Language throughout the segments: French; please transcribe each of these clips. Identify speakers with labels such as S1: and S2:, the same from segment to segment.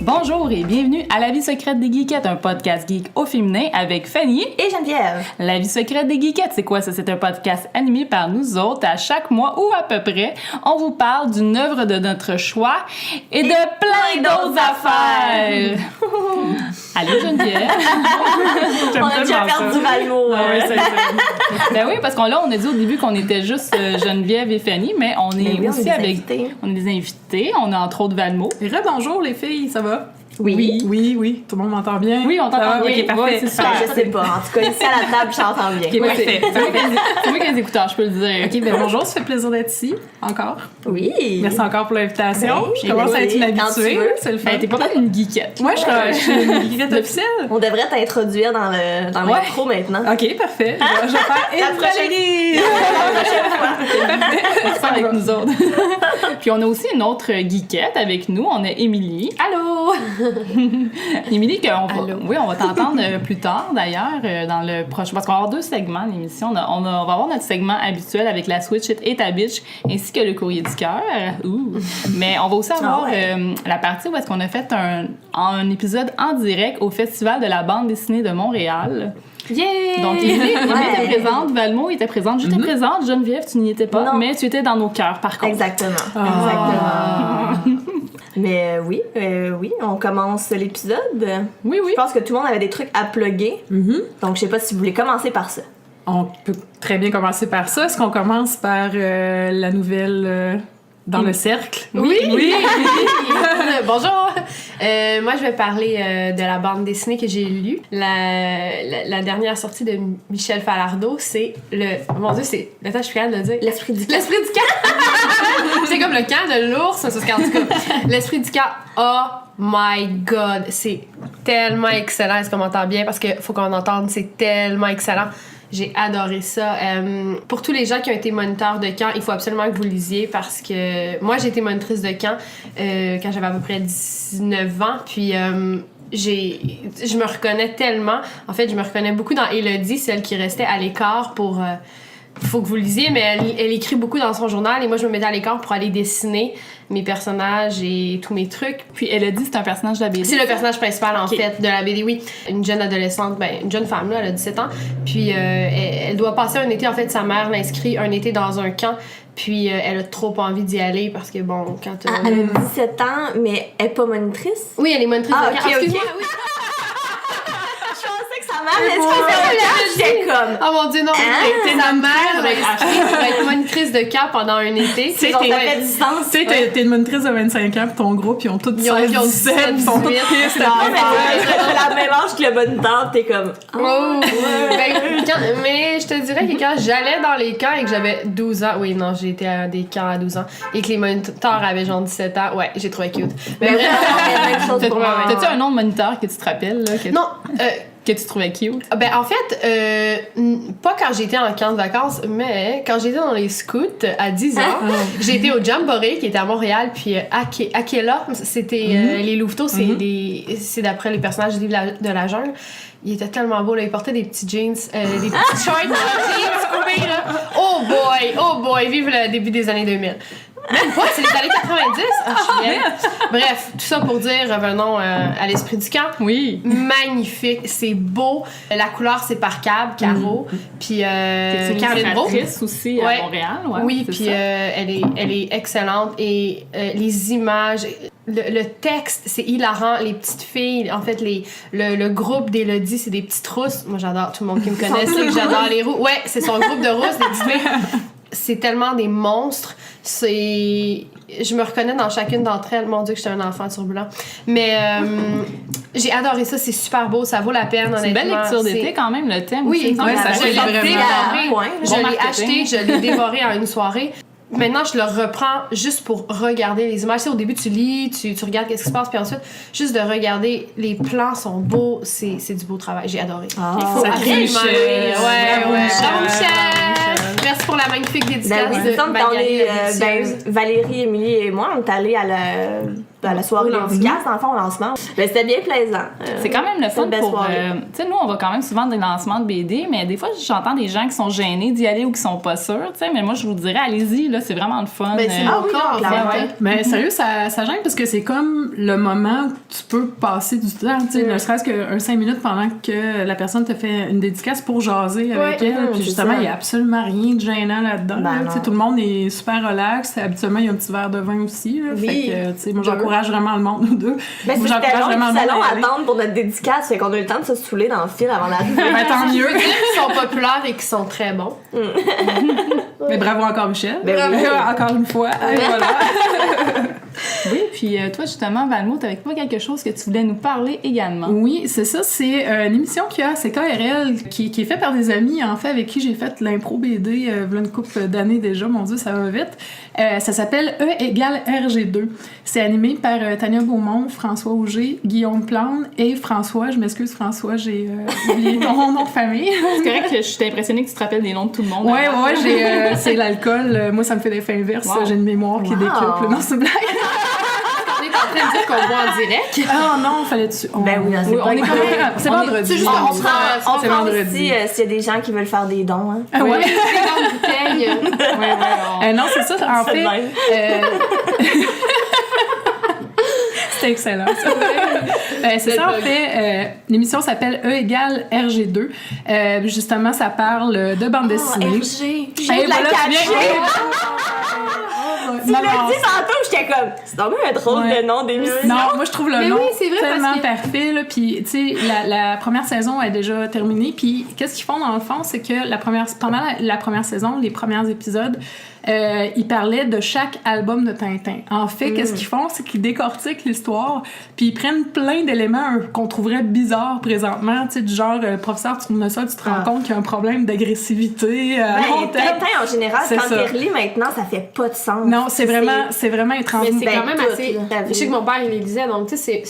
S1: Bonjour et bienvenue à La vie secrète des geekettes, un podcast geek au féminin avec Fanny
S2: et Geneviève.
S1: La vie secrète des geekettes, c'est quoi ça? C'est un podcast animé par nous autres à chaque mois ou à peu près. On vous parle d'une œuvre de notre choix et de plein d'autres affaires. Allez Geneviève!
S2: On a déjà perdu Valmo.
S1: Oui, ben oui, parce qu'on a dit au début qu'on était juste Geneviève et Fanny, mais on est aussi avec... On est des invités. On a entre autres Valmo.
S3: Et bonjour les filles, ça va?
S2: Oui.
S3: Oui. Tout le monde m'entend bien?
S1: Oui, on t'entend bien.
S3: Ok, parfait.
S1: Ouais, c'est super.
S2: Je sais pas. En tout cas, ici à la table, j'entends bien.
S1: Okay, parfait. C'est moi qui ai les écouteurs, je peux le dire.
S3: Ok, ben bonjour, ça fait plaisir d'être ici, encore.
S2: Oui.
S3: Merci encore pour l'invitation.
S2: Ben,
S3: je commence à être une habituée.
S2: C'est
S3: le fun.
S1: T'es pas mal une geekette.
S3: Moi, je suis une geekette officielle.
S2: On devrait t'introduire dans l'intro maintenant.
S3: Ok, parfait. Je vais faire une Valérie.
S1: C'est ça avec nous autres. Puis on a aussi une autre geekette avec nous. On a Émilie.
S2: Allô!
S1: Émilie, on va t'entendre plus tard d'ailleurs dans le prochain. Parce qu'on va avoir deux segments à l'émission. On va avoir notre segment habituel avec la Switch It et ta bitch ainsi que le courrier du cœur. Mais on va aussi avoir la partie où est-ce qu'on a fait un épisode en direct au Festival de la bande dessinée de Montréal.
S2: Yeah!
S1: Donc, Émilie était présente, Valmo était présente, j'étais présente, Geneviève, tu n'y étais pas,
S2: non.
S1: Mais tu étais dans nos cœurs, par contre.
S2: Exactement. Mais oui, on commence l'épisode.
S1: Oui.
S2: Je pense que tout le monde avait des trucs à plugger. Donc, je sais pas si vous voulez commencer par ça.
S3: On peut très bien commencer par ça. Est-ce qu'on commence par la nouvelle... Dans le cercle?
S4: Oui. Bonjour! Moi, je vais parler de la bande dessinée que j'ai lue. La dernière sortie de Michel Falardeau, c'est le... Mon Dieu, c'est... Attends, je suis capable de le dire.
S2: L'esprit du camp.
S4: L'esprit du camp! C'est comme le camp de l'ours, ça, en tout cas. L'esprit du camp, oh my God! C'est tellement excellent, est-ce qu'on m'entend bien? Parce qu'il faut qu'on entende, c'est tellement excellent. J'ai adoré ça. Pour tous les gens qui ont été moniteurs de camp, il faut absolument que vous lisiez parce que moi, j'ai été monitrice de camp quand j'avais à peu près 19 ans. Puis je me reconnais tellement. En fait, je me reconnais beaucoup dans Élodie, celle qui restait à l'écart pour... faut que vous lisiez, mais elle écrit beaucoup dans son journal et moi, je me mettais à l'écart pour aller dessiner mes personnages et tous mes trucs.
S1: Puis Élodie, c'est un personnage de la BD.
S4: C'est le personnage principal, en fait, de la BD, oui. Une jeune adolescente, une jeune femme, là, elle a 17 ans. Puis elle doit passer un été, en fait, sa mère l'inscrit un été dans un camp. Puis elle a trop envie d'y aller parce que, bon, quand...
S2: Elle a 17 ans, mais elle est pas monitrice?
S4: Oui, elle est monitrice de camp.
S2: Excuse-moi, oui. J'étais comme...
S4: Oh mon Dieu, non! Ta mère va être monitrice de camp pendant un été.
S2: C'est genre, ça fait du sens.
S3: Tu sais, t'es une monitrice de 25 ans, puis ton groupe, ils ont tous 16, 17, ils sont tous pistes.
S2: T'as la même âge que le moniteur, t'es comme...
S4: Oh! Mais je te dirais que quand j'allais dans les camps et que j'avais 12 ans... Oui, non, j'ai été à des camps à 12 ans. Et que les moniteurs avaient genre 17 ans. Ouais, j'ai trouvé cute.
S2: Mais vraiment, même chose pour moi.
S1: T'as-tu un nom de moniteur que tu te rappelles? Là,
S4: Non,
S1: que tu trouvais cute?
S4: Ben, en fait, pas quand j'étais en camp de vacances, mais quand j'étais dans les scouts à 10 ans, j'ai été au Jamboree qui était à Montréal, puis Akela, c'était les louveteaux, c'est d'après les personnages du livre de la jungle. Il était tellement beau, là. Il portait des petits jeans, des petits shorts, des jeans coupés, là. Oh boy, vive le début des années 2000. Même pas, c'est les années 90. Ah, je suis bien. Bref, tout ça pour dire, revenons à l'esprit du camp.
S1: Oui.
S4: Magnifique, c'est beau. La couleur, c'est par câble, Caro. Puis
S1: c'est
S4: Caroline Beau
S1: aussi à Montréal. Ouais,
S4: oui, puis elle est excellente. Et les images, le texte, c'est hilarant. Les petites filles, en fait, le groupe d'Élodie, c'est des petites rousses. Moi, j'adore, tout le monde qui me connaît, c'est que j'adore les rousses. Ouais, c'est son groupe de rousses, des petites filles. C'est tellement des monstres. Je me reconnais dans chacune d'entre elles. Mon Dieu, que j'étais un enfant turbulent. Mais j'ai adoré ça. C'est super beau. Ça vaut la peine, honnêtement.
S1: C'est une belle lecture d'été quand même, le thème.
S4: Oui,
S3: ça
S4: je l'ai
S3: vraiment.
S4: Je l'ai acheté, je l'ai dévoré en une soirée. Maintenant, je le reprends juste pour regarder les images. Tu sais, au début, tu lis, tu regardes qu'est-ce qui se passe, puis ensuite, juste de regarder, les plans sont beaux. C'est du beau travail. J'ai adoré.
S2: Oh,
S4: il faut absolument lire.
S2: Bravo,
S4: Michel! Merci pour la magnifique dédicace de
S2: Valérie, Émilie et moi, on est allés à à la soirée
S4: Au
S2: dédicace, dans le fond, au lancement. Ben, c'était bien plaisant.
S1: C'est quand même le fun
S2: une belle
S1: pour...
S2: soirée.
S1: tu sais, nous, on va quand même souvent des lancements de BD, mais des fois, j'entends des gens qui sont gênés d'y aller ou qui sont pas sûrs, tu sais, mais moi, je vous dirais, allez-y, là, c'est vraiment le fun.
S4: Ben, c'est
S2: Ah oui,
S4: encore,
S2: non, clairement.
S4: ouais.
S3: Mais sérieux, ça gêne parce que c'est comme le moment où tu peux passer du temps, tu sais, ne serait-ce qu'un 5 minutes pendant que la personne te fait une dédicace pour jaser avec
S4: Ouais,
S3: elle. Puis
S2: c'est
S3: justement,
S2: ça.
S3: il n'y a absolument rien de gênant là-dedans.
S2: Ben
S3: là.
S2: non.
S3: Tu sais, tout le monde est super relax. Habituellement, il y a un petit verre de vin aussi. Là.
S2: Oui.
S3: Fait que, tu sais, moi, j'encourage vraiment le monde, nous deux.
S2: Ben,
S3: Moi,
S2: c'était long,
S3: le
S2: c'était long
S3: monde
S2: à
S3: à aller.
S2: attendre pour notre dédicace, fait qu'on a eu le temps de se saouler dans le fil avant d'arriver.
S3: Ben, tant mieux.
S4: Qui sont populaires et qui sont très bons.
S3: Mais bravo encore, Michel.
S2: Ben oui.
S3: Encore une fois. Et voilà.
S1: Oui, puis toi, justement, Valmo, t'avais pas quelque chose que tu voulais nous parler également.
S3: Oui, c'est ça. C'est une émission qu'il y a, c'est KRL, qui est faite par des amis, en fait, avec qui j'ai fait l'impro BD il y a une couple d'années déjà. Mon Dieu, ça va vite. Ça s'appelle E égale RG2. C'est animé par Tania Beaumont, François Auger, Guillaume Plante et François. Je m'excuse, François, j'ai oublié ton nom de famille.
S1: C'est correct que je suis impressionnée que tu te rappelles des noms de tout le monde.
S3: Ouais, c'est l'alcool. Moi, ça me fait des fins inverses.
S1: Wow.
S3: J'ai une mémoire qui décuple. Non, c'est une blague.
S4: On est en train de dire qu'on voit en direct.
S3: Ah non, fallait-tu...
S2: Ben oui, c'est
S1: Oui,
S2: pas
S1: on est
S2: grave.
S1: quand même...
S3: C'est
S1: on est-
S3: vendredi.
S4: C'est juste
S2: On
S4: qu'on
S2: prend, on
S3: c'est
S2: prend
S3: vendredi.
S2: aussi s'il y a des gens qui veulent faire des dons. Hein.
S3: Ah ouais.
S4: C'est dans une bouteille.
S3: Non, c'est ça. En
S2: C'est
S3: fait,
S2: de même.
S3: c'était excellent. Ça. C'est ça, en fait. L'émission s'appelle E égale RG2. Justement, ça parle de bande dessinée.
S2: RG.
S3: Hey,
S2: J'ai de la
S3: voilà, tu viens-
S2: catcher. Tu
S3: Non,
S2: l'as
S3: non,
S2: dit tantôt, j'étais comme, c'est vraiment un drôle
S3: Ouais.
S2: de nom d'émission.
S3: Non, moi je trouve le
S4: Mais
S3: nom
S4: oui, c'est vrai,
S3: tellement
S4: parce que-
S3: parfait. Là, puis, tu sais, la première saison est déjà terminée. Puis, qu'est-ce qu'ils font dans le fond, c'est que pendant la première saison, les premiers épisodes, ils parlaient de chaque album de Tintin. En fait, qu'est-ce qu'ils font, c'est qu'ils décortiquent l'histoire, puis ils prennent plein d'éléments qu'on trouverait bizarres présentement. Tu sais, du genre, professeur, tu tournes ça, tu te rends compte qu'il y a un problème d'agressivité à long
S2: Ben,
S3: terme.
S2: Tintin, en général,
S3: C'est
S2: quand
S3: ça.
S2: tu relis maintenant, ça fait pas de sens.
S3: Non, c'est vraiment étrange.
S4: Mais c'est
S2: Ben,
S4: quand même
S2: tout,
S4: assez.
S2: là.
S4: Je sais que mon père, il les lisait, donc tu sais,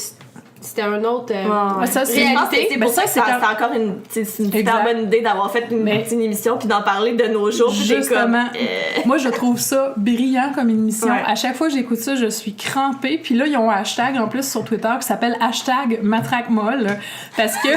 S4: c'était un autre.
S2: Ouais.
S3: Ça, c'est-
S2: Je pense que c'est
S3: Ben,
S2: pour ça que
S3: c'est
S2: c'est
S3: quand-
S2: encore une super
S3: Exact.
S2: bonne idée d'avoir fait une
S3: Mais-
S2: petite émission puis d'en parler de nos jours. Puis t'es
S3: Justement,
S2: comme,
S3: moi je trouve ça brillant comme émission.
S2: Ouais.
S3: À chaque fois que j'écoute ça, je suis crampée. Puis là, ils ont un hashtag en plus sur Twitter qui s'appelle hashtag matraquemolle. Parce que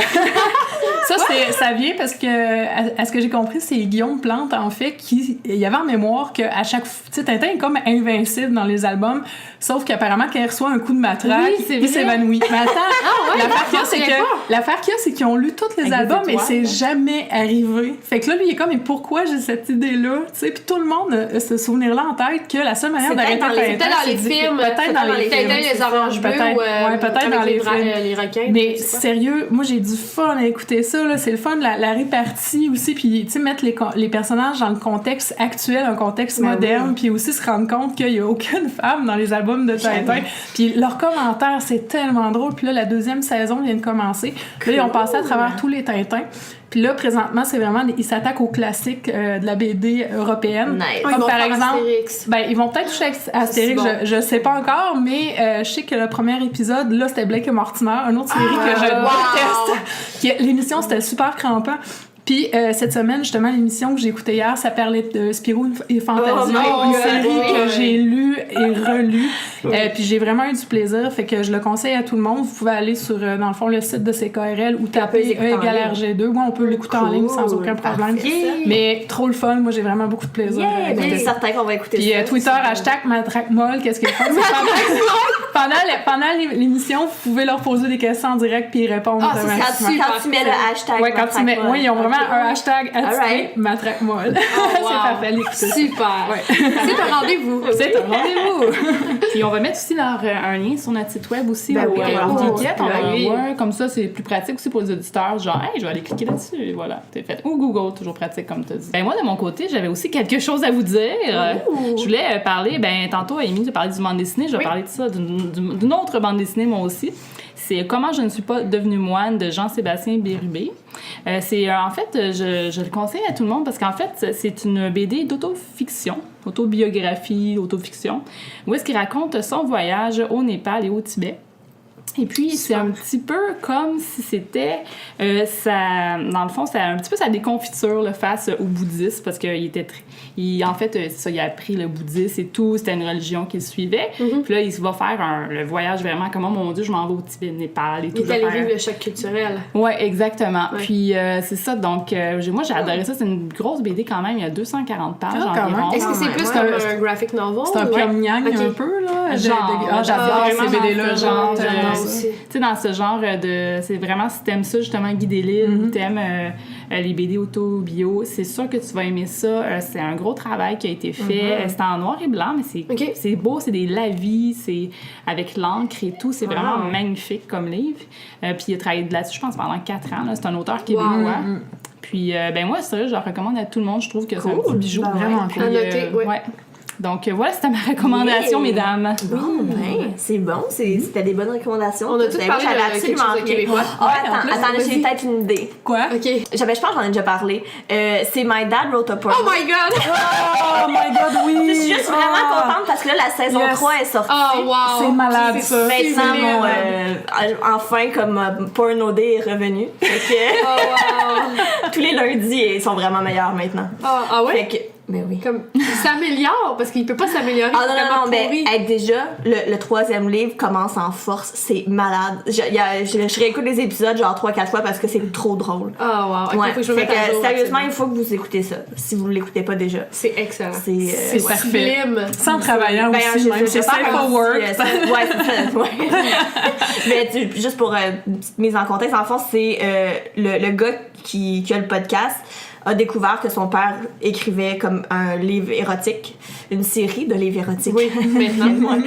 S3: ça vient parce que, à ce que j'ai compris, c'est Guillaume Plante en fait qui il y avait en mémoire qu'à chaque fois, tu sais, Tintin est comme invincible dans les albums, sauf qu'apparemment quand il reçoit un coup de matraque,
S1: Oui, c'est
S3: il
S1: vrai.
S3: s'évanouit. Mais attends, l'affaire qu'il y a, c'est
S4: je
S3: que
S4: savais pas.
S3: l'affaire qu'il y a, c'est qu'ils ont lu tous les
S1: Avec des
S3: albums et
S1: étoiles,
S3: c'est
S1: hein.
S3: jamais arrivé. Fait que là, lui, il est comme, mais pourquoi j'ai cette idée-là? Tu sais, puis tout le monde a ce souvenir-là en tête que la seule manière
S2: C'est
S3: d'arrêter
S2: peut-être dans les-
S3: Tintin,
S4: Peut-être dans les
S3: c'est
S4: films.
S3: peut-être dans les
S4: Tintin,
S3: films.
S4: les oranges bleus
S3: Peut-être.
S4: ou
S3: Ouais, peut-être
S4: avec
S3: dans les
S4: les
S3: films.
S4: les requins.
S3: Mais
S4: je sais pas.
S3: sérieux, moi j'ai du fun à écouter ça, là. C'est le fun, la répartie aussi, puis tu sais, mettre les personnages dans le contexte actuel, un contexte
S2: Ben
S3: moderne,
S2: oui.
S3: puis aussi se rendre compte qu'il y a aucune femme dans les albums de Tintin.
S2: Jamais.
S3: Puis leurs commentaires, c'est tellement drôle. Puis là, la deuxième saison vient de commencer. Là, ils ont passé à travers tous les Tintins. Puis là, présentement, c'est vraiment... Ils s'attaquent aux classiques de la BD européenne.
S2: Nice.
S3: Comme
S4: Ils vont
S3: par
S4: faire
S3: exemple...
S4: Astérix.
S3: Ben, ils vont peut-être toucher à Astérix,
S4: bon.
S3: je sais pas encore, mais je sais que le premier épisode, là, c'était Blake et Mortimer, une autre série que je
S4: wow.
S3: déteste. L'émission, c'était super crampant. Puis cette semaine, justement, l'émission que j'ai écoutée hier, ça parlait de Spirou et Fantasia,
S2: Oh my
S3: une
S2: God,
S3: série
S2: oui.
S3: que j'ai lue et relue. Puis j'ai vraiment eu du plaisir, fait que je le conseille à tout le monde. Vous pouvez aller sur, dans le fond, le site de CKRL ou taper
S2: les écouter
S3: E
S2: en
S3: égale
S2: ligne.
S3: RG2. Ouais, on peut l'écouter en ligne sans aucun problème.
S2: Parfait.
S3: Mais trop le fun, moi j'ai vraiment beaucoup de plaisir. à
S2: Yeah,
S3: écouter
S2: ben,
S3: ça.
S2: c'est certain qu'on va écouter
S3: Puis
S2: ça.
S3: Twitter, hashtag matraquemolle, qu'est-ce qu'ils font? C'est pendant l'émission, vous pouvez leur poser des questions en direct puis ils répondent
S4: Ah, ça, c'est
S3: automatiquement.
S4: super.
S2: Quand tu mets le hashtag.
S3: Ouais, quand tu mets...
S2: matraquemolle.
S3: Oui, ils ont vraiment
S2: Ok.
S3: un hashtag attiré,
S2: Alright.
S3: matraquemolle.
S4: wow.
S3: C'est parfait, allez écouter ça.
S4: Super.
S3: Ouais.
S4: C'est un rendez-vous.
S3: C'est un rendez-vous.
S1: Puis on va mettre aussi un lien sur notre site web aussi.
S2: Ben
S1: au,
S2: oui, on va
S1: au
S2: avoir
S1: Geekette,
S2: ça.
S1: on va
S2: Oui.
S1: voir. Comme ça, c'est plus pratique aussi pour les auditeurs. Genre, hey, je vais aller cliquer là-dessus. Et voilà, c'est fait. Ou Google, toujours pratique comme tu as dit. Ben moi, de mon côté, j'avais aussi quelque chose à vous dire. Je voulais parler, tantôt, Amy, tu as parlé du bande dessinée. Je vais parler de ça, d'une autre bande dessinée, moi aussi. C'est Comment je ne suis pas devenue moine de Jean-Sébastien Bérubé. C'est en fait, je le conseille à tout le monde parce qu'en fait, c'est une BD d'autofiction, autobiographie, autofiction, où est-ce qu'il raconte son voyage au Népal et au Tibet. Et puis, c'est un petit peu comme si c'était, dans le fond, c'est un petit peu sa déconfiture là, face au bouddhisme, parce qu'il était en fait, il a appris le bouddhisme et tout, c'était une religion qu'il suivait. Puis là, il va faire le voyage vraiment comme, oh mon Dieu, je m'en vais au Tibet, Népal et tout.
S4: Il est allé vivre le choc culturel.
S1: Oui, exactement. Ouais. Puis c'est ça, donc moi, j'ai adoré ça. C'est une grosse BD quand même, il y a 240 pages environ.
S4: Est-ce que c'est plus comme un graphic novel?
S3: C'est un pyong-yang un peu, là?
S1: J'adore
S3: ces BD-là, genre.
S1: Tu sais, dans ce genre de... C'est vraiment, si t'aimes ça, justement, Guy Delisle, ou t'aimes les BD auto-bio, c'est sûr que tu vas aimer ça. C'est un gros travail qui a été fait. C'est en noir et blanc, mais c'est beau, c'est des lavis, c'est avec l'encre et tout. C'est vraiment magnifique comme livre. Puis il a travaillé là-dessus, je pense, pendant 4 ans. Là. C'est un auteur québécois. Puis, moi, c'est vrai, je le recommande à tout le monde. Je trouve que c'est un petit bijou. Vraiment cool.
S4: À noter,
S1: ouais. Donc, voilà, c'était ma recommandation, mesdames.
S2: Bon, c'est bon. C'était des bonnes recommandations.
S4: On a tous parlé de quelque chose de québécois.
S2: Attends, j'ai peut-être une idée.
S3: Quoi?
S2: OK. Je pense que j'en ai déjà parlé. C'est My Dad Wrote a Porno.
S4: Oh my God!
S3: Oh my God, oui!
S2: Je suis juste vraiment contente parce que là, la saison 3 est sortie.
S4: Oh wow!
S3: C'est malade, ça.
S2: Maintenant, enfin, comme Porno Day est revenu. Fait que, tous les lundis, ils sont vraiment meilleurs maintenant.
S4: Ah ouais?
S2: Fait que, mais oui.
S4: Comme, il s'améliore parce qu'il peut pas s'améliorer.
S2: Ah non, mais déjà, le 3e livre commence en force. C'est malade. Je réécoute les épisodes genre 3-4 fois parce que c'est trop drôle.
S4: Ah wow. Okay,
S2: ouais.
S4: faut que je me mette à jour,
S2: sérieusement, il faut que vous écoutez ça. Si vous l'écoutez pas déjà.
S4: C'est excellent.
S2: C'est
S3: parfait.
S4: Sublime.
S3: Sans travaillant aussi, même. C'est safe for work.
S2: Ouais, c'est ça. Ouais. Mais juste pour mise en contexte, en fond, c'est le gars qui a le podcast a découvert que son père écrivait comme un livre érotique, une série de livres érotiques.
S4: Oui, maintenant.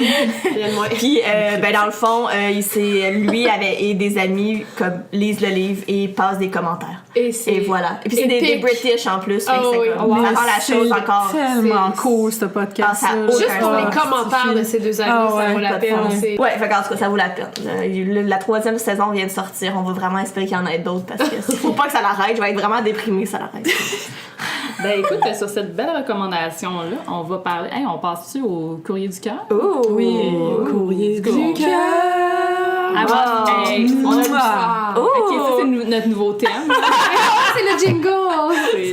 S2: Puis, dans le fond, lui et des amis comme lisent le livre et passent des commentaires. Et voilà. Et puis c'est des British en plus. Ça rend la chose encore.
S3: C'est tellement cool, ce podcast.
S4: Juste pour les commentaires de ces deux amis, ça vaut la peine.
S2: Ouais, fait qu'en tout cas, ça vaut la peine. La 3e saison vient de sortir. On va vraiment espérer qu'il y en ait d'autres parce que faut pas que ça l'arrête. Je vais être vraiment déprimée si ça l'arrête.
S1: Ben écoute, sur cette belle recommandation-là, on va parler... Hey, on passe-tu au courrier du cœur?
S2: Oh! Oui!
S3: Courrier du cœur!
S1: Ah, OK, ça, c'est notre nouveau thème.
S4: C'est le jingle!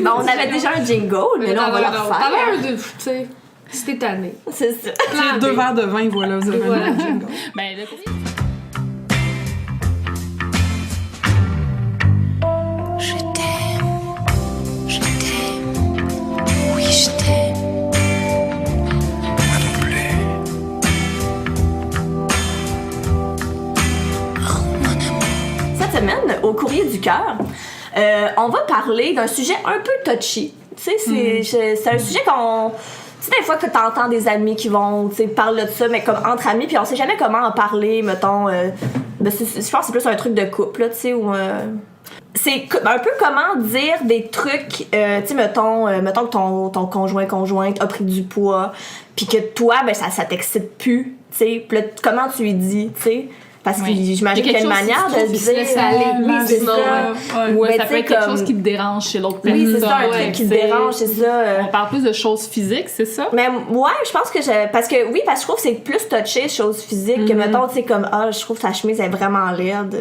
S2: On avait déjà un jingle, mais là, on va le refaire.
S4: T'en as un de... Tu sais, c'était tanné.
S2: C'est ça.
S3: J'ai 2 verres de vin, voilà, vous avez un jingle.
S1: Ben, le courrier...
S2: Au courrier du cœur, on va parler d'un sujet un peu touchy. Tu sais, c'est un sujet qu'on... Tu sais, des fois que t'entends des amis qui vont, tu sais, parler de ça, mais comme entre amis, puis on sait jamais comment en parler, mettons... je pense que c'est plus un truc de couple, là, tu sais, où... c'est un peu comment dire des trucs, tu sais, mettons que ton conjointe a pris du poids, puis que toi, ben ça t'excite plus, tu sais, puis là, comment tu lui dis, tu sais... Parce que j'imagine qu'il y a une manière de se dire
S1: c'est ça. Ouais, ça peut être quelque chose qui te dérange chez l'autre personne.
S2: Oui, c'est ça, un truc qui te dérange, c'est ça.
S1: On parle plus de choses physiques, c'est ça?
S2: Mais ouais, je pense que parce que je trouve que c'est plus touché, choses physiques, que mettons, tu sais, comme, je trouve que sa chemise est vraiment laide.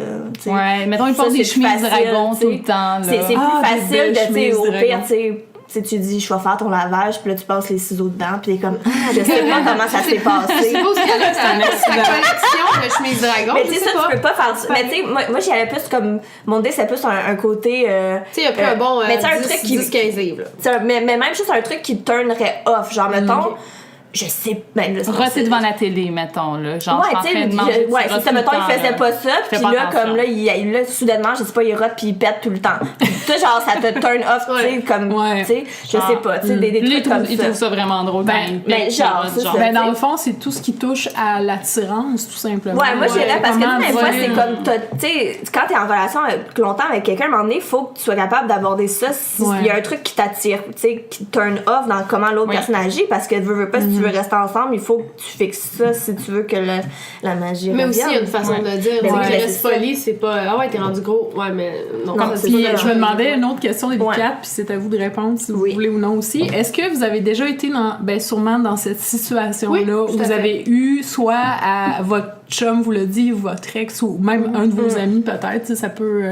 S1: Ouais, mettons, il porte des chemises dragons tout le temps.
S2: C'est plus facile de, tu sais, au pire, tu sais. Tu dis, je vais faire ton lavage, puis là, tu passes les ciseaux dedans, puis t'es comme, je sais pas comment ça s'est passé.
S4: Je suppose qu'il y a sa collection de chemises dragon.
S2: Mais tu sais, ça, tu peux pas faire ça. Mais tu sais, moi, j'y avais plus comme, mon idée, c'est plus un côté.
S4: Tu sais, il y a plus un bon
S2: 10-15 livres. Mais même juste un truc qui turnerait off. Genre, mettons. Je sais même
S1: Rosser devant la télé, mettons, là. Genre,
S2: ouais, tu sais, c'est ça, mettons, il faisait pas ça, puis là, comme là, il soudainement, je sais pas, il rote puis il pète tout le temps. Toi, genre, ça te turn off, tu sais, comme, tu sais, je sais pas, tu sais, des trucs comme ça.
S1: Il trouve ça vraiment drôle.
S2: Ben, genre, c'est ça.
S3: Ben, dans le fond, c'est tout ce qui touche à l'attirance, tout simplement.
S2: Ouais, moi, je dirais, parce que des fois, c'est comme, tu sais, quand t'es en relation longtemps avec quelqu'un, à un moment donné, il faut que tu sois capable d'aborder ça s'il y a un truc qui t'attire, tu sais, qui turn off dans comment l'autre personne agit, parce que veux pas, si tu veux rester ensemble, il faut que tu fixes ça si tu veux que la magie
S4: Mais aussi,
S2: revienne.
S4: il y a une façon de dire.
S2: Ben oui,
S4: Tu
S2: c'est
S4: restes
S2: ça.
S4: poli, c'est pas. Ah ouais, t'es rendu gros. Ouais, mais non.
S3: Comme,
S2: c'est
S3: puis
S2: ça,
S3: je me demandais une autre question délicate,
S2: Ouais.
S3: puis c'est à vous de répondre si vous
S2: Oui.
S3: voulez ou non aussi. Est-ce que vous avez déjà été sûrement dans cette situation-là
S4: Oui,
S3: où
S4: tout à
S3: vous
S4: fait.
S3: avez eu soit à votre chum vous l'a dit, ou votre ex, ou même un de vos amis peut-être, tu sais, ça peut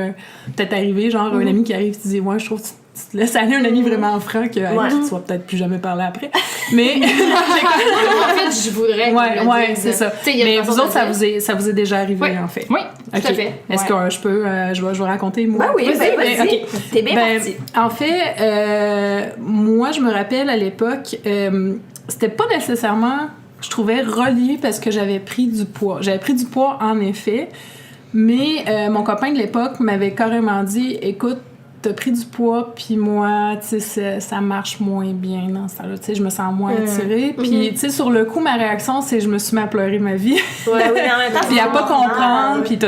S3: peut-être arriver, genre un ami qui arrive et te dit ouais, je trouve que tu te laisses aller un ami vraiment franc que hey, tu vas peut-être plus jamais parler après. Mais
S4: En fait, je voudrais.
S3: ouais, c'est ça.
S4: Tu sais, il y a une
S3: Mais
S4: façon
S3: vous
S4: de
S3: autres,
S4: dire.
S3: ça vous est déjà arrivé
S1: Oui.
S3: en fait.
S1: Oui,
S3: Ok.
S4: tout à fait.
S3: Est-ce que je peux, je vais raconter moi.
S2: Ben oui,
S3: Vas-y,
S2: vas-y.
S3: ok.
S2: T'es bien
S3: Ben,
S2: parti.
S3: en fait, moi, je me rappelle à l'époque, c'était pas nécessairement, je trouvais, relié parce que j'avais pris du poids. J'avais pris du poids, en effet, mais mon copain de l'époque m'avait carrément dit, écoute, t'as pris du poids, puis moi, tu sais, ça marche moins bien dans ce temps-là. Tu sais, je me sens moins attirée. Puis, tu sais, sur le coup, ma réaction, c'est je me suis mis à pleurer ma vie.
S2: Ben oui, mais en même temps,
S3: Puis à pas
S2: c'est normal.
S3: comprendre, puis tout.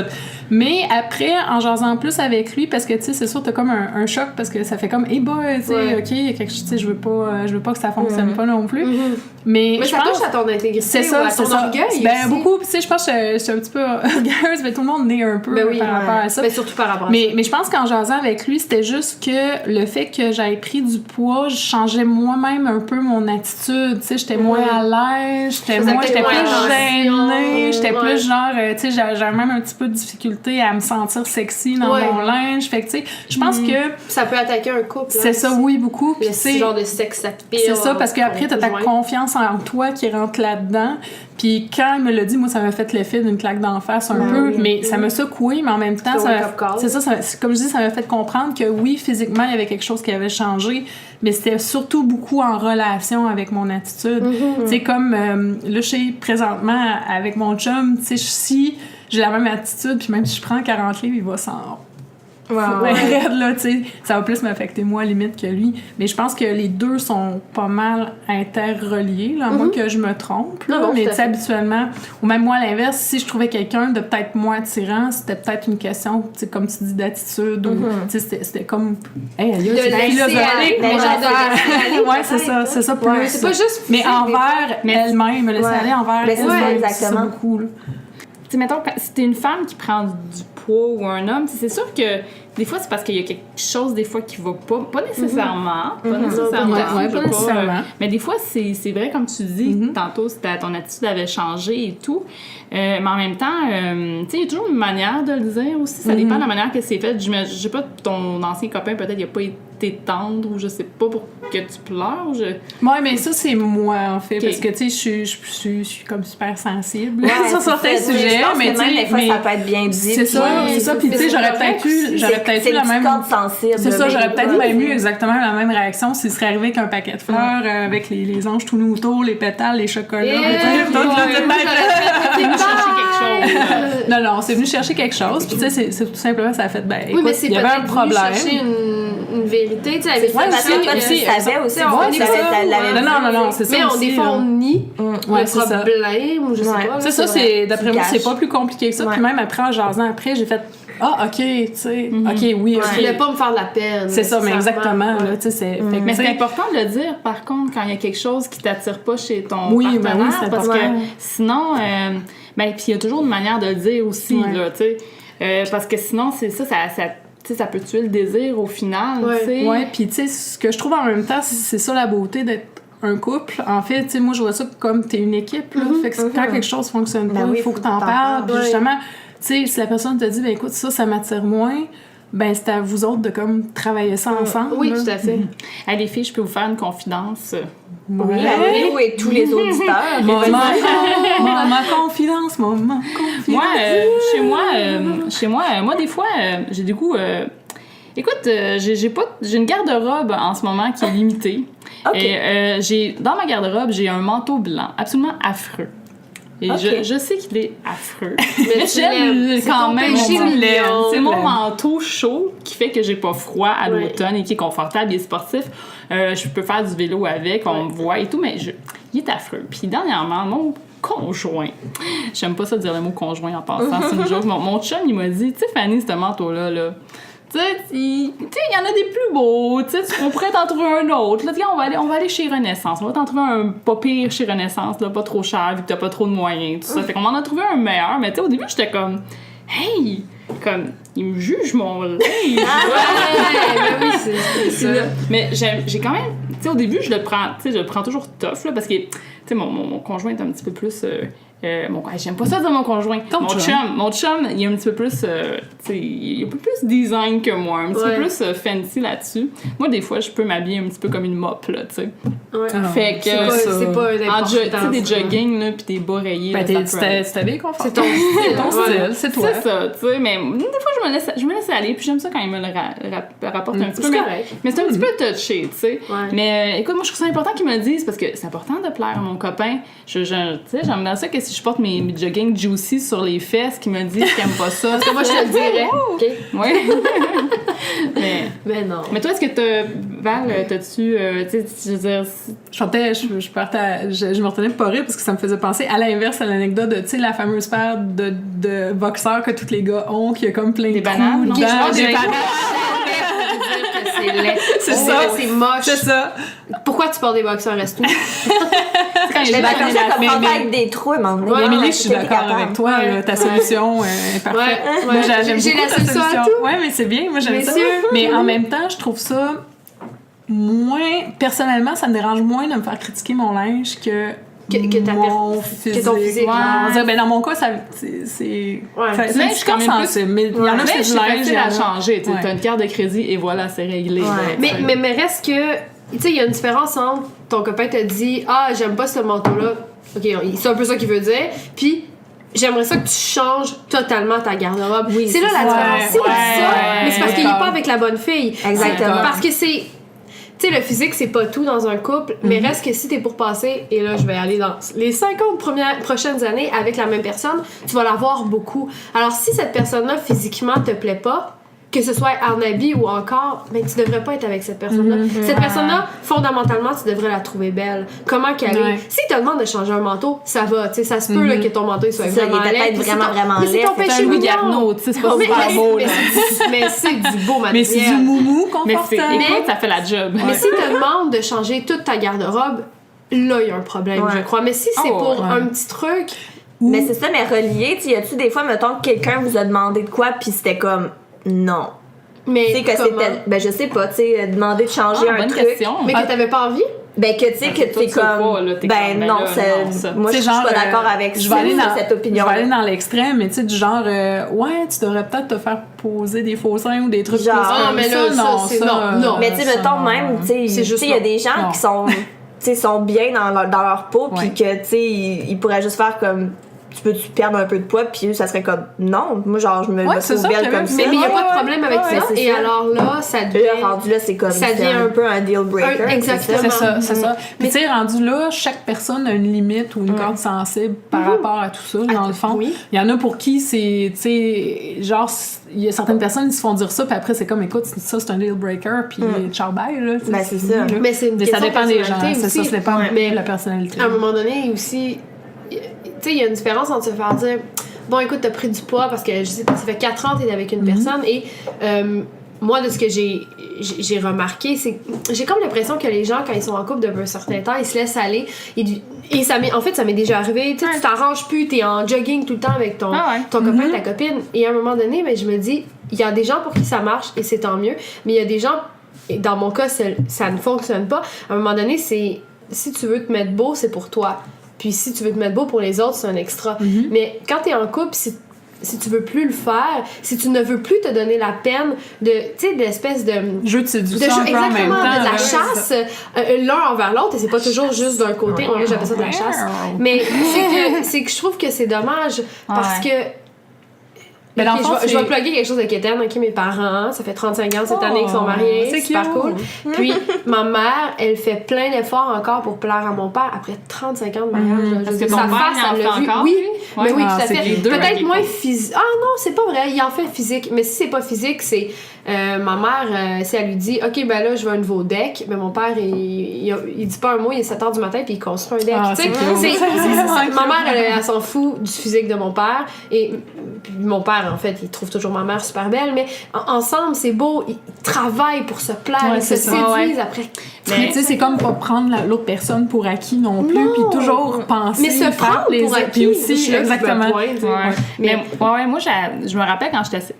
S3: Mais après, en jasant plus avec lui, parce que, tu sais, c'est sûr, t'as comme un choc, parce que ça fait comme, hey boy, tu sais,
S4: Ouais.
S3: OK, il y a quelque chose, tu sais, je veux pas que ça fonctionne pas non plus.
S4: Mais
S3: je
S4: ça
S3: pense...
S4: touche à ton intégrité
S3: C'est
S4: ou à
S3: ça,
S4: ton
S3: c'est ça.
S4: orgueil
S3: Ben,
S4: aussi.
S3: beaucoup, tu sais, je pense que je suis un petit peu orgueilleuse, mais tout le monde naît un peu
S4: Ben oui,
S3: par rapport à ça.
S4: Mais surtout par rapport à
S3: Mais je pense qu'en jasant avec lui, c'était juste que le fait que j'avais pris du poids, je changeais moi-même un peu mon attitude. Tu sais, j'étais moins à l'aise, j'étais
S4: faisais
S3: plus
S4: peut-être moins
S3: gênée, j'étais
S4: attention,
S3: plus genre, tu sais, j'avais même un petit peu de difficulté à me sentir sexy dans
S4: Ouais.
S3: mon linge. Fait que, tu sais, je pense que
S4: ça peut attaquer un couple.
S3: c'est ça, oui, beaucoup. Puis,
S4: Le
S3: tu sais,
S4: genre de sexe appeal.
S3: c'est ça, parce qu'après, t'as ta
S4: conjoint.
S3: confiance en toi qui rentre là-dedans. Puis quand il me l'a dit, moi, ça m'a fait l'effet d'une claque d'en face un peu.
S2: oui.
S3: Mais ça m'a secoué, mais en même temps,
S4: C'est un
S3: ça
S4: wake-up call.
S3: c'est ça, comme je dis, ça m'a fait comprendre que oui, physiquement, il y avait quelque chose qui avait changé, mais c'était surtout beaucoup en relation avec mon attitude. Tu sais, comme là, je sais, présentement, avec mon chum, tu sais, si j'ai la même attitude, puis même si je prends 40 livres, il va s'en...
S2: Ouais.
S3: raide, là, tu sais, ça va plus m'affecter moi limite que lui, mais je pense que les deux sont pas mal interreliés, là, à moins que je me trompe, là,
S4: Non,
S3: mais
S4: tout à
S3: tu sais,
S4: fait.
S3: habituellement, ou même moi à l'inverse, si je trouvais quelqu'un de peut-être moins attirant, c'était peut-être une question, tu sais, comme tu dis, d'attitude, ou tu sais, c'était comme, hey, aïe, c'est
S4: laisser
S3: philosophique,
S4: aller,
S3: mon
S2: mais genre de
S3: affaire.
S4: laisser aller,
S3: Ouais, c'est ça plus.
S2: Ouais,
S4: C'est pas juste.
S3: Mais
S4: physique,
S3: envers elle-même, me laisser
S2: Ouais.
S3: aller envers
S2: Mais c'est
S3: elle-même,
S2: ça,
S3: c'est
S2: exactement.
S3: beaucoup, là.
S1: Tu sais, mettons, si t'es une femme qui prend du poids ou un homme, c'est sûr que des fois, c'est parce qu'il y a quelque chose, des fois, qui va pas nécessairement. Pas nécessairement.
S3: Ouais,
S1: je veux
S3: pas nécessairement.
S1: mais des fois, c'est vrai, comme tu dis, tantôt, ton attitude avait changé et tout. Mais en même temps, tu sais, il y a toujours une manière de le dire aussi. Ça dépend de la manière que c'est fait. Je sais pas, ton ancien copain, peut-être, il a pas été tendre ou je sais pas pour que tu pleures.
S3: Ouais, mais ça, c'est moi, en fait,
S1: Ok.
S3: parce que, tu sais, je suis comme super sensible
S2: Ouais,
S3: sur certains
S2: c'est ça.
S3: sujets,
S2: Je pense
S3: mais
S2: que
S3: tu
S2: même
S3: sais,
S2: des fois,
S3: mais
S2: ça peut être bien dit.
S3: c'est ça,
S2: puis-
S3: c'est ça, puis tu sais,
S4: mais
S3: j'aurais
S4: c'est
S3: peut-être eu
S2: C'est
S3: la
S2: une
S3: même...
S2: petite corde sensible.
S3: C'est ça,
S2: mais-
S3: j'aurais peut-être
S2: ouais.
S3: même eu exactement la même réaction s'il serait arrivé avec un paquet de fleurs, avec les anges tout nus autour, les pétales, les chocolats,
S4: Eh,
S3: les trucs, tout, là,
S4: moi,
S3: peut-être.
S1: C'est venu chercher quelque chose.
S3: Non, c'est venu chercher quelque chose, puis tu sais, c'est tout simplement, ça a fait, ben,
S4: Oui,
S3: écoute,
S4: mais c'est
S3: il y avait un
S4: peut-être
S3: problème.
S4: venu chercher une vérité, tu sais, avec
S2: Ouais, parce que toi, tu
S3: aussi,
S2: savais aussi.
S4: on
S2: Ouais,
S4: est
S2: ça
S4: pas-
S2: l'avait
S3: Non, c'est ça
S4: Mais
S3: aussi,
S4: des fois,
S3: là.
S4: on nie
S3: Ouais,
S4: le
S3: c'est ça.
S4: problème, ou je sais
S2: Ouais.
S4: pas. là,
S3: C'est ça,
S4: vrai.
S3: c'est d'après
S2: Tu
S3: moi, c'est
S2: caches.
S3: pas plus compliqué que ça.
S2: Ouais.
S3: Puis même après, en jasant après, j'ai fait ah, ok, tu sais, ok, oui, ok.
S4: Je voulais pas me faire de la peine.
S3: C'est ça, mais exactement,
S4: nécessairement.
S3: là, tu sais, c'est. fait que,
S1: Mais
S3: tu
S1: c'est
S3: sais,
S1: important de le dire, par contre, quand il y a quelque chose qui t'attire pas chez ton
S3: Oui, ben
S1: partenaire,
S3: oui, c'est
S1: parce
S3: important.
S1: que sinon, ben, puis il y a toujours une manière de le dire aussi,
S3: Ouais.
S1: là, tu sais, parce que sinon, c'est ça, tu sais, ça peut tuer le désir au final,
S4: Ouais.
S1: tu sais.
S3: ouais, puis tu sais, ce que je trouve en même temps, c'est ça la beauté d'être un couple. En fait, tu sais, moi, je vois ça comme t'es une équipe, là. Fait que quand quelque chose fonctionne pas,
S2: Ben oui,
S3: il faut que t'en parles. Puis
S4: Ouais.
S3: justement, tu sais, si la personne te dit, ben écoute, ça m'attire moins, ben c'est à vous autres de comme travailler ça ensemble.
S4: Oui,
S3: là.
S4: tout à fait.
S1: Hey, les filles, je peux vous faire une confidence.
S3: Ouais.
S2: Oui, à nous et tous les auditeurs.
S3: Moment confidence, moment confidence.
S1: Moi, chez moi, des fois, j'ai des goûts. Écoute, j'ai une garde-robe en ce moment qui est limitée.
S2: Ok.
S1: Et dans ma garde-robe, j'ai un manteau blanc absolument affreux. Et
S2: Ok.
S1: je sais qu'il est affreux.
S4: Mais
S1: Mais
S4: tu
S1: j'aime
S4: l'aimes. C'est
S1: quand
S4: ton
S1: même
S4: péché
S1: mon
S4: mignon.
S1: manteau. C'est mon
S3: l'aime.
S1: manteau chaud qui fait que j'ai pas froid à
S4: Ouais.
S1: l'automne et qui est confortable, il est sportif. Je peux faire du vélo avec, on me voit et tout, mais il est affreux. Puis dernièrement, mon conjoint, j'aime pas ça dire le mot conjoint en passant, c'est une joke. Mon chum, il m'a dit, tu sais, Fanny, ce manteau-là, là, Tu sais, il y en a des plus beaux, tu sais, on pourrait t'en trouver un autre. Là, on va aller chez Renaissance. On va t'en trouver un pas pire chez Renaissance, là, pas trop cher, vu que t'as pas trop de moyens, tout ça. Fait qu'on en a trouvé un meilleur, mais tu sais, au début, j'étais comme, hey, comme, il me juge mon lait.
S4: Ouais, oui, c'est ça.
S1: Mais j'ai quand même, tu sais, au début, je le prends toujours tough, là, parce que, tu sais, mon conjoint est un petit peu plus. J'aime pas ça dire mon conjoint. Mon chum, il est un petit peu plus, tu sais, il est un peu plus design que moi, un petit peu plus fancy là-dessus. Moi, des fois, je peux m'habiller un petit peu comme une mop, là, tu sais.
S4: Ouais.
S1: Fait que
S4: c'est pas un
S1: tu sais, des joggings, là, pis des bas rayés.
S3: Ben,
S1: là,
S3: tu t'habilles confortable.
S4: C'est ton
S3: style, c'est toi.
S1: C'est ça, tu sais, mais des fois, je me laisse aller, puis j'aime ça quand il me le rapporte un petit peu.
S4: C'est correct.
S1: Mais c'est un petit peu touché, tu sais.
S4: Ouais.
S1: Mais écoute, moi, je trouve ça important qu'ils me le disent, parce que c'est important de plaire à mon copain. Tu sais, j'aime bien ça que si je porte mes jogging juicy sur les fesses, qu'ils me disent qu'ils aiment pas ça.
S4: Parce que moi, je te le dirais. OK.
S1: Oui.
S4: Mais non.
S1: Mais toi, est-ce que Val, t'as-tu, tu sais, je veux dire...
S3: Je me retenais pas rire parce que ça me faisait penser à l'inverse à l'anecdote de, tu sais, la fameuse paire de boxeurs que tous les gars ont, qui a comme plein
S1: des
S3: de trous
S1: bananes, non?
S3: dedans,
S1: Des
S3: bananes.
S4: C'est laid.
S3: C'est ça.
S4: C'est moche.
S3: C'est ça.
S4: Pourquoi tu portes des boxeurs resto?
S1: Quand
S2: Mais comme ça, comme
S3: mais-
S2: avec des trous, à un moment donné.
S4: Ouais,
S3: Émilie,
S2: Ouais,
S3: je suis
S2: t'es
S3: d'accord
S2: capable.
S3: avec toi. là, ta solution est parfaite.
S4: Ouais,
S3: Moi,
S4: ouais.
S3: j'aime
S4: J'ai
S3: beaucoup
S4: la
S3: ta
S4: solution à tout.
S3: Ouais, mais c'est bien. Moi, j'aime
S4: Mais
S3: ça.
S4: sûr.
S3: Mais en même temps, je trouve ça personnellement, ça me dérange moins de me faire critiquer mon linge que mon physique.
S4: que ton physique.
S3: Ouais.
S1: Ouais.
S3: On va dire, ben dans mon cas, c'est
S4: Ouais.
S3: c'est
S1: Linge,
S3: un
S1: c'est quand
S3: petit
S1: même
S3: peu sensible, mais il y en a
S1: c'est
S3: c'est du linge, il
S1: facile
S3: y en
S1: à
S3: a-
S1: changer. Tu
S3: Ouais.
S1: as une carte de crédit et voilà, c'est réglé.
S2: Ouais.
S1: là,
S4: Mais reste que, tu sais, il y a une différence entre ton copain te dit ah, j'aime pas ce manteau-là. OK, c'est un peu ça qu'il veut dire. Puis, j'aimerais ça que tu changes totalement ta garde-robe.
S2: Oui,
S4: c'est là
S2: c'est
S4: la
S2: ça.
S4: différence. C'est
S1: Ouais,
S4: ça. Mais c'est parce qu'il est
S3: d'accord.
S4: pas avec la bonne fille.
S2: Exactement.
S4: Parce que c'est. Tu sais, le physique, c'est pas tout dans un couple, mais reste que si t'es pour passer, et là, je vais aller dans les 50 prochaines années avec la même personne, tu vas la voir beaucoup. Alors, si cette personne-là, physiquement, te plaît pas, que ce soit en habit ou encore, ben, tu devrais pas être avec cette personne-là. Cette personne-là, fondamentalement, tu devrais la trouver belle. Comment qu'elle
S3: Ouais.
S4: est. Si te demande de changer un manteau, ça va, tu sais, ça se peut là, que ton manteau il soit
S2: C'est ça, il
S4: vraiment
S2: était
S4: laid.
S2: peut-être
S4: puis c'est
S2: vraiment,
S4: ton-
S2: vraiment
S4: mais c'est
S2: laid,
S4: ton
S2: c'est
S4: péché
S1: un Louis
S4: mignon.
S1: Garneau, tu sais, c'est pas
S4: Mais-
S1: super beau, là.
S4: mais c'est du beau matériel.
S3: Mais c'est du moumou
S1: Mais
S3: confortable.
S1: écoute, ça fait la job.
S4: Mais si te demande de changer toute ta garde-robe, là, il y a un problème,
S2: Ouais.
S4: je crois. Mais si c'est
S1: Oh,
S4: pour
S3: ouais.
S4: un petit truc,
S2: Mais c'est ça, mais relié, tu sais, y a-tu des fois, mettons, que quelqu'un vous a demandé de quoi, puis c'était comme non.
S4: mais
S2: Tu sais, que
S4: comment?
S2: c'était. Ben, je sais pas, tu sais, demander de changer
S1: Ah,
S2: un
S1: bonne
S2: truc.
S1: question.
S4: Mais que t'avais pas envie?
S2: Ben, que tu sais, que
S1: toi,
S2: t'es
S1: tu sais
S2: comme.
S1: pas, là, t'es
S2: Ben,
S1: comme, ben
S2: non,
S1: là,
S2: ça.
S1: non, ça.
S2: Moi, je
S3: Tu
S2: suis
S3: sais,
S2: pas
S3: genre,
S2: d'accord avec
S3: je vais aller dans
S2: cette opinion.
S3: Je vais aller dans l'extrême, mais tu sais, du genre, ouais, tu devrais peut-être te faire poser des faux seins ou des trucs
S2: Genre,
S3: plus
S2: ah,
S3: comme
S4: mais
S3: ça.
S4: là, ça, c'est non.
S2: Mais tu sais,
S3: ça,
S2: mettons
S3: non.
S2: même, tu sais,
S4: C'est juste
S2: il y a
S4: non.
S2: des gens
S3: Non.
S2: qui sont. Tu sais, sont bien dans leur peau, puis
S3: Ouais.
S2: que, tu sais, ils pourraient juste faire comme. Tu peux-tu perdre un peu de poids, puis eux, ça serait comme. Non, moi, genre, je me
S3: Ouais, c'est
S2: trouve
S3: ça,
S2: belle
S3: j'avais
S2: comme
S3: vu
S2: ça.
S4: Mais il n'y a
S3: Ouais,
S4: pas de
S3: ouais,
S4: problème avec
S2: ouais,
S4: ça.
S2: c'est
S4: Et
S2: ça.
S4: alors là, ça devient.
S2: Là, rendu là, c'est comme.
S4: Ça
S2: c'est
S4: devient
S2: un peu un deal breaker.
S4: exactement.
S3: C'est ça, c'est ça.
S4: Mais-
S3: Puis tu sais, rendu là, chaque personne a une limite ou une corde sensible par rapport à tout ça, dans le fond.
S4: oui.
S3: Il y en a pour qui c'est, tu sais, genre, il y a certaines personnes qui se font dire ça, puis après, c'est comme, écoute, ça, c'est un deal breaker, puis ciao, bye, là. tu sais,
S2: Ben, c'est ça.
S3: fini, là.
S4: Mais c'est une
S3: Mais ça
S4: question
S3: dépend
S4: de
S3: des gens,
S4: personnalité
S3: c'est ça,
S4: aussi.
S3: ça dépend
S4: Mais
S3: de la personnalité.
S4: à un moment donné aussi, tu sais, il y a une différence entre se faire dire bon, écoute, t'as pris du poids parce que je sais pas, ça fait 4 ans que t'es avec une personne et moi, de ce que j'ai remarqué, c'est que j'ai comme l'impression que les gens, quand ils sont en couple depuis un certain temps, ils se laissent aller. Et ça m'est, en fait, ça m'est déjà arrivé. Tu sais, tu t'arranges plus, t'es en jogging tout le temps avec ton,
S1: Ah ouais.
S4: ton copain, ta copine. Et à un moment donné, ben, je me dis, il y a des gens pour qui ça marche et c'est tant mieux. Mais il y a des gens, et dans mon cas, ça ne fonctionne pas. À un moment donné, c'est si tu veux te mettre beau, c'est pour toi. Puis si tu veux te mettre beau pour les autres, c'est un extra. Mais quand t'es en couple, si tu veux plus le faire, si tu ne veux plus te donner la peine de, tu sais, de l'espèce de
S3: Jeu de séduction un peu en même
S4: exactement,
S3: temps.
S4: de la
S3: là.
S4: chasse l'un envers l'autre, et c'est pas toujours juste d'un côté. Moi, j'appelle ça de la chasse. Mais c'est que je trouve que c'est dommage parce que.
S3: Mais dans
S4: Ok,
S3: le fond,
S4: je vais
S3: c'est-
S4: plugger quelque chose de quétaine. Ok, mes parents, ça fait 35 ans cette année qu'ils sont mariés.
S3: c'est
S4: super
S3: cute.
S4: cool. Puis ma mère, elle fait plein d'efforts encore pour plaire à mon père après 35 ans de mariage. là. Je
S1: Parce
S4: veux
S1: que
S4: dire,
S1: ton
S4: sa
S1: père,
S4: face,
S1: il en
S4: elle l'a
S1: fait
S4: vu.
S1: encore,
S4: Oui,
S1: lui?
S4: mais oui,
S3: Ah,
S4: tout à
S3: c'est
S4: fait.
S3: les deux,
S4: Peut-être
S1: ok,
S4: moins
S1: cool.
S4: physique. Ah non, c'est pas vrai. Il en fait physique. Mais si c'est pas physique, c'est ma mère, si elle lui dit « OK, ben là, je veux un nouveau deck », mais mon père, il dit pas un mot, il est 7h du matin, puis il construit un deck.
S3: Ah,
S4: Tu sais, ma mère, elle s'en fout du physique de mon père, et puis mon père, en fait, il trouve toujours ma mère super belle, mais ensemble, c'est beau, ils travaillent pour se plaire, ils se séduisent après.
S3: Mais tu sais, c'est comme pas prendre l'autre personne pour acquis non plus, puis toujours penser,
S4: mais se prendre pour acquis,
S3: puis aussi, exactement.
S1: Mais moi, je me rappelle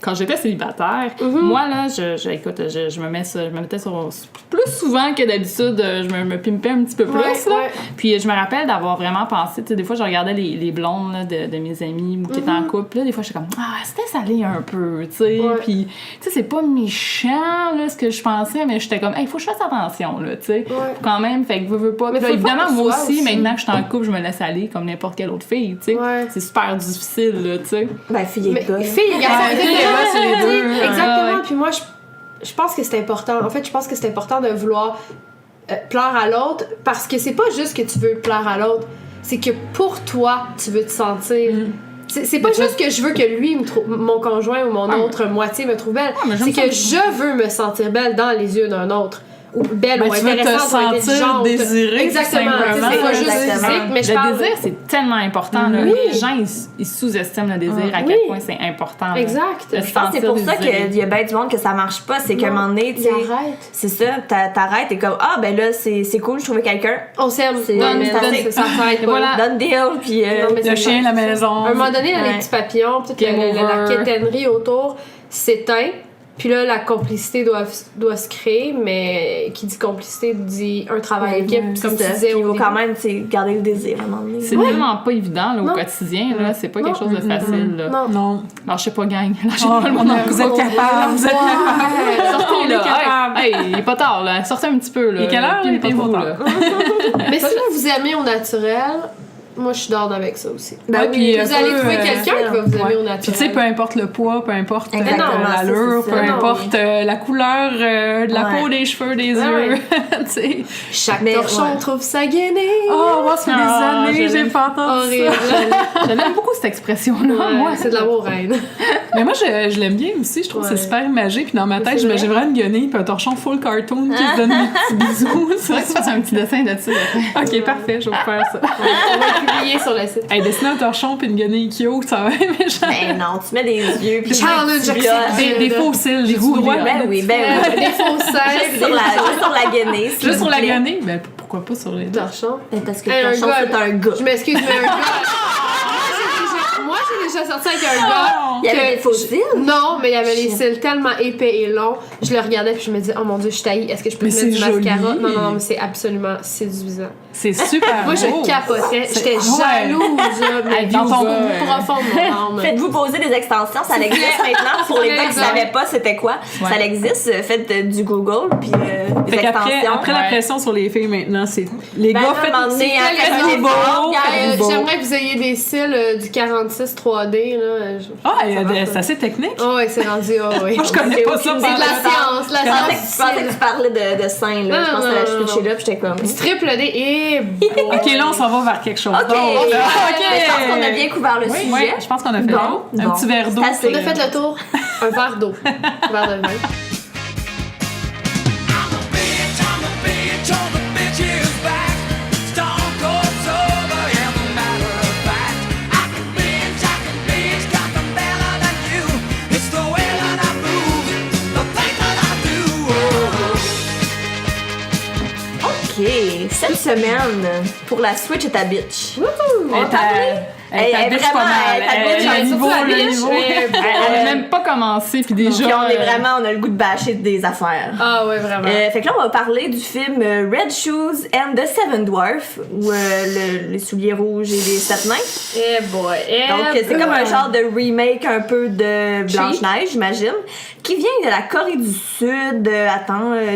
S1: quand j'étais célibataire, moi, là, écoute, je me mettais sur plus souvent que d'habitude, je me pimpais un petit peu plus, là. Puis je me rappelle d'avoir vraiment pensé, tu sais, des fois, je regardais les blondes là, de mes amis qui étaient en couple, là, des fois, j'étais comme, c'était salé un peu, tu sais. Puis, tu sais, c'est pas méchant, là, ce que je pensais, mais j'étais comme, il faut que je fasse attention, là, tu sais. Quand même, fait que veux pas. Mais là, évidemment, moi aussi, maintenant que je suis en couple, je me laisse aller comme n'importe quelle autre fille, tu sais. C'est super difficile, là, tu sais.
S2: Ben, fille et gars.
S4: Fille et garçon,
S1: c'est les deux.
S4: Exactement. Puis moi, je pense que c'est important. En fait, je pense que c'est important de vouloir plaire à l'autre, parce que c'est pas juste que tu veux plaire à l'autre, c'est que pour toi, tu veux te sentir... C'est pas juste que je veux que lui, mon conjoint ou mon autre moitié me trouve belle. C'est que je veux me sentir belle dans les yeux d'un autre. Ou belle ou intéressante ou intelligente.
S3: Désiré,
S4: exactement. C'est pas juste physique, mais
S1: le désir, c'est tellement important. Là. Les gens, ils sous-estiment le désir, à quel point c'est important.
S4: Exact.
S2: Je pense que c'est pour ça qu'il y a bien du monde que ça marche pas. C'est qu'à un moment donné, tu sais, c'est ça, t'arrêtes, t'es comme, ben là, c'est cool, je trouvais quelqu'un.
S4: On s'aime. Ça s'arrête.
S2: Voilà. Donne deal, puis
S3: le chien, la maison.
S4: À un moment donné, les petits papillons, peut-être la quétainerie autour s'éteint. Puis là, la complicité doit se créer, mais qui dit complicité dit un travail d'équipe, comme tu disais.
S2: Il faut quand même garder le désir à un moment donné.
S1: C'est tellement pas évident là, au quotidien, là. C'est pas quelque chose de facile. Là.
S3: Non.
S1: Lâchez pas, gang. Lâchez pas le monde.
S3: Vous êtes capable. Vous êtes capable.
S1: Sortez là. Hey, il est pas tard, là. Sortez un petit peu, là.
S3: Et quelle heure il était vous, là?
S4: Mais si vous aimez au naturel, moi, je suis d'ordre avec ça aussi.
S3: Ben oui,
S4: vous allez trouver quelqu'un qui va vous aimer au naturel.
S3: Puis tu sais, peu importe le poids, peu importe l'allure,
S2: ça,
S3: peu importe la couleur de la peau, des cheveux, des yeux. Tu sais.
S4: Chaque torchon trouve sa gainée.
S3: Oh, moi, ça fait des années, j'ai pas entendu ça.
S1: J'aime beaucoup cette expression-là, moi.
S4: C'est de l'amour reine.
S3: Mais moi, je l'aime bien aussi. Je trouve que c'est super imagé. Puis dans ma tête, j'ai vraiment une guenille puis un torchon full cartoon qui se donne des petits bisous.
S1: C'est vrai que tu fasses un petit dessin de ça.
S3: OK, parfait, je vais faire ça.
S4: Publié sur le site.
S3: Hey, dessiner un torchon puis une guenille cute, ça va être méchant.
S2: Ben non, tu mets des yeux puis
S3: des faux cils, j'ai du droit.
S2: Ben oui.
S4: Des faux cils.
S2: Juste sur la guenille.
S3: Juste sur la guenille? Ben pourquoi pas sur les deux?
S4: Torchon.
S2: Parce que le torchon, c'est un gars.
S4: Je m'excuse, mais un gars... Moi, j'ai déjà sorti avec un gars.
S2: Il y avait des faux cils?
S4: Non, mais il y avait les cils tellement épais et longs. Je le regardais puis je me disais, oh mon Dieu, je suis taillée. Est-ce que je peux mettre du mascara? Non, mais c'est absolument séduisant.
S3: C'est super
S4: Moi, je capotais. J'étais jalouse, mais dans ton bout profond de mon âme.
S2: Faites-vous poser des extensions. Ça existe maintenant. Pour les gars qui ne savaient pas c'était quoi, ça existe. Faites du Google puis des extensions.
S3: Après la pression sur les filles maintenant, c'est les gars faites
S4: j'aimerais que vous ayez des cils du 46 3D.
S3: C'est assez technique.
S4: Oh, oui, c'est rendu.
S3: Moi, je connais pas ça.
S4: C'est de la science.
S2: Je pensais que tu parlais de seins. Je pensais à la switcher là puis j'étais comme.
S4: Du triple D et.
S3: OK, là, on s'en va vers quelque chose.
S2: OK. Je pense qu'on a bien couvert le sujet.
S3: Oui, je pense qu'on a fait un petit verre d'eau.
S4: On a fait le tour. Un verre d'eau. Un verre de vin.
S2: Cette semaine, pour la Switch et ta bitch.
S1: On t'a
S2: Elle est vraiment,
S1: elle a même pas commencé, puis déjà.
S2: Puis on a le goût de bâcher des affaires.
S4: Ah ouais, vraiment.
S2: Fait que là, on va parler du film Red Shoes and the Seven Dwarfs, ou les souliers rouges et les sept nains. Donc, c'est comme un genre de remake un peu de Blanche-Neige, j'imagine, qui vient de la Corée du Sud.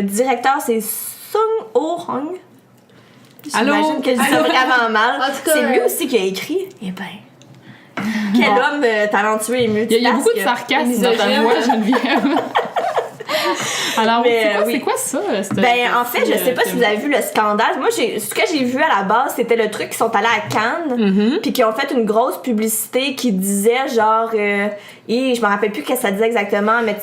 S2: Directeur, c'est Sung Ho-hong. J'imagine que je dis ça vraiment mal. C'est lui aussi qui a écrit. Eh ben, quel homme talentueux et multitask.
S1: Il y a beaucoup de sarcasme dans ta voix, Geneviève. Alors,
S2: Mais,
S1: c'est quoi ça?
S2: En fait, je sais pas si vous avez vu le scandale. Moi, ce que j'ai vu à la base, c'était le truc qu'ils sont allés à Cannes, puis qui ont fait une grosse publicité qui disait genre, je me rappelle plus ce que ça disait exactement, mais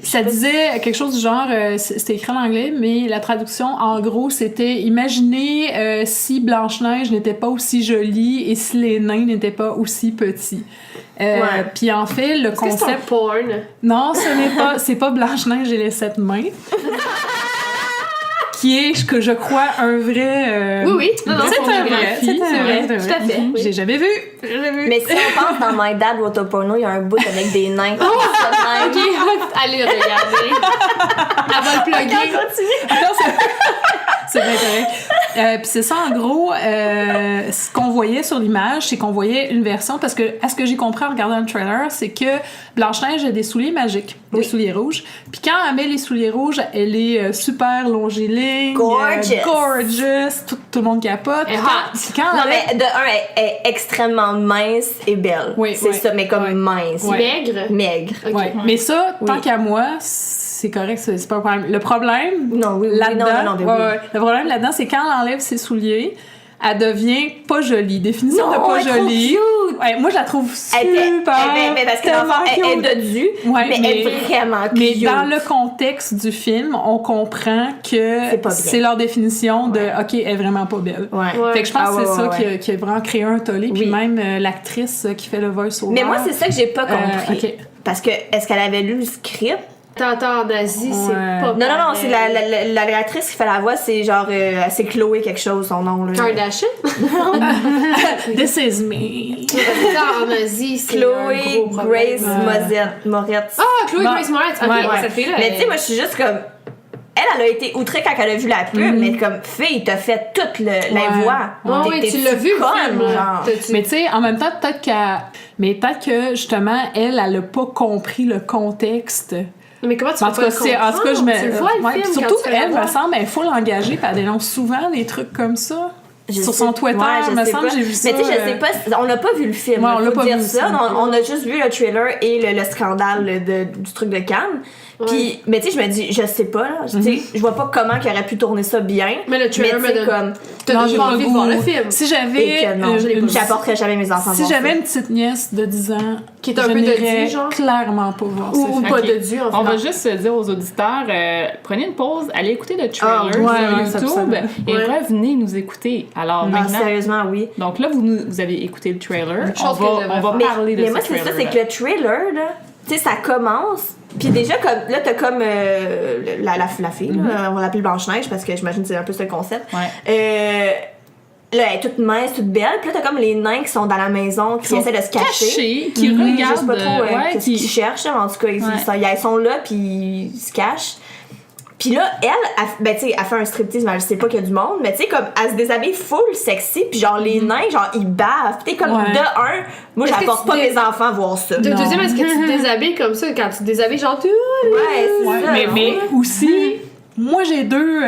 S3: ça disait quelque chose du genre, c'était écrit en anglais, mais la traduction, en gros, c'était imaginez si Blanche-Neige n'était pas aussi jolie et si les nains n'étaient pas aussi petits. Puis en fait, le concept.
S4: C'est un porn.
S3: Non, c'est pas Blanche-Neige et les 7 mains. Qui est, que je crois, un vrai...
S4: Oui. Non,
S3: c'est un vrai.
S4: Tout à fait.
S3: J'ai jamais vu.
S2: Mais si on pense dans My Dad Wrote a Porno, il y a un bout avec des nains.
S4: OK, allez regarder. Elle va le plugger.
S3: C'est bien correct. Puis c'est ça, en gros, ce qu'on voyait sur l'image, c'est qu'on voyait une version, parce que, à ce que j'ai compris en regardant le trailer, c'est que Blanche-Neige a des souliers magiques, des souliers rouges. Puis quand elle met les souliers rouges, elle est super longiligne. Gorgeous. Tout le monde capote.
S2: Mais de un, elle est extrêmement mince et belle.
S3: Oui,
S2: c'est ça, mais comme mince.
S4: Maigre.
S2: Okay.
S3: Ouais. Mais ça, tant qu'à moi, c'est correct, c'est pas un problème. Le problème là-dedans, le problème là-dedans, c'est quand elle enlève ses souliers, elle devient pas jolie. Définition de pas jolie. Ouais, moi, je la trouve super.
S2: Mais parce que elle est dodue, mais elle est vraiment cute.
S3: Mais dans le contexte du film, on comprend que c'est leur définition de OK, elle est vraiment pas belle. Fait que je pense que c'est ça qui a vraiment créé un tollé. Puis même l'actrice qui fait le voice-over.
S2: Mais moi, c'est ça que j'ai pas compris.
S3: Okay.
S2: Parce que est-ce qu'elle avait lu le script?
S4: Attends, en Asie, c'est pas
S2: Non, c'est l'actrice qui fait la voix, c'est genre, c'est Chloé quelque chose, son nom, là.
S4: Kardashian?
S3: This is me.
S4: En Asie, c'est
S2: Chloé Grace Moretz.
S4: Ah, Chloé Grace Moretz. OK, cette fille-là.
S2: Mais tu sais, moi, je suis juste comme... Elle a été outrée quand elle a vu la pub, mais comme fille, t'as fait toute la voix.
S4: Oui, tu l'as vu,
S2: genre.
S3: Mais tu sais, en même temps, peut-être que justement, elle a pas compris le contexte.
S4: Mais comment tu peux pas
S3: en tout cas, je me...
S4: Tu vois le film
S3: surtout
S4: quand tu
S3: elle, me semble, elle faut l'engager, puis elle dénonce souvent des trucs comme ça. Sur son Twitter, me semble, j'ai vu ça.
S2: Mais tu sais, je sais pas, on n'a pas vu le film.
S3: Ouais, on l'a pas vu
S2: ça. On a juste vu le trailer et le scandale du truc de Cannes. Puis, mais tu sais, je me dis, je sais pas, là. Tu sais, je vois pas comment qu'il aurait pu tourner ça bien.
S4: Mais le trailer me donne
S2: comme...
S4: T'as déjà envie de voir le film.
S3: Si j'avais...
S2: j'apporterais jamais mes enfants.
S3: Si j'avais une petite nièce de 10 ans,
S4: qui est un peu dodue, genre,
S3: clairement pas voir ça.
S4: Ou pas dodue, en fait.
S1: On va juste dire aux auditeurs, prenez une pause, allez écouter le trailer sur YouTube et revenez nous écouter. Alors maintenant...
S2: Sérieusement, oui.
S1: Donc là, vous avez écouté le trailer. On va parler de ce trailer.
S2: Mais moi, c'est ça, c'est que le trailer, là, tu sais, ça commence... Puis déjà, comme, là, t'as comme la fille, là, on va l'appeler Blanche-Neige parce que j'imagine que c'est un peu ce concept. Là, elle est toute mince, toute belle. Puis là, t'as comme les nains qui sont dans la maison, qui essaient de se cacher.
S1: Qui regardent.
S2: Je sais pas trop qu'est-ce qu'ils cherchent, mais en tout cas, ils sont là, puis ils se cachent. Puis là, elle fait un striptease, mais elle sait pas qu'il y a du monde, mais tu sais, comme, elle se déshabille full sexy, puis genre, les nains, genre, ils bavent. Puis t'es comme, de un, moi, j'apporte pas mes enfants voir ça.
S4: Deuxième, est-ce que tu te déshabilles comme ça, quand tu te déshabilles, genre,
S2: c'est ça.
S3: Mais aussi... Moi, j'ai deux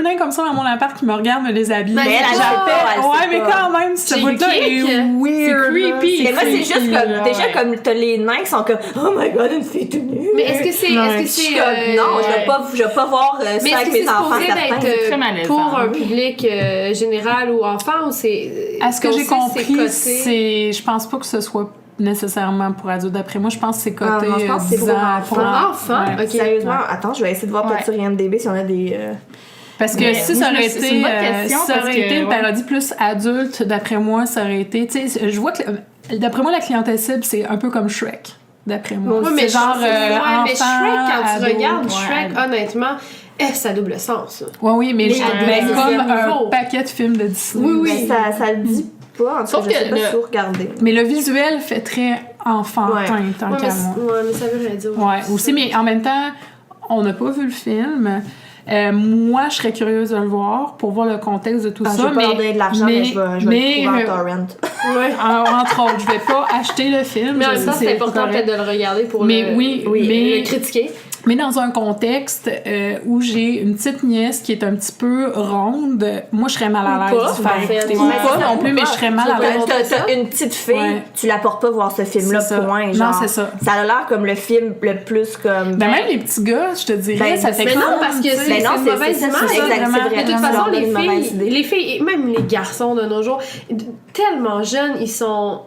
S3: nains comme ça dans mon appart qui me regardent me déshabiller.
S2: Mais elle sait pas.
S3: Mais quand même, ce bout-là est weird.
S1: C'est creepy.
S2: Mais moi, c'est juste comme... Déjà, comme t'as les nains qui sont comme « Oh my God, une fille toute nue! »
S4: Mais est-ce que c'est...
S2: Non, je vais pas voir ça avec mes enfants.
S4: Mais est-ce que c'est supposé d'être pour un public général ou enfant, ou c'est...
S3: À ce que j'ai compris, c'est... Je pense pas que ce soit nécessairement pour adultes. D'après moi, je pense que c'est coté 10 ans
S4: pour enfants.
S2: Okay. Sérieusement, attends, je vais essayer de voir peut-être sur IMDb si on a des...
S3: Parce que si ça aurait été une parodie plus adulte, d'après moi, ça aurait été... Tu sais, je vois que... D'après moi, la clientèle cible, c'est un peu comme Shrek. D'après moi.
S4: Oui, mais
S3: genre enfant,
S4: mais Shrek, quand tu regardes
S3: ado,
S4: Shrek, honnêtement... ça a double sens.
S3: Oui, mais comme un paquet de films de Disney.
S2: Oui. Ça le dit pas. Sauf que je sais pas si vous regardez.
S3: Mais le visuel fait très enfantin, tant qu'à moi.
S4: Oui, mais ça veut rien dire.
S3: Ouais, aussi, mais en même temps, on n'a pas vu le film. Moi, je serais curieuse de le voir pour voir le contexte de tout ça.
S2: Je vais pas leur donner de l'argent, mais je vais le trouver en torrent.
S3: Ouais, entre autres, je vais pas acheter le film.
S4: Mais en même temps, c'est important peut-être de le regarder pour le critiquer.
S3: Mais dans un contexte où j'ai une petite nièce qui est un petit peu ronde, moi, je serais mal à l'aise de faire écouter. Ou pas non plus, mais je serais mal à l'aise.
S2: T'as une petite fille, tu la portes pas voir ce film-là, point. Genre,
S3: non, c'est ça.
S2: Ça a l'air comme le film le plus comme...
S3: Ben, même les petits gars, je te dirais, ça fait
S4: mais non, parce que c'est une mauvaise image. De toute façon, les filles, et même les garçons de nos jours, tellement jeunes, ils sont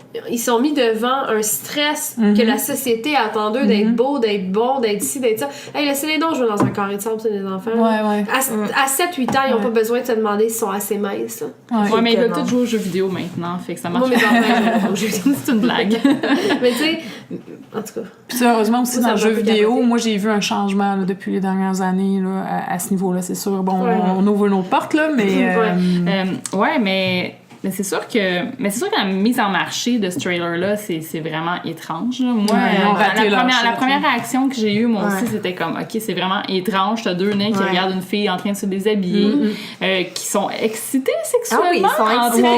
S4: mis devant un stress que la société attend d'eux d'être beau, d'être bon, d'être ci, d'être ça. Hey, laissez-les donc jouer dans un carré de sable, c'est des enfants. À 7-8 ans, ils n'ont pas besoin de se demander s'ils sont assez minces.
S1: Ouais, mais ils veulent tous jouer aux jeux vidéo maintenant, fait que ça marche.
S4: Moi, mes enfants,
S1: c'est une blague.
S4: Mais tu sais, en tout cas.
S3: Puis heureusement aussi, dans le jeu vidéo, moi, j'ai vu un changement là, depuis les dernières années là, à ce niveau-là, c'est sûr. Bon, on ouvre nos portes, là, mais...
S1: Mais c'est sûr que la mise en marché de ce trailer-là, c'est vraiment étrange. Là. Moi, la première réaction que j'ai eue, moi aussi, c'était comme, OK, c'est vraiment étrange. T'as deux nains qui regardent une fille en train de se déshabiller, qui sont excités sexuellement.
S2: Ah oui, ils sont excités.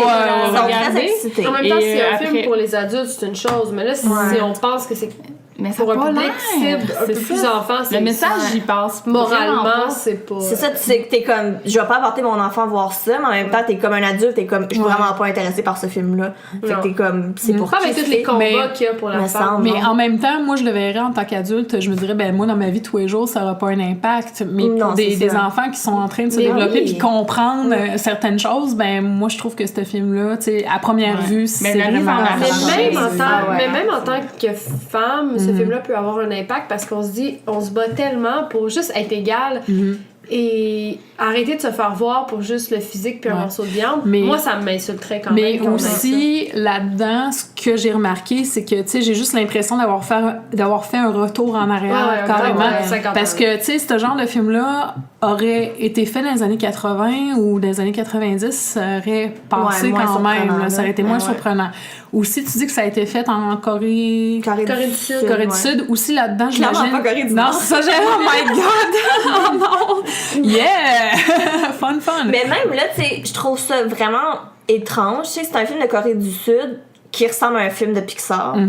S2: Ils sont très excités.
S4: En même temps, si un film pour les adultes, c'est une chose. Mais là, si on pense que c'est...
S1: Mais
S4: pour un public cible un peu plus enfant,
S1: le message j'y passe
S4: moralement, c'est pas...
S2: C'est ça, tu sais que t'es comme, je vais pas apporter mon enfant voir ça, mais en même temps, t'es comme un adulte, t'es comme, je suis vraiment pas intéressée par ce film-là. Fait que t'es comme, c'est pour
S4: pas avec tous les combats qu'il y a pour la femme.
S3: Mais en même temps, moi, je le verrais en tant qu'adulte, je me dirais, ben moi, dans ma vie tous les jours, ça aura pas un impact. Mais pour des enfants qui sont en train de se développer puis comprendre certaines choses, ben moi, je trouve que ce film-là, tu sais, à première vue, c'est vraiment...
S4: Mais même en tant que femme, ce film-là peut avoir un impact parce qu'on se dit, on se bat tellement pour juste être égal et arrêter de se faire voir pour juste le physique puis un morceau de viande. Mais, moi, ça m'insulterait quand même.
S3: Mais aussi, là-dedans, ce que j'ai remarqué, c'est que, tu sais, j'ai juste l'impression d'avoir fait un retour en arrière, carrément. Parce que, tu sais, ce genre de film-là aurait été fait dans les années 80 ou dans les années 90, ça aurait passé quand même. Là, ça aurait été moins surprenant. Ou si tu dis que ça a été fait en Corée
S2: du Sud.
S3: Corée du Sud, aussi là-dedans, j'imagine...
S2: pas Corée du Nord.
S3: Non, c'est ça, oh my God! Oh non! Yeah! Fun!
S2: Mais même là, tu sais, je trouve ça vraiment étrange. Tu sais, c'est un film de Corée du Sud qui ressemble à un film de Pixar. Tu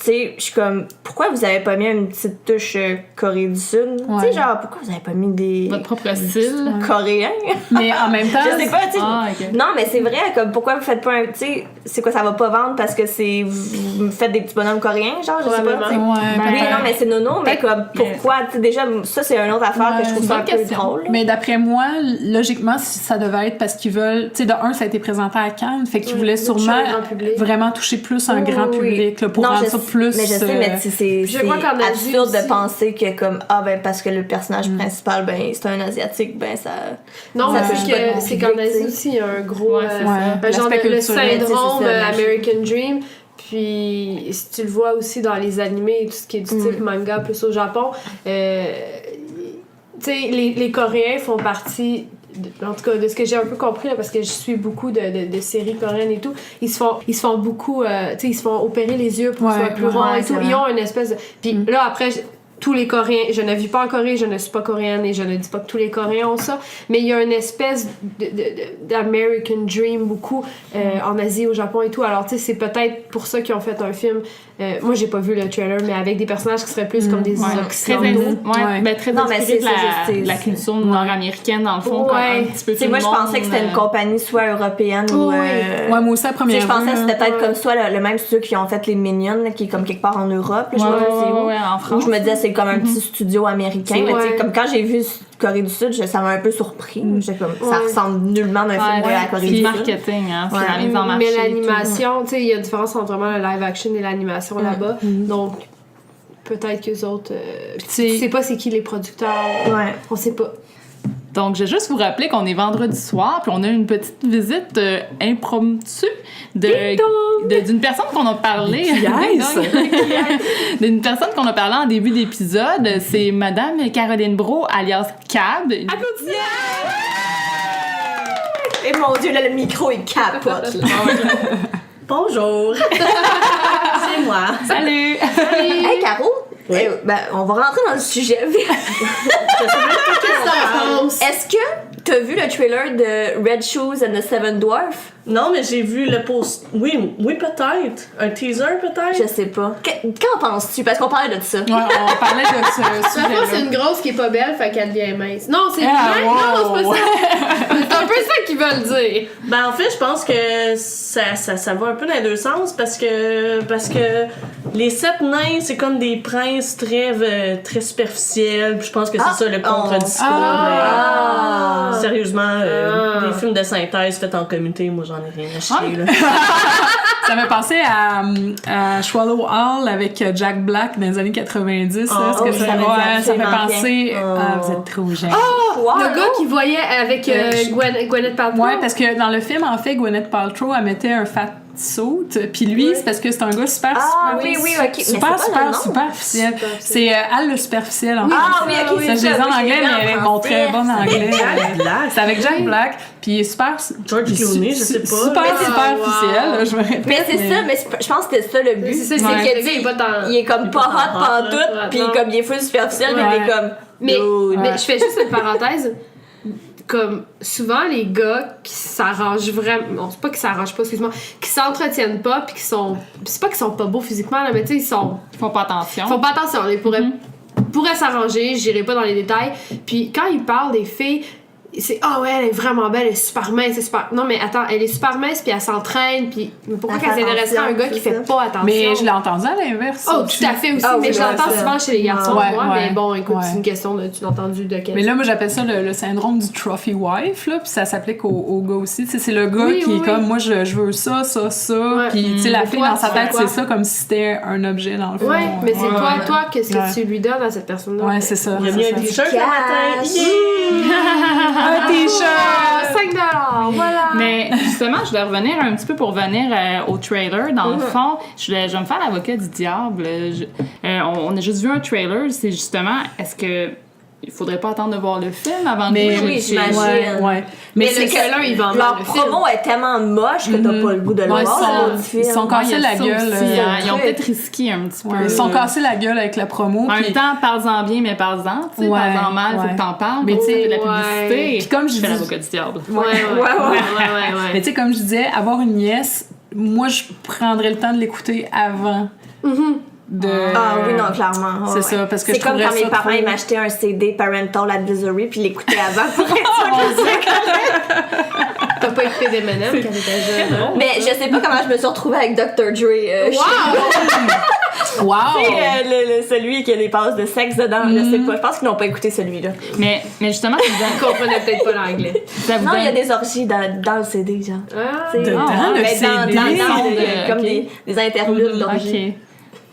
S2: sais, je suis comme, pourquoi vous avez pas mis une petite touche Corée du Sud? Tu sais, genre, pourquoi vous avez pas mis des...
S1: Votre propre style?
S2: Coréen?
S3: Mais en même temps...
S2: Je sais pas, tu sais... Non, mais c'est vrai, comme, pourquoi vous faites pas un... Tu sais, c'est quoi, ça va pas vendre parce que c'est... Vous faites des petits bonhommes coréens, genre, je sais pas, tu sais. Oui, non, mais c'est nono, mais comme, pourquoi? Tu sais, déjà, ça, c'est une autre affaire que je trouve ça un peu drôle.
S3: Mais d'après moi, logiquement, ça devait être parce qu'ils veulent... Tu sais, de un, ça a été présenté à Cannes, fait qu'ils voulaient sûrement vraiment toucher plus un grand public, là, pour rendre ça plus...
S2: Mais je sais, mais c'est absurde de penser que comme parce que le personnage principal c'est un asiatique, ça...
S4: Non, parce que c'est qu'en Asie aussi il y a un gros genre le syndrome American Dream. Puis si tu le vois aussi dans les animés, tout ce qui est du type manga plus au Japon, tu sais, les Coréens font partie en tout cas de ce que j'ai un peu compris là, parce que je suis beaucoup de séries coréennes et tout, ils se font beaucoup tu sais, ils se font opérer les yeux pour qu'ils soient plus ronds et tout, ils ont une espèce de... puis là après tous les Coréens, je ne vis pas en Corée, je ne suis pas coréenne et je ne dis pas que tous les Coréens ont ça, mais il y a une espèce d'American Dream beaucoup en Asie, au Japon et tout. Alors tu sais, c'est peut-être pour ça qu'ils ont fait un film. Moi, j'ai pas vu le trailer, mais avec des personnages qui seraient plus comme des occidentaux.
S1: Très inspiré de la culture nord-américaine, dans le fond, comme un petit peu tout le monde.
S2: Moi, je pensais que c'était une compagnie soit européenne ou...
S3: moi aussi, à première vue.
S2: Je pensais que c'était peut-être comme soit le même studio qui ont fait les Minions, qui est comme quelque part en Europe. Je me disais
S1: en France.
S2: Je me disais c'est comme un petit studio américain. Mais comme quand j'ai vu Corée du Sud, ça m'a un peu surpris. Ça ressemble nullement à un film de la Corée du Sud.
S1: Marketing, c'est la mise en marché.
S4: Mais l'animation, tu sais, il y a une différence entre vraiment le live action et l'animation là-bas. Donc, peut-être qu'eux autres... tu sais pas c'est qui les producteurs. On sait pas.
S1: Donc, je vais juste vous rappeler qu'on est vendredi soir, puis on a une petite visite impromptue d'une personne qu'on a parlé. D'une personne qu'on a parlé en début d'épisode. C'est Madame Caroline Brault, alias Cab.
S2: Applaudissements! Et mon Dieu, là, le micro, il capote. Bonjour! C'est moi.
S1: Salut!
S2: Hey, Caro! On va rentrer dans le sujet. Est-ce que T'as vu le trailer de Red Shoes and the Seven Dwarfs?
S5: Non, mais j'ai vu le post. Oui, peut-être. Un teaser, peut-être.
S2: Je sais pas. Qu'en penses-tu? Parce qu'on parlait de ça.
S3: Ouais, on parlait de ce
S4: Parfois,
S3: sujet-là.
S4: c'est une grosse qui est pas belle, fait qu'elle devient mince. Non, c'est
S3: Ah,
S4: non, c'est
S3: wow.
S4: pas ça. C'est un peu ça qu'ils veulent dire.
S5: Ben, en fait, je pense que ça va un peu dans les deux sens parce que les 7 nains, c'est comme des princes très superficiels. Puis je pense que c'est ça le contre-discours.
S3: Ah.
S5: Mais, sérieusement, des films de synthèse faits en communauté, moi j'en ai rien à chier. Là.
S3: Ça m'a pensé à Swallow Hall avec Jack Black dans les années 90. Est-ce que
S2: oui,
S3: ça
S2: ça me dit
S3: fait
S2: absolument
S3: penser... Ah, vous êtes trop jeune.
S2: Wow.
S4: Le gars qui voyait avec Gwyneth Paltrow.
S3: Ouais, parce que dans le film, en fait, Gwyneth Paltrow, elle mettait un fat suit. Puis lui, c'est parce que c'est un gars super
S2: oui, ok. Mais c'est pas le nom.
S3: superficiel. C'est Al le superficiel, en fait.
S2: Ah oui, ok,
S3: Ça, je
S2: c'est
S3: les ai
S2: ça.
S3: en
S2: Oui,
S3: anglais,
S2: j'ai vu
S3: mais
S2: en
S3: mon très
S2: français.
S3: bon anglais.
S5: Jack Black.
S3: C'est avec Jack Black. Puis il est super...
S5: George Clooney, je sais pas.
S3: Super
S5: là.
S3: superficiel, là, je me répète.
S2: Mais c'est ça, mais je pense que c'était ça le but.
S4: C'est ça,
S3: Ouais.
S4: c'est que le gars, il est pas tant.
S2: Il est comme pas hot pantoute,
S4: ouais,
S2: pis
S4: non.
S2: comme il est full superficiel, mais il est comme...
S4: Mais,
S2: dude.
S4: mais je fais juste une parenthèse. Comme souvent les gars qui s'arrangent vraiment, non c'est pas qu'ils s'arrangent pas, excuse-moi, qui s'entretiennent pas puis qui sont, c'est pas qu'ils sont pas beaux physiquement là, mais tu sais
S1: Ils font pas attention.
S4: ils font pas attention, ils pourraient s'arranger, j'irai pas dans les détails. Puis quand ils parlent des filles, c'est ouais elle est vraiment belle, elle est super mince, c'est super. Non mais attends, elle est super mince puis elle s'entraîne puis pourquoi
S2: Elle
S4: qu'elle
S2: fait
S4: s'intéresserait à un gars
S2: attention,
S4: qui
S2: c'est
S4: fait
S2: ça.
S4: pas attention?
S3: Mais je l'ai entendu à l'inverse.
S4: Oh, tout à fait aussi,
S2: Ah oui,
S4: mais je
S2: ouais,
S4: l'entends
S2: ça.
S4: souvent chez les garçons,
S3: Ouais,
S4: moi,
S3: ouais.
S4: mais bon, écoute,
S3: Ouais.
S4: c'est une question de, tu l'as entendu de quel.
S3: Mais là, moi, j'appelle ça le syndrome du trophy wife, là, puis ça s'applique aux gars aussi. Tu sais, c'est le gars
S4: Oui,
S3: qui
S4: oui,
S3: est
S4: oui.
S3: comme, moi, je veux ça,
S4: Ouais.
S3: puis tu sais, la
S4: Mais
S3: fille
S4: toi,
S3: dans sa
S4: tu fais
S3: tête,
S4: quoi?
S3: c'est ça, comme si c'était un objet dans le fond.
S4: Ouais, mais c'est
S3: Ouais.
S4: toi, qu'est-ce que
S3: Ouais.
S4: tu lui donnes à cette personne-là?
S3: Ouais, c'est ça.
S5: Il a
S3: c'est
S5: mis
S3: ça.
S5: un t-shirt le matin.
S2: Cash.
S3: Un t-shirt!
S4: 5$, voilà!
S1: Mais justement, je vais revenir un petit peu pour revenir au trailer. Dans le fond, je vais me faire l'avocat du diable. On a juste vu un trailer. C'est justement, est-ce que il faudrait pas attendre de voir le film avant de
S3: Mais
S1: voir
S2: oui,
S1: le film?
S2: j'imagine.
S3: Ouais.
S4: Mais
S2: c'est
S4: le trailer, il vend
S2: leur
S4: mal le film.
S2: promo est tellement moche que t'as pas le goût de le
S3: Ouais,
S2: voir, le
S3: ils sont
S2: film.
S3: cassés
S1: il y a
S3: la
S1: ça
S3: gueule.
S1: aussi, hein. Ils ont
S2: truc.
S1: peut-être risqué un petit peu.
S3: Ils sont cassés la gueule avec la promo.
S1: En
S3: puis-
S1: même temps, parle-en bien, mais parle-en. Tu sais,
S3: Ouais,
S1: parle-en mal, faut
S3: ouais.
S1: que t'en parles.
S3: Mais
S1: Mais tu
S3: tu sais,
S1: sais, de la
S4: ouais.
S1: publicité.
S3: Puis comme je
S1: fais
S3: dis-
S1: l'avocat du diable.
S3: Mais tu sais, comme je disais, avoir une nièce, moi, je prendrais le temps de l'écouter avant de...
S2: Ah oui, non, clairement.
S3: C'est ça, parce que
S2: c'est
S3: je
S2: comme
S3: trouverais
S2: quand mes
S3: ça
S2: parents
S3: trop-
S2: ils m'achetaient un CD Parental Advisory puis l'écoutaient avant pour être sûr que
S4: T'as pas écouté des M&M quand t'étais jeune, hein?
S2: Mais je sais pas comment je me suis retrouvée avec Dr. Dre.
S3: Wow!
S2: Celui qui a des passes de sexe dedans, je sais pas. Je pense qu'ils n'ont pas écouté celui-là.
S1: Mais justement, ça vous donne-
S4: Je comprenais peut-être pas l'anglais.
S1: ça vous
S2: Non, il y a
S1: donne-
S2: des orgies dans le CD, genre.
S4: Ah,
S2: T'sais,
S3: Dedans,
S1: Ah,
S3: le
S2: mais
S3: CD.
S2: il y a comme
S1: Ok.
S2: des interludes d'orgies.
S1: Ok.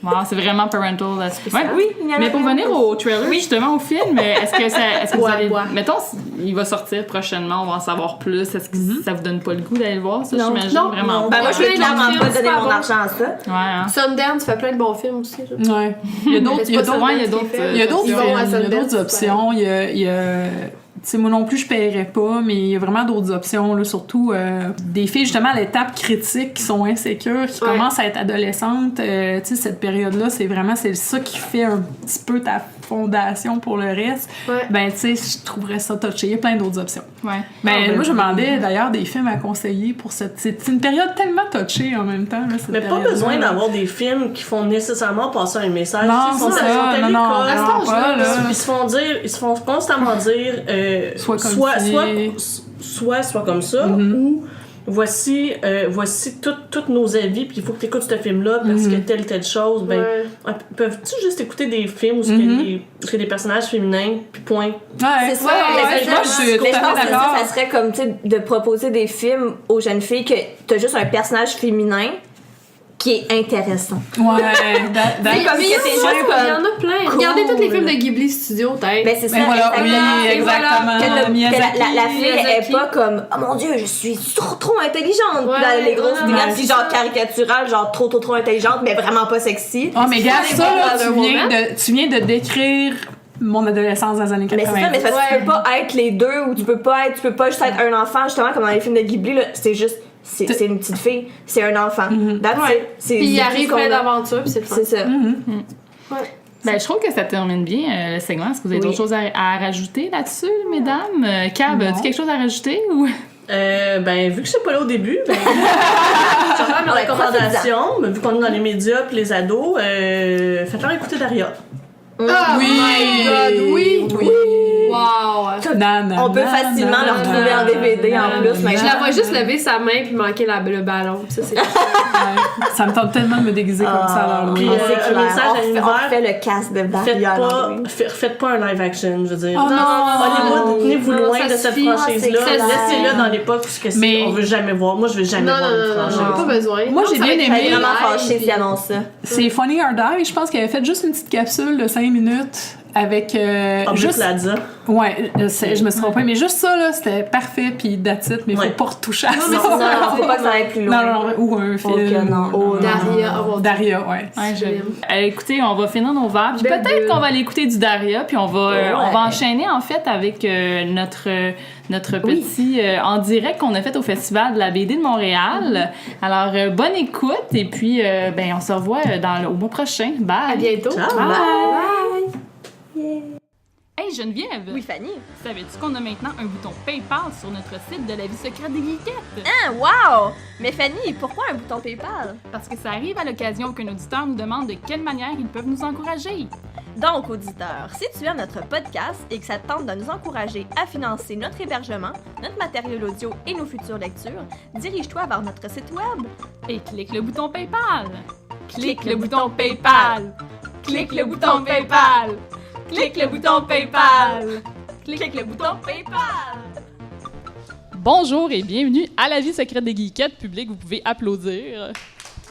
S1: Wow, c'est vraiment parental. Ouais.
S2: Oui, il y en a
S1: Mais pour
S2: plein.
S1: venir au trailer, justement, au film, est-ce que vous
S4: Ouais,
S1: allez...
S4: ouais.
S1: Mettons, il va sortir prochainement, on va en savoir plus. Est-ce que ça vous donne pas le goût d'aller le voir, ça, j'imagine?
S4: Non,
S1: Vraiment
S4: non.
S1: pas.
S2: Ben moi, je vais
S4: Plein de
S2: clairement
S4: films
S2: pas donner
S4: super
S2: mon
S4: bons.
S2: argent à ça.
S1: Ouais, hein?
S4: Sundance fait plein de bons films aussi. Là.
S3: Ouais. Il y a d'autres, il y a d'autres,
S1: Ouais, il y a d'autres,
S3: il y a d'autres
S4: Ils
S3: films,
S4: vont à
S3: il y a
S4: Sundance,
S3: d'autres options. Il y a tu sais, moi non plus, je paierais pas, mais il y a vraiment d'autres options, là, surtout des filles, justement, à l'étape critique, qui sont insécures, qui
S4: Ouais.
S3: commencent à être adolescentes. Tu sais, cette période-là, c'est ça qui fait un petit peu ta fondation pour le reste.
S4: Ouais.
S3: Ben, tu sais, je trouverais ça touché. Il y a plein d'autres options.
S1: Ouais.
S3: Ben, moi, je me demandais d'ailleurs des films à conseiller pour cette. C'est une période tellement touchée en même temps, là, cette
S5: Mais pas
S3: période-là.
S5: besoin d'avoir des films qui font nécessairement passer un message.
S3: Non,
S5: Tu sais, ils sont
S3: c'est
S5: à
S3: ça.
S5: l'école,
S3: Non, non,
S5: à cet
S3: vraiment
S5: âge-là,
S3: pas, là.
S5: ils se font constamment dire
S3: Soit comme
S5: soit comme ça, ou voici tous nos avis, puis il faut que tu écoutes ce film-là parce que telle chose. Ben,
S4: Ouais.
S5: peuvent-tu juste écouter des films où il y a des personnages féminins, puis point?
S3: Ouais,
S2: C'est ça,
S3: ouais,
S2: mais
S3: ouais,
S2: c'est
S3: moi,
S2: ça.
S3: je suis tout
S2: Mais je
S3: à
S2: pense
S3: fait
S2: que
S3: d'accord.
S2: ça serait comme, tu sais, de proposer des films aux jeunes filles que t'as juste un personnage féminin qui est intéressant.
S3: Ouais,
S2: C'est comme
S4: Mais
S2: que c'est juste
S4: il y
S2: comme...
S4: en a plein.
S2: cool.
S4: Regardez tous les films de Ghibli Studio, peut-être.
S2: Ben c'est ça,
S3: Ben voilà, oui,
S2: exactement.
S3: exactement.
S2: Que la
S3: Miyazaki.
S2: fille est
S4: Miyazaki.
S2: pas comme « Oh mon Dieu, je suis trop intelligente!
S4: Ouais,
S2: dans les grosses
S4: ouais,
S2: vignettes,
S4: ouais,
S2: puis
S4: c'est
S2: genre caricaturale, genre trop intelligente, mais vraiment pas sexy.
S3: Ah, mais regarde
S4: les
S3: ça, là,
S4: bons Wonder
S3: tu viens de décrire mon adolescence dans les années 80.
S2: Mais c'est ça, mais c'est parce que tu peux pas être les deux, ou tu peux pas juste être un enfant, justement, comme dans les films de Ghibli, là, c'est juste... C'est une petite fille, c'est un enfant. That's it. C'est
S4: Puis il
S2: tout
S4: arrive
S2: ce qu'on
S4: plein
S2: a.
S4: d'aventures, puis c'est le fun.
S2: C'est ça.
S1: Ben, je trouve que ça termine bien le segment. Est-ce que vous avez d'autres choses à rajouter là-dessus, mesdames? Cab, as-tu quelque chose à rajouter ou...
S5: Ben, vu que je suis pas là au début, ben, je vais faire mes recommandations. Mais vu qu'on est dans les médias et les ados, faites-leur écouter Daria.
S4: Oh my God, oui! Wow!
S2: On peut facilement le retrouver en DVD en plus.
S4: Je la vois juste lever sa main puis manquer le ballon. Ça, c'est
S3: Ça me tente tellement de me déguiser comme ça à
S5: Puis,
S3: l'Halloween.
S5: un message à
S2: On
S5: l'univers.
S2: fait le cast de Daria.
S5: Faites pas un live action, je veux dire.
S3: Oh non!
S5: Hollywood, tenez-vous
S4: Non,
S5: loin
S4: ça
S5: de cette
S4: suffit.
S5: franchise-là.
S2: Ah, c'est
S5: Laissez-le dans l'époque où on veut jamais voir. Moi, je veux jamais voir une franchise.
S4: pas besoin.
S3: Moi, j'ai bien
S2: Je
S3: aimé.
S2: suis vraiment fâchée s'ils annoncent ça.
S3: C'est Funny or Die. Je pense qu'elle avait fait juste une petite capsule de 5 minutes avec
S5: Aubrey Plaza.
S3: Ouais, je me suis trompée, mais juste ça, là, c'était parfait, puis that's it, mais faut
S5: Ouais.
S3: pas retoucher à ça.
S2: Non, faut pas que ça aille plus loin.
S3: Non, ou un film.
S2: non.
S3: Daria, ouais.
S1: Ouais, écoutez, on va finir nos verres. Puis peut-être qu'on va aller écouter du Daria, puis on va enchaîner en fait avec notre petit en direct qu'on a fait au Festival de la BD de Montréal. Alors, bonne écoute, et puis ben, on se revoit au mois prochain. Bye!
S4: À bientôt!
S5: Ciao.
S2: Bye!
S1: Hey Geneviève!
S2: Oui, Fanny.
S1: Savais-tu qu'on a maintenant un bouton PayPal sur notre site de la vie secrète des geekettes?
S2: Ah, wow! Mais Fanny, pourquoi un bouton PayPal?
S1: Parce que ça arrive à l'occasion qu'un auditeur nous demande de quelle manière ils peuvent nous encourager.
S2: Donc, auditeur, si tu aimes notre podcast et que ça te tente de nous encourager à financer notre hébergement, notre matériel audio et nos futures lectures, dirige-toi vers notre site web.
S1: Et clique le bouton PayPal. Clique le bouton PayPal. Clique le bouton PayPal. Clique le bouton PayPal. Clique le bouton PayPal. Bonjour et bienvenue à la vie secrète des geekettes. Public, vous pouvez applaudir.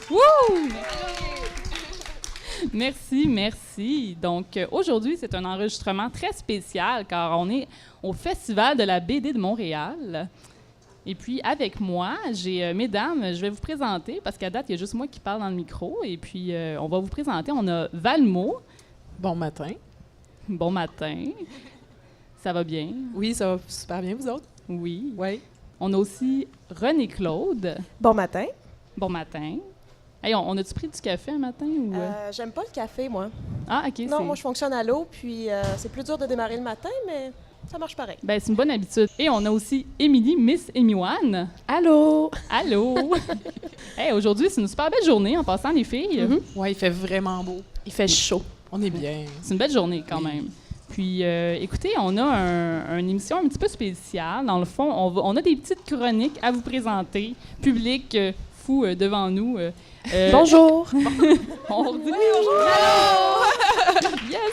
S1: Wouh! Merci. Donc, aujourd'hui, c'est un enregistrement très spécial car on est au Festival de la BD de Montréal. Et puis, avec moi, j'ai mesdames, je vais vous présenter parce qu'à date, il y a juste moi qui parle dans le micro. Et puis, on va vous présenter. On a Valmo.
S6: Bon matin.
S1: Bon matin. Ça va bien?
S6: Oui, ça va super bien, vous autres?
S1: Oui.
S6: Oui.
S1: On a aussi René-Claude.
S7: Bon matin.
S1: Bon matin. Hey, on a-tu pris du café un matin? Ou...
S7: J'aime pas le café, moi.
S1: Ah, OK.
S7: Non, moi, je fonctionne à l'eau, puis c'est plus dur de démarrer le matin, mais ça marche pareil.
S1: Ben, c'est une bonne habitude. Et on a aussi Émilie, Miss Emiwan.
S7: Allô?
S1: Allô! Hey, aujourd'hui, c'est une super belle journée en passant, les filles.
S6: Oui, il fait vraiment beau.
S7: Il fait chaud.
S6: On est bien.
S1: C'est une belle journée quand même. Puis, écoutez, on a une émission un petit peu spéciale. Dans le fond, on a des petites chroniques à vous présenter. Public fou devant nous.
S7: Bonjour!
S1: On redit bonjour! Yes!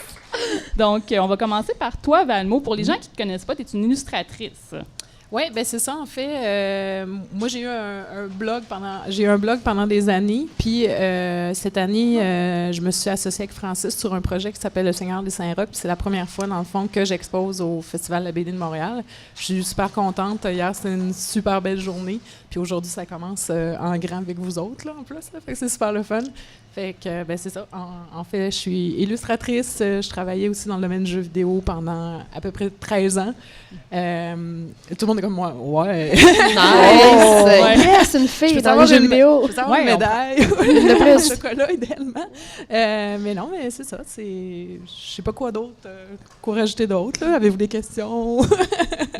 S1: Donc, on va commencer par toi, Valmo. Pour les gens qui ne te connaissent pas, tu es une illustratrice.
S6: Oui, ben c'est ça, en fait. Moi, j'ai eu un blog pendant des années. Puis, cette année, je me suis associée avec Francis sur un projet qui s'appelle Le Seigneur des Saint-Roch. Puis, c'est la première fois, dans le fond, que j'expose au Festival de la BD de Montréal. Je suis super contente. Hier, c'était une super belle journée. Puis, aujourd'hui, ça commence en grand avec vous autres, là, en plus. Là. Fait que c'est super le fun. Fait que, ben c'est ça. En fait, je suis illustratrice. Je travaillais aussi dans le domaine du jeu vidéo pendant à peu près 13 ans. Tout le monde est comme moi. Ouais.
S4: Nice!
S6: Ouais.
S4: Yes, une fille dans le jeu vidéo!
S6: Je peux avoir une médaille.
S4: De plus.
S6: Chocolat, idéalement. Mais non, mais c'est ça. Je sais pas quoi d'autre. Quoi rajouter d'autre, là? Avez-vous des questions?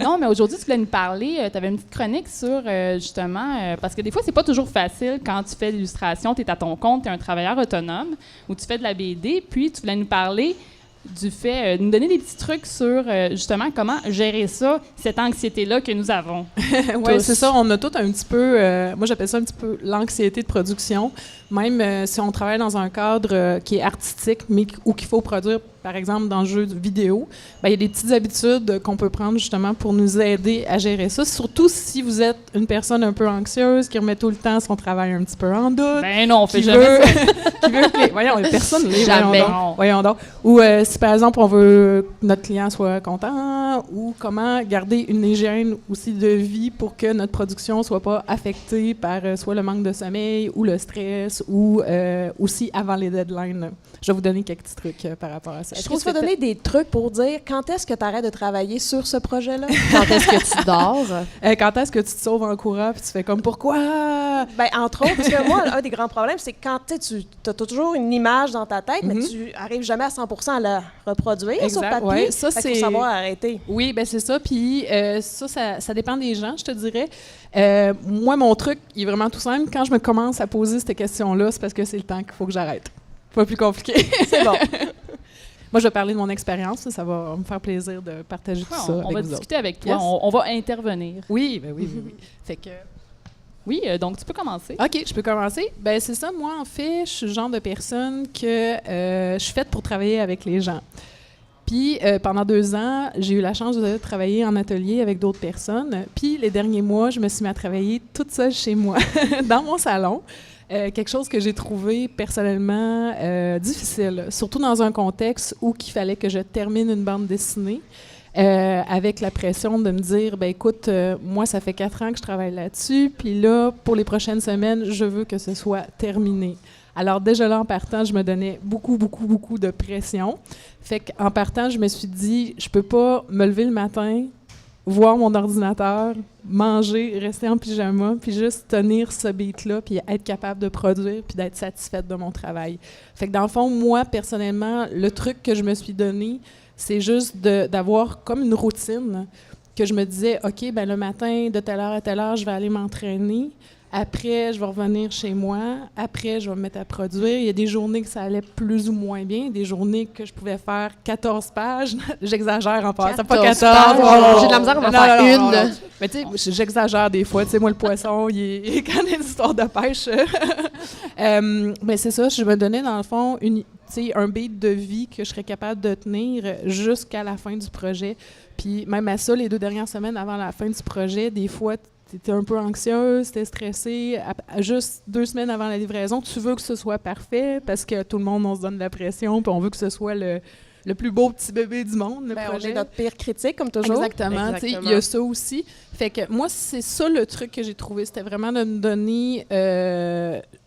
S1: Non, mais aujourd'hui, tu voulais nous parler. Tu avais une petite chronique sur, justement, parce que des fois, c'est pas toujours facile quand tu fais de l'illustration, tu es à ton compte, tu es un travailleur autonome, ou tu fais de la BD, puis tu voulais nous parler du fait, nous donner des petits trucs sur, justement, comment gérer ça, cette anxiété-là que nous avons.
S6: Oui, c'est ça. On a tout un petit peu, moi j'appelle ça un petit peu l'anxiété de production. Même si on travaille dans un cadre qui est artistique, mais où qu'il faut produire, par exemple, dans le jeu vidéo, ben, il y a des petites habitudes qu'on peut prendre justement pour nous aider à gérer ça. Surtout si vous êtes une personne un peu anxieuse, qui remet tout le temps son travail un petit peu en doute.
S1: Ben non, on fait jamais ça.
S6: Qui veut que voyons, personne l'est.
S1: Jamais.
S6: Voyons donc. Ou si par exemple on veut que notre client soit content, ou comment garder une hygiène aussi de vie pour que notre production soit pas affectée par soit le manque de sommeil ou le stress ou aussi avant les deadlines. Je vais vous donner quelques petits trucs par rapport à ça.
S7: Est-ce que tu vas donner des trucs pour dire quand est-ce que tu arrêtes de travailler sur ce projet-là?
S4: Quand est-ce que tu dors?
S6: Quand est-ce que tu te sauves en courant puis tu fais comme pourquoi?
S7: Ben, entre autres, parce que moi, un des grands problèmes, c'est que quand tu as toujours une image dans ta tête, mais tu arrives jamais à 100% à la reproduire sur papier.
S6: Ouais, ça,
S7: Fait qu'il faut savoir arrêter.
S6: Oui, ben c'est ça. Puis ça dépend des gens, je te dirais. Moi, mon truc, il est vraiment tout simple. Quand je me commence à poser ces questions-là, c'est parce que c'est le temps qu'il faut que j'arrête. Pas plus compliqué.
S7: C'est bon.
S6: Moi, je vais parler de mon expérience. Ça va me faire plaisir de partager tout ça
S1: on va
S6: vous
S1: discuter
S6: autres.
S1: avec toi.
S6: Yes.
S1: On va intervenir.
S6: Oui, ben oui. Fait que...
S1: Oui, donc tu peux commencer.
S6: OK, je peux commencer. Ben c'est ça. Moi, en fait, je suis le genre de personne que je suis faite pour travailler avec les gens. Puis, pendant 2 ans, j'ai eu la chance de travailler en atelier avec d'autres personnes. Puis, les derniers mois, je me suis mis à travailler toute seule chez moi, dans mon salon. Quelque chose que j'ai trouvé personnellement difficile, surtout dans un contexte où il fallait que je termine une bande dessinée. Avec la pression de me dire, ben écoute, moi, ça fait 4 ans que je travaille là-dessus, puis là, pour les prochaines semaines, je veux que ce soit terminé. Alors, déjà là, en partant, je me donnais beaucoup de pression. Fait qu'en partant, je me suis dit, je peux pas me lever le matin, voir mon ordinateur, manger, rester en pyjama, puis juste tenir ce beat-là, puis être capable de produire, puis d'être satisfaite de mon travail. Fait que dans le fond, moi, personnellement, le truc que je me suis donné, c'est juste d'avoir comme une routine que je me disais, OK, ben le matin, de telle heure à telle heure, je vais aller m'entraîner. Après, je vais revenir chez moi. Après, je vais me mettre à produire. Il y a des journées que ça allait plus ou moins bien. Des journées que je pouvais faire 14 pages. J'exagère en passant. Pas 14.
S4: J'ai de la misère à en faire une.
S6: Non. Mais tu sais, j'exagère des fois. Tu sais, moi, le poisson, quand il y a des histoires de pêche. Mais c'est ça, je me donnais, dans le fond, un beat de vie que je serais capable de tenir jusqu'à la fin du projet. Puis même à ça, les 2 dernières semaines avant la fin du projet, des fois, t'étais un peu anxieuse, t'étais stressée. Juste 2 semaines avant la livraison, tu veux que ce soit parfait parce que tout le monde, on se donne de la pression, puis on veut que ce soit le plus beau petit bébé du monde, le projet.
S7: On est notre pire critique, comme toujours.
S6: Exactement. Il y a ça aussi. Fait que moi, c'est ça le truc que j'ai trouvé. C'était vraiment de me donner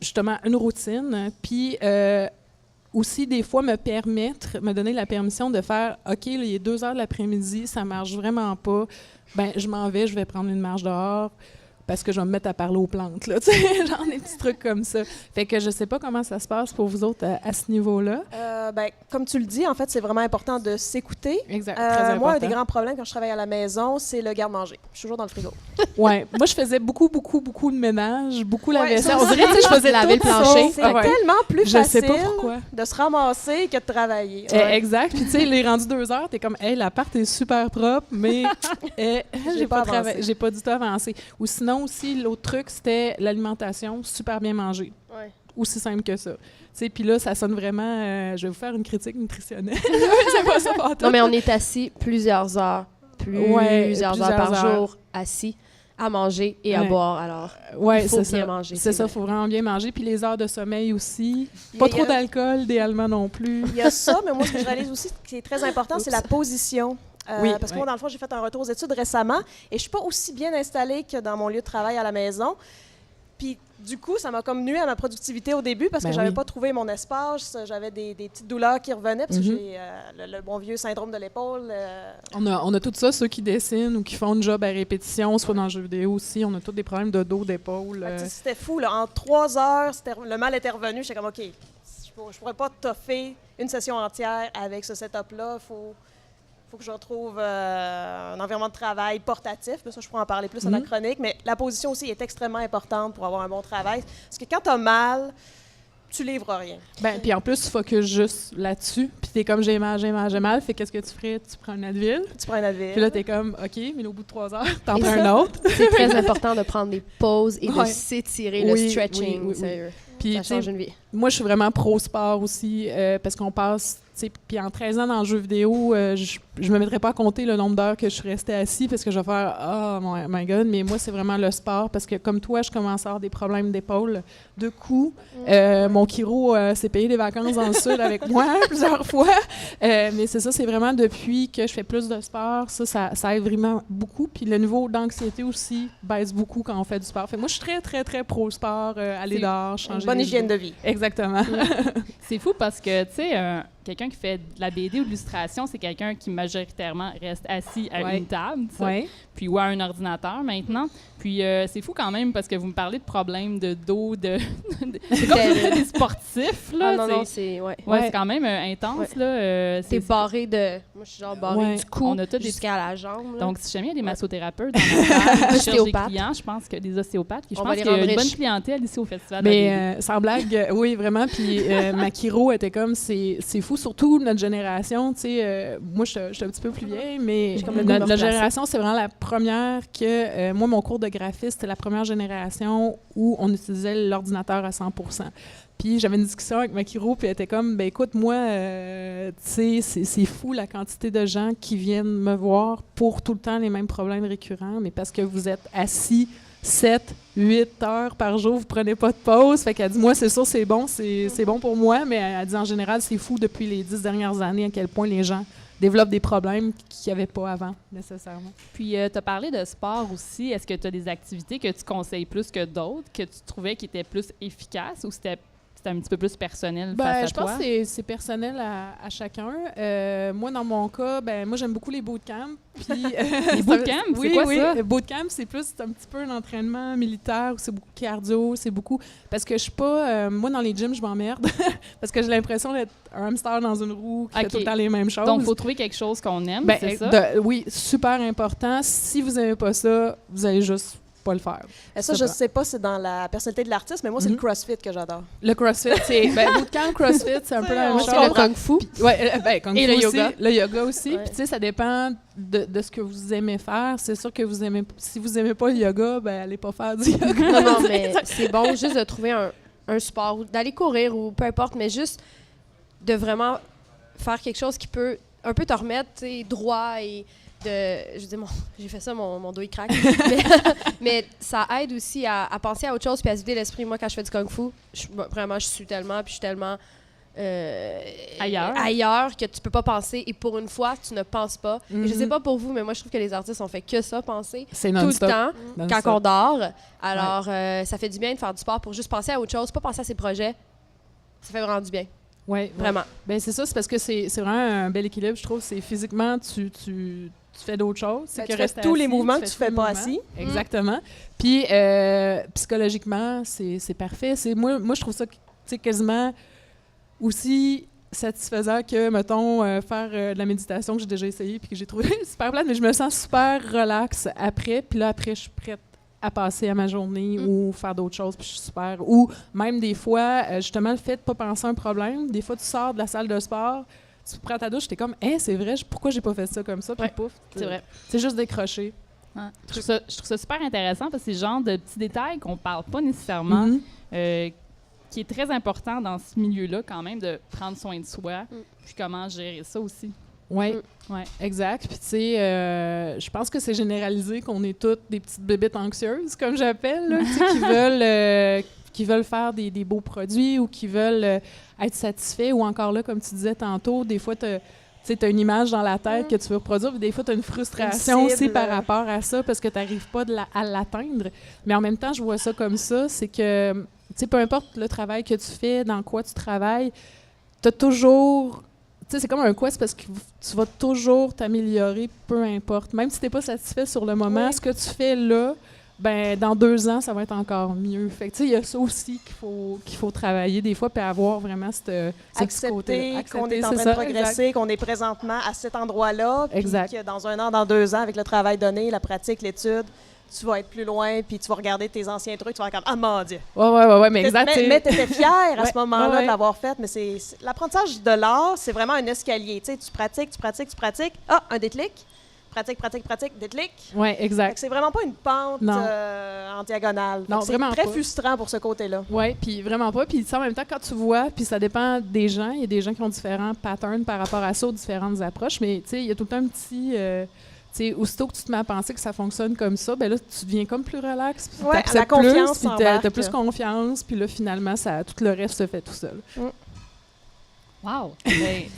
S6: justement une routine, puis aussi, des fois, me donner la permission de faire « OK, là, il est 2 heures de l'après-midi, ça marche vraiment pas. Ben, je m'en vais, je vais prendre une marche dehors parce que je vais me mettre à parler aux plantes. » Là, genre des petits trucs comme ça. Fait que je sais pas comment ça se passe pour vous autres à ce niveau-là.
S7: Ben, comme tu le dis, en fait, c'est vraiment important de s'écouter.
S6: Exact, très important.
S7: Moi, un des grands problèmes quand je travaille à la maison, c'est le garde-manger. Je suis toujours dans le frigo.
S6: Ouais, moi, je faisais beaucoup de ménage, beaucoup la vaisselle.
S7: ça,
S6: On dirait que je faisais
S4: laver le plancher.
S7: C'est tellement plus
S6: Je sais
S7: facile
S6: pas pourquoi.
S7: de se ramasser que de travailler.
S6: Exact. Puis, tu sais, les rendus 2 heures, t'es comme, hey, l'appart est super propre, mais j'ai pas du tout avancé. Ou sinon, aussi, l'autre truc, c'était l'alimentation, super bien manger.
S7: Ouais.
S6: Aussi simple que ça. Puis là, ça sonne vraiment... je vais vous faire une critique nutritionnelle. C'est pas ça, pas tout.
S4: Non, mais on est assis plusieurs heures heures par jour, assis, à manger et à boire. Alors, il faut bien manger.
S6: C'est ça, il faut vraiment bien manger. Puis les heures de sommeil aussi. Pas trop d'alcool, idéalement non plus.
S7: Il y a ça, mais moi, ce que je réalise aussi, qui est très important, c'est la position. Parce que moi, dans le fond, j'ai fait un retour aux études récemment et je suis pas aussi bien installée que dans mon lieu de travail à la maison. Puis, du coup, ça m'a comme nuit à ma productivité au début parce que j'avais pas trouvé mon espace. J'avais des petites douleurs qui revenaient parce que j'ai le bon vieux syndrome de l'épaule.
S6: On a tout ça, ceux qui dessinent ou qui font un job à répétition, soit dans le jeu vidéo aussi. On a tous des problèmes de dos, d'épaule.
S7: C'était fou. Là. En 3 heures, le mal était revenu. J'étais comme, OK, je pourrais pas toffer une session entière avec ce setup-là. Faut que je retrouve un environnement de travail portatif. Mais ça, je pourrais en parler plus à la chronique. Mais la position aussi est extrêmement importante pour avoir un bon travail. Parce que quand tu as mal, tu livres rien.
S6: Ben, puis en plus, tu focuses juste là-dessus. Puis t'es comme, j'ai mal. Fait qu'est-ce que tu ferais? Tu prends un Advil. Puis là, t'es comme, OK, mais au bout de 3 heures, t'en prends un autre.
S4: C'est très important de prendre des pauses et de s'étirer, le stretching. Sérieux.
S6: Puis,
S4: ça change une vie.
S6: Moi, je suis vraiment pro-sport aussi, parce qu'on passe... Puis en 13 ans dans le jeu vidéo, je me mettrais pas à compter le nombre d'heures que je suis restée assis parce que je vais faire « Oh my God », mais moi, c'est vraiment le sport parce que comme toi, je commence à avoir des problèmes d'épaule, de cou. Mon chiro s'est payé des vacances dans le sud avec moi plusieurs fois. Mais c'est ça, c'est vraiment depuis que je fais plus de sport, ça aide vraiment beaucoup. Puis le niveau d'anxiété aussi baisse beaucoup quand on fait du sport. Fait moi, je suis très, très, très pro-sport, aller dehors, changer.
S7: Bonne hygiène de vie.
S6: Exactement.
S1: C'est fou parce que, tu sais, quelqu'un qui fait de la BD ou de l'illustration, c'est quelqu'un qui majoritairement reste assis à une table, puis ou à un ordinateur maintenant. Puis c'est fou quand même parce que vous me parlez de problèmes de dos, c'est comme des sportifs, là.
S4: Non, c'est...
S1: c'est quand même intense, là.
S4: C'est barré de... Moi, je suis genre barré du cou jusqu'à la jambe. Là.
S1: Donc, si jamais il y a des massothérapeutes dans la salle qui cherchent des clients, je pense que des ostéopathes, je pense qu'il y a une bonne clientèle ici au festival.
S6: Mais sans blague, oui, vraiment. Puis Makiro était comme, c'est fou, surtout notre génération. Tu sais, moi, je suis un petit peu plus vieille, mais notre génération, c'est vraiment la première que... moi, mon cours de graphiste, c'était la première génération où on utilisait l'ordinateur à 100%. Puis j'avais une discussion avec Makiro, puis elle était comme, ben écoute, moi, tu sais, c'est fou la quantité de gens qui viennent me voir pour tout le temps les mêmes problèmes récurrents, mais parce que vous êtes assis 7, 8 heures par jour, vous prenez pas de pause. Fait qu'elle dit, moi, c'est sûr, c'est bon pour moi, mais elle dit, en général, c'est fou depuis les 10 dernières années à quel point les gens développent des problèmes qu'il n'y avait pas avant, nécessairement.
S1: Puis, tu as parlé de sport aussi. Est-ce que tu as des activités que tu conseilles plus que d'autres, que tu trouvais qui étaient plus efficaces ou c'était un petit peu plus personnel face à toi?
S6: Je pense que c'est personnel à chacun. Moi, dans mon cas, moi, j'aime beaucoup les bootcamps. Puis,
S1: les bootcamps? C'est quoi ça?
S6: Oui, bootcamp, c'est un petit peu un entraînement militaire où c'est beaucoup cardio, c'est beaucoup... Parce que je suis pas... moi, dans les gyms, je m'emmerde parce que j'ai l'impression d'être un hamster dans une roue qui fait tout le temps les mêmes choses.
S1: Donc, il faut trouver quelque chose qu'on aime, c'est ça?
S6: Oui, super important. Si vous n'aimez pas ça, vous allez juste pas le faire.
S7: Ça, je sais pas si c'est dans la personnalité de l'artiste, mais moi, c'est le CrossFit que j'adore.
S6: Le CrossFit, c'est... bootcamp, CrossFit, c'est un peu la même chose.
S4: Le Kung Fu.
S6: Kung Fu
S4: et le
S6: aussi,
S4: yoga.
S6: Le yoga aussi. Puis, tu sais, ça dépend de ce que vous aimez faire. C'est sûr que si vous aimez pas le yoga, allez pas faire du yoga.
S4: Non, mais c'est bon juste de trouver un sport, ou d'aller courir, ou peu importe, mais juste de vraiment faire quelque chose qui peut un peu te remettre, tu sais, droit et... je dis, j'ai fait ça, mon dos il craque. mais ça aide aussi à penser à autre chose puis à se vider l'esprit. Moi, quand je fais du kung fu, je suis tellement ailleurs que tu peux pas penser. Et pour une fois, tu ne penses pas. Et je sais pas pour vous, mais moi, je trouve que les artistes ont fait que ça, penser tout le temps quand on dort. Alors, ça fait du bien de faire du sport pour juste penser à autre chose, pas penser à ses projets. Ça fait vraiment du bien.
S6: Oui,
S4: vraiment.
S6: C'est ça, c'est parce que c'est vraiment un bel équilibre, je trouve. C'est physiquement, tu fais d'autres choses.
S7: Tu fais tous les mouvements que tu fais pas assis.
S6: Exactement. Puis, psychologiquement, c'est parfait. Moi, je trouve ça quasiment aussi satisfaisant que, mettons, faire de la méditation que j'ai déjà essayé puis que j'ai trouvé super plate, mais je me sens super relax après. Puis là, après, je suis prête à passer à ma journée ou faire d'autres choses, puis je suis super... Ou même des fois, justement, le fait de pas penser à un problème, des fois, tu sors de la salle de sport, tu prends ta douche, t'es comme « c'est vrai, pourquoi j'ai pas fait ça comme ça? » Puis pouf,
S4: c'est vrai.
S6: C'est juste décrocher.
S1: Ouais. Je trouve ça super intéressant parce que c'est le genre de petits détails qu'on parle pas nécessairement, qui est très important dans ce milieu-là quand même, de prendre soin de soi, puis comment gérer ça aussi.
S6: Oui, exact. Puis tu sais, je pense que c'est généralisé qu'on est toutes des petites bébites anxieuses, comme j'appelle, là, qui veulent faire des beaux produits ou qui veulent être satisfaits, ou encore là, comme tu disais tantôt, des fois, tu as une image dans la tête que tu veux reproduire, puis des fois, tu as une frustration aussi par rapport à ça parce que tu n'arrives pas à l'atteindre. Mais en même temps, je vois ça comme ça, c'est que, tu sais, peu importe le travail que tu fais, dans quoi tu travailles, tu as toujours... Tu sais, c'est comme un quest parce que tu vas toujours t'améliorer, peu importe. Même si tu n'es pas satisfait sur le moment, ce que tu fais là, dans 2 ans, ça va être encore mieux. Fait que, tu sais, il y a ça aussi qu'il faut travailler des fois, puis avoir vraiment
S7: accepter qu'on est en train de progresser, qu'on est présentement à cet endroit-là, puis que dans 1 an, dans 2 ans, avec le travail donné, la pratique, l'étude, tu vas être plus loin, puis tu vas regarder tes anciens trucs, tu vas être comme « Ah, mon Dieu! »
S6: Ouais, mais exact.
S7: Mais tu étais fière à ce moment-là de l'avoir fait, mais l'apprentissage de l'art, c'est vraiment un escalier. Tu sais, tu pratiques. Ah, un déclic. Pratique, déclic.
S6: Oui, exact.
S7: C'est vraiment pas une pente en diagonale.
S6: Non,
S7: c'est très frustrant pour ce côté-là.
S6: Oui, puis vraiment pas. Puis en même temps, quand tu vois, puis ça dépend des gens, il y a des gens qui ont différents patterns par rapport à ça, ou différentes approches, mais tu sais, il y a tout le temps un petit... aussitôt que tu te mets à penser que ça fonctionne comme ça, là, tu deviens comme plus relax. Puis
S7: la confiance
S6: plus, puis t'as plus confiance, puis là, finalement, tout le reste se fait tout seul.
S1: Wow!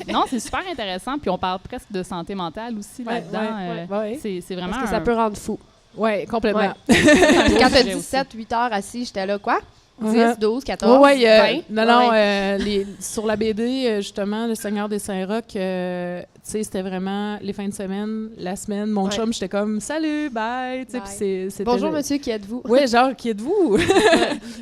S1: Non, c'est super intéressant, puis on parle presque de santé mentale aussi là-dedans. C'est vraiment...
S4: Parce que ça peut rendre fou.
S6: Oui, complètement.
S4: Quand t'as 17-8 heures assis, j'étais là, quoi? 10, 12, 14,
S6: Oui,
S4: 20.
S6: non,
S4: Ouais.
S6: sur la BD, justement, Le Seigneur des Saint-Roch, tu sais, c'était vraiment les fins de semaine, la semaine. Mon
S4: Ouais.
S6: chum, j'étais comme « Salut, bye! » Tu sais, puis c'était...
S4: Bonjour, monsieur, qui êtes-vous?
S6: Oui, genre, qui êtes-vous?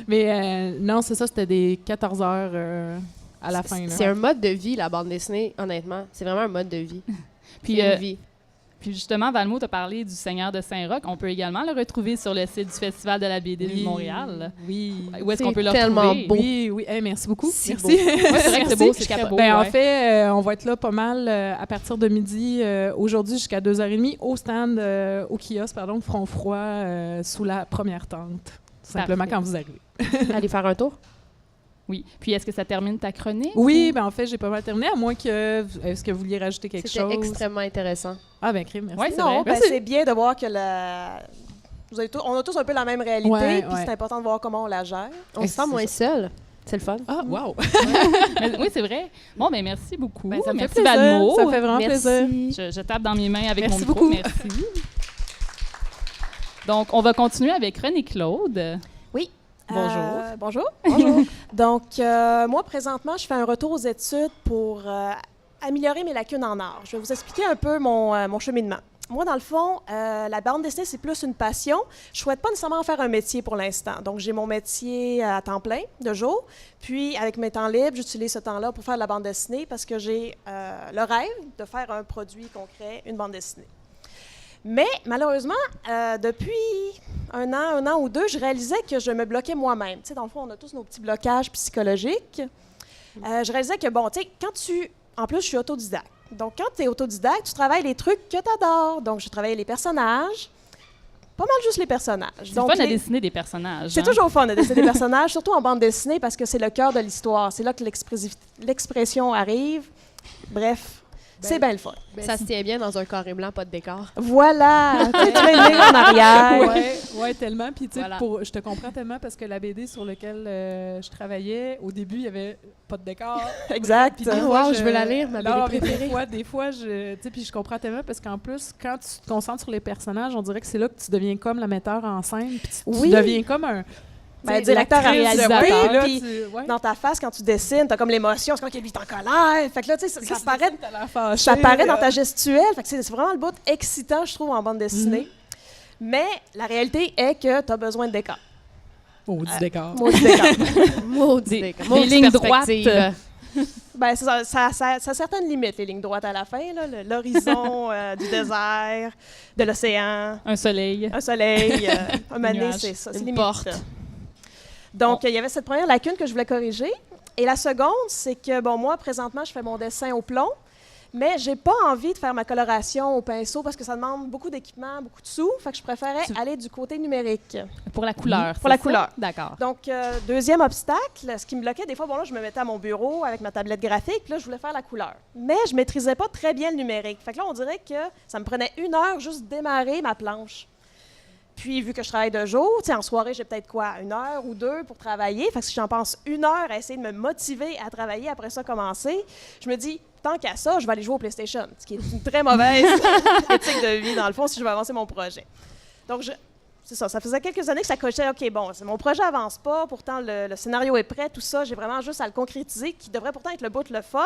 S6: Mais non, c'est ça, c'était des 14 heures à la fin. Là.
S4: C'est un mode de vie, la bande dessinée, honnêtement. C'est vraiment un mode de vie.
S1: Puis,
S4: C'est une vie.
S1: Puis justement, Valmo t'a parlé du Seigneur de Saint-Roch. On peut également le retrouver sur le site du Festival de la BD de Montréal.
S6: Oui.
S1: Où est-ce qu'on
S4: C'est
S1: peut le
S4: tellement
S1: retrouver?
S4: beau.
S6: Oui, oui. Hey, merci beaucoup.
S4: C'est
S6: Merci.
S4: beau.
S1: Ouais, c'est vrai que c'est beau,
S6: Merci.
S1: c'est très beau.
S6: Ben, En
S1: ouais.
S6: fait, on va être là pas mal à partir de midi, aujourd'hui jusqu'à 2h30, au stand, au kiosque, Front Froid, sous la première tente. Tout simplement
S1: Parfait.
S6: quand vous arrivez.
S4: Allez faire un tour.
S1: Oui. Puis est-ce que ça termine ta chronique?
S6: Oui, ben en fait, j'ai pas mal terminé, à moins que... Est-ce que vous vouliez rajouter quelque
S4: C'était
S6: chose?
S4: extrêmement intéressant.
S6: Ah ben, crime, merci.
S1: Ouais, c'est
S7: Non,
S1: vrai.
S7: ben, c'est bien de voir que on a tous un peu la même réalité,
S6: Ouais,
S7: puis
S6: ouais.
S7: c'est important de voir comment on la gère.
S4: On se sent moins seul. C'est le fun.
S6: Ah, wow!
S1: Mais oui, c'est vrai. Bon, ben merci beaucoup.
S6: Ben, ça me
S1: merci
S6: fait plaisir.
S1: Valmo.
S6: Ça me fait vraiment
S4: Merci.
S6: plaisir.
S1: Je tape dans mes mains avec
S6: Merci
S1: mon micro.
S6: beaucoup.
S1: Merci. Donc, on va continuer avec René Claude. Bonjour.
S7: Bonjour. Donc, moi, présentement, je fais un retour aux études pour améliorer mes lacunes en art. Je vais vous expliquer un peu mon cheminement. Moi, dans le fond, la bande dessinée, c'est plus une passion. Je ne souhaite pas nécessairement en faire un métier pour l'instant. Donc, j'ai mon métier à temps plein, de jour. Puis, avec mes temps libres, j'utilise ce temps-là pour faire de la bande dessinée parce que j'ai le rêve de faire un produit concret, une bande dessinée. Mais malheureusement, depuis un an ou deux, je réalisais que je me bloquais moi-même. Tu sais, dans le fond, on a tous nos petits blocages psychologiques. Je réalisais que, bon, tu sais, en plus, je suis autodidacte. Donc, quand tu es autodidacte, tu travailles les trucs que tu adores. Donc, je travaillais les personnages, pas mal juste les personnages.
S1: C'est
S7: Donc,
S1: fun à dessiner des personnages.
S7: c'est toujours fun de dessiner des personnages, surtout en bande dessinée, parce que c'est le cœur de l'histoire. C'est là que l'expression arrive. Bref, c'est bien le fun.
S4: Ça se tient bien dans un carré blanc, pas de décor.
S7: Voilà! Tu sais, tu mets une ligne en arrière.
S6: Ouais, tellement. Puis, tu sais,
S4: Voilà.
S6: je te comprends tellement parce que la BD sur laquelle je travaillais, au début, il n'y avait pas de décor.
S7: Exact.
S6: Puis des fois,
S4: Wow, je veux la lire, ma BD
S6: Non, mais
S4: préférée.
S6: des fois, tu sais, puis je comprends tellement parce qu'en plus, quand tu te concentres sur les personnages, on dirait que c'est là que tu deviens comme la metteur en scène, puis tu
S7: Oui.
S6: deviens comme un...
S7: Ben,
S6: tu sais,
S7: directeur
S6: l'actrice,
S7: réalisateur,
S6: oui, là,
S7: puis
S6: ouais.
S7: dans ta face, quand tu dessines, t'as comme l'émotion, c'est comme qu'il est en colère. Fait que là, tu sais, ça paraît,
S6: T'as l'air fâché,
S7: ça paraît dans
S6: là.
S7: ta gestuelle. Fait que c'est vraiment le bout excitant, je trouve, en bande dessinée. Mais la réalité est que t'as besoin de décor.
S6: Maudit décor.
S7: Maudit décor.
S4: Maudit décor.
S1: des
S4: Maudite
S1: lignes droites.
S4: perspective.
S7: Ben, ça a certaines limites, les lignes droites à la fin. L'horizon du désert, de l'océan,
S1: Un soleil.
S7: un soleil, un mané,
S1: nuage,
S7: c'est ça. C'est
S4: une
S7: limite.
S4: porte.
S7: Donc, il y avait cette première lacune que je voulais corriger. Et la seconde, c'est que, bon, moi, présentement, je fais mon dessin au plomb, mais j'ai pas envie de faire ma coloration au pinceau parce que ça demande beaucoup d'équipement, beaucoup de sous. Fait que je préférais aller du côté numérique.
S1: Pour la couleur.
S7: Pour la
S1: c'est ça?
S7: couleur.
S1: D'accord.
S7: Donc, deuxième obstacle, ce qui me bloquait, des fois, bon, là, je me mettais à mon bureau avec ma tablette graphique, puis là, je voulais faire la couleur. Mais je maîtrisais pas très bien le numérique. Fait que là, on dirait que ça me prenait 1 heure juste démarrer ma planche. Puis, vu que je travaille de jour, tu sais, en soirée, j'ai peut-être 1 heure ou 2 pour travailler. Fait que si j'en pense 1 heure à essayer de me motiver à travailler, après ça, commencer, je me dis, tant qu'à ça, je vais aller jouer au PlayStation, ce qui est une très mauvaise éthique de vie, dans le fond, si je veux avancer mon projet. Donc, c'est ça, ça faisait quelques années que ça cochait, OK, bon, mon projet avance pas, pourtant le scénario est prêt, tout ça, j'ai vraiment juste à le concrétiser, qui devrait pourtant être le bout le fun,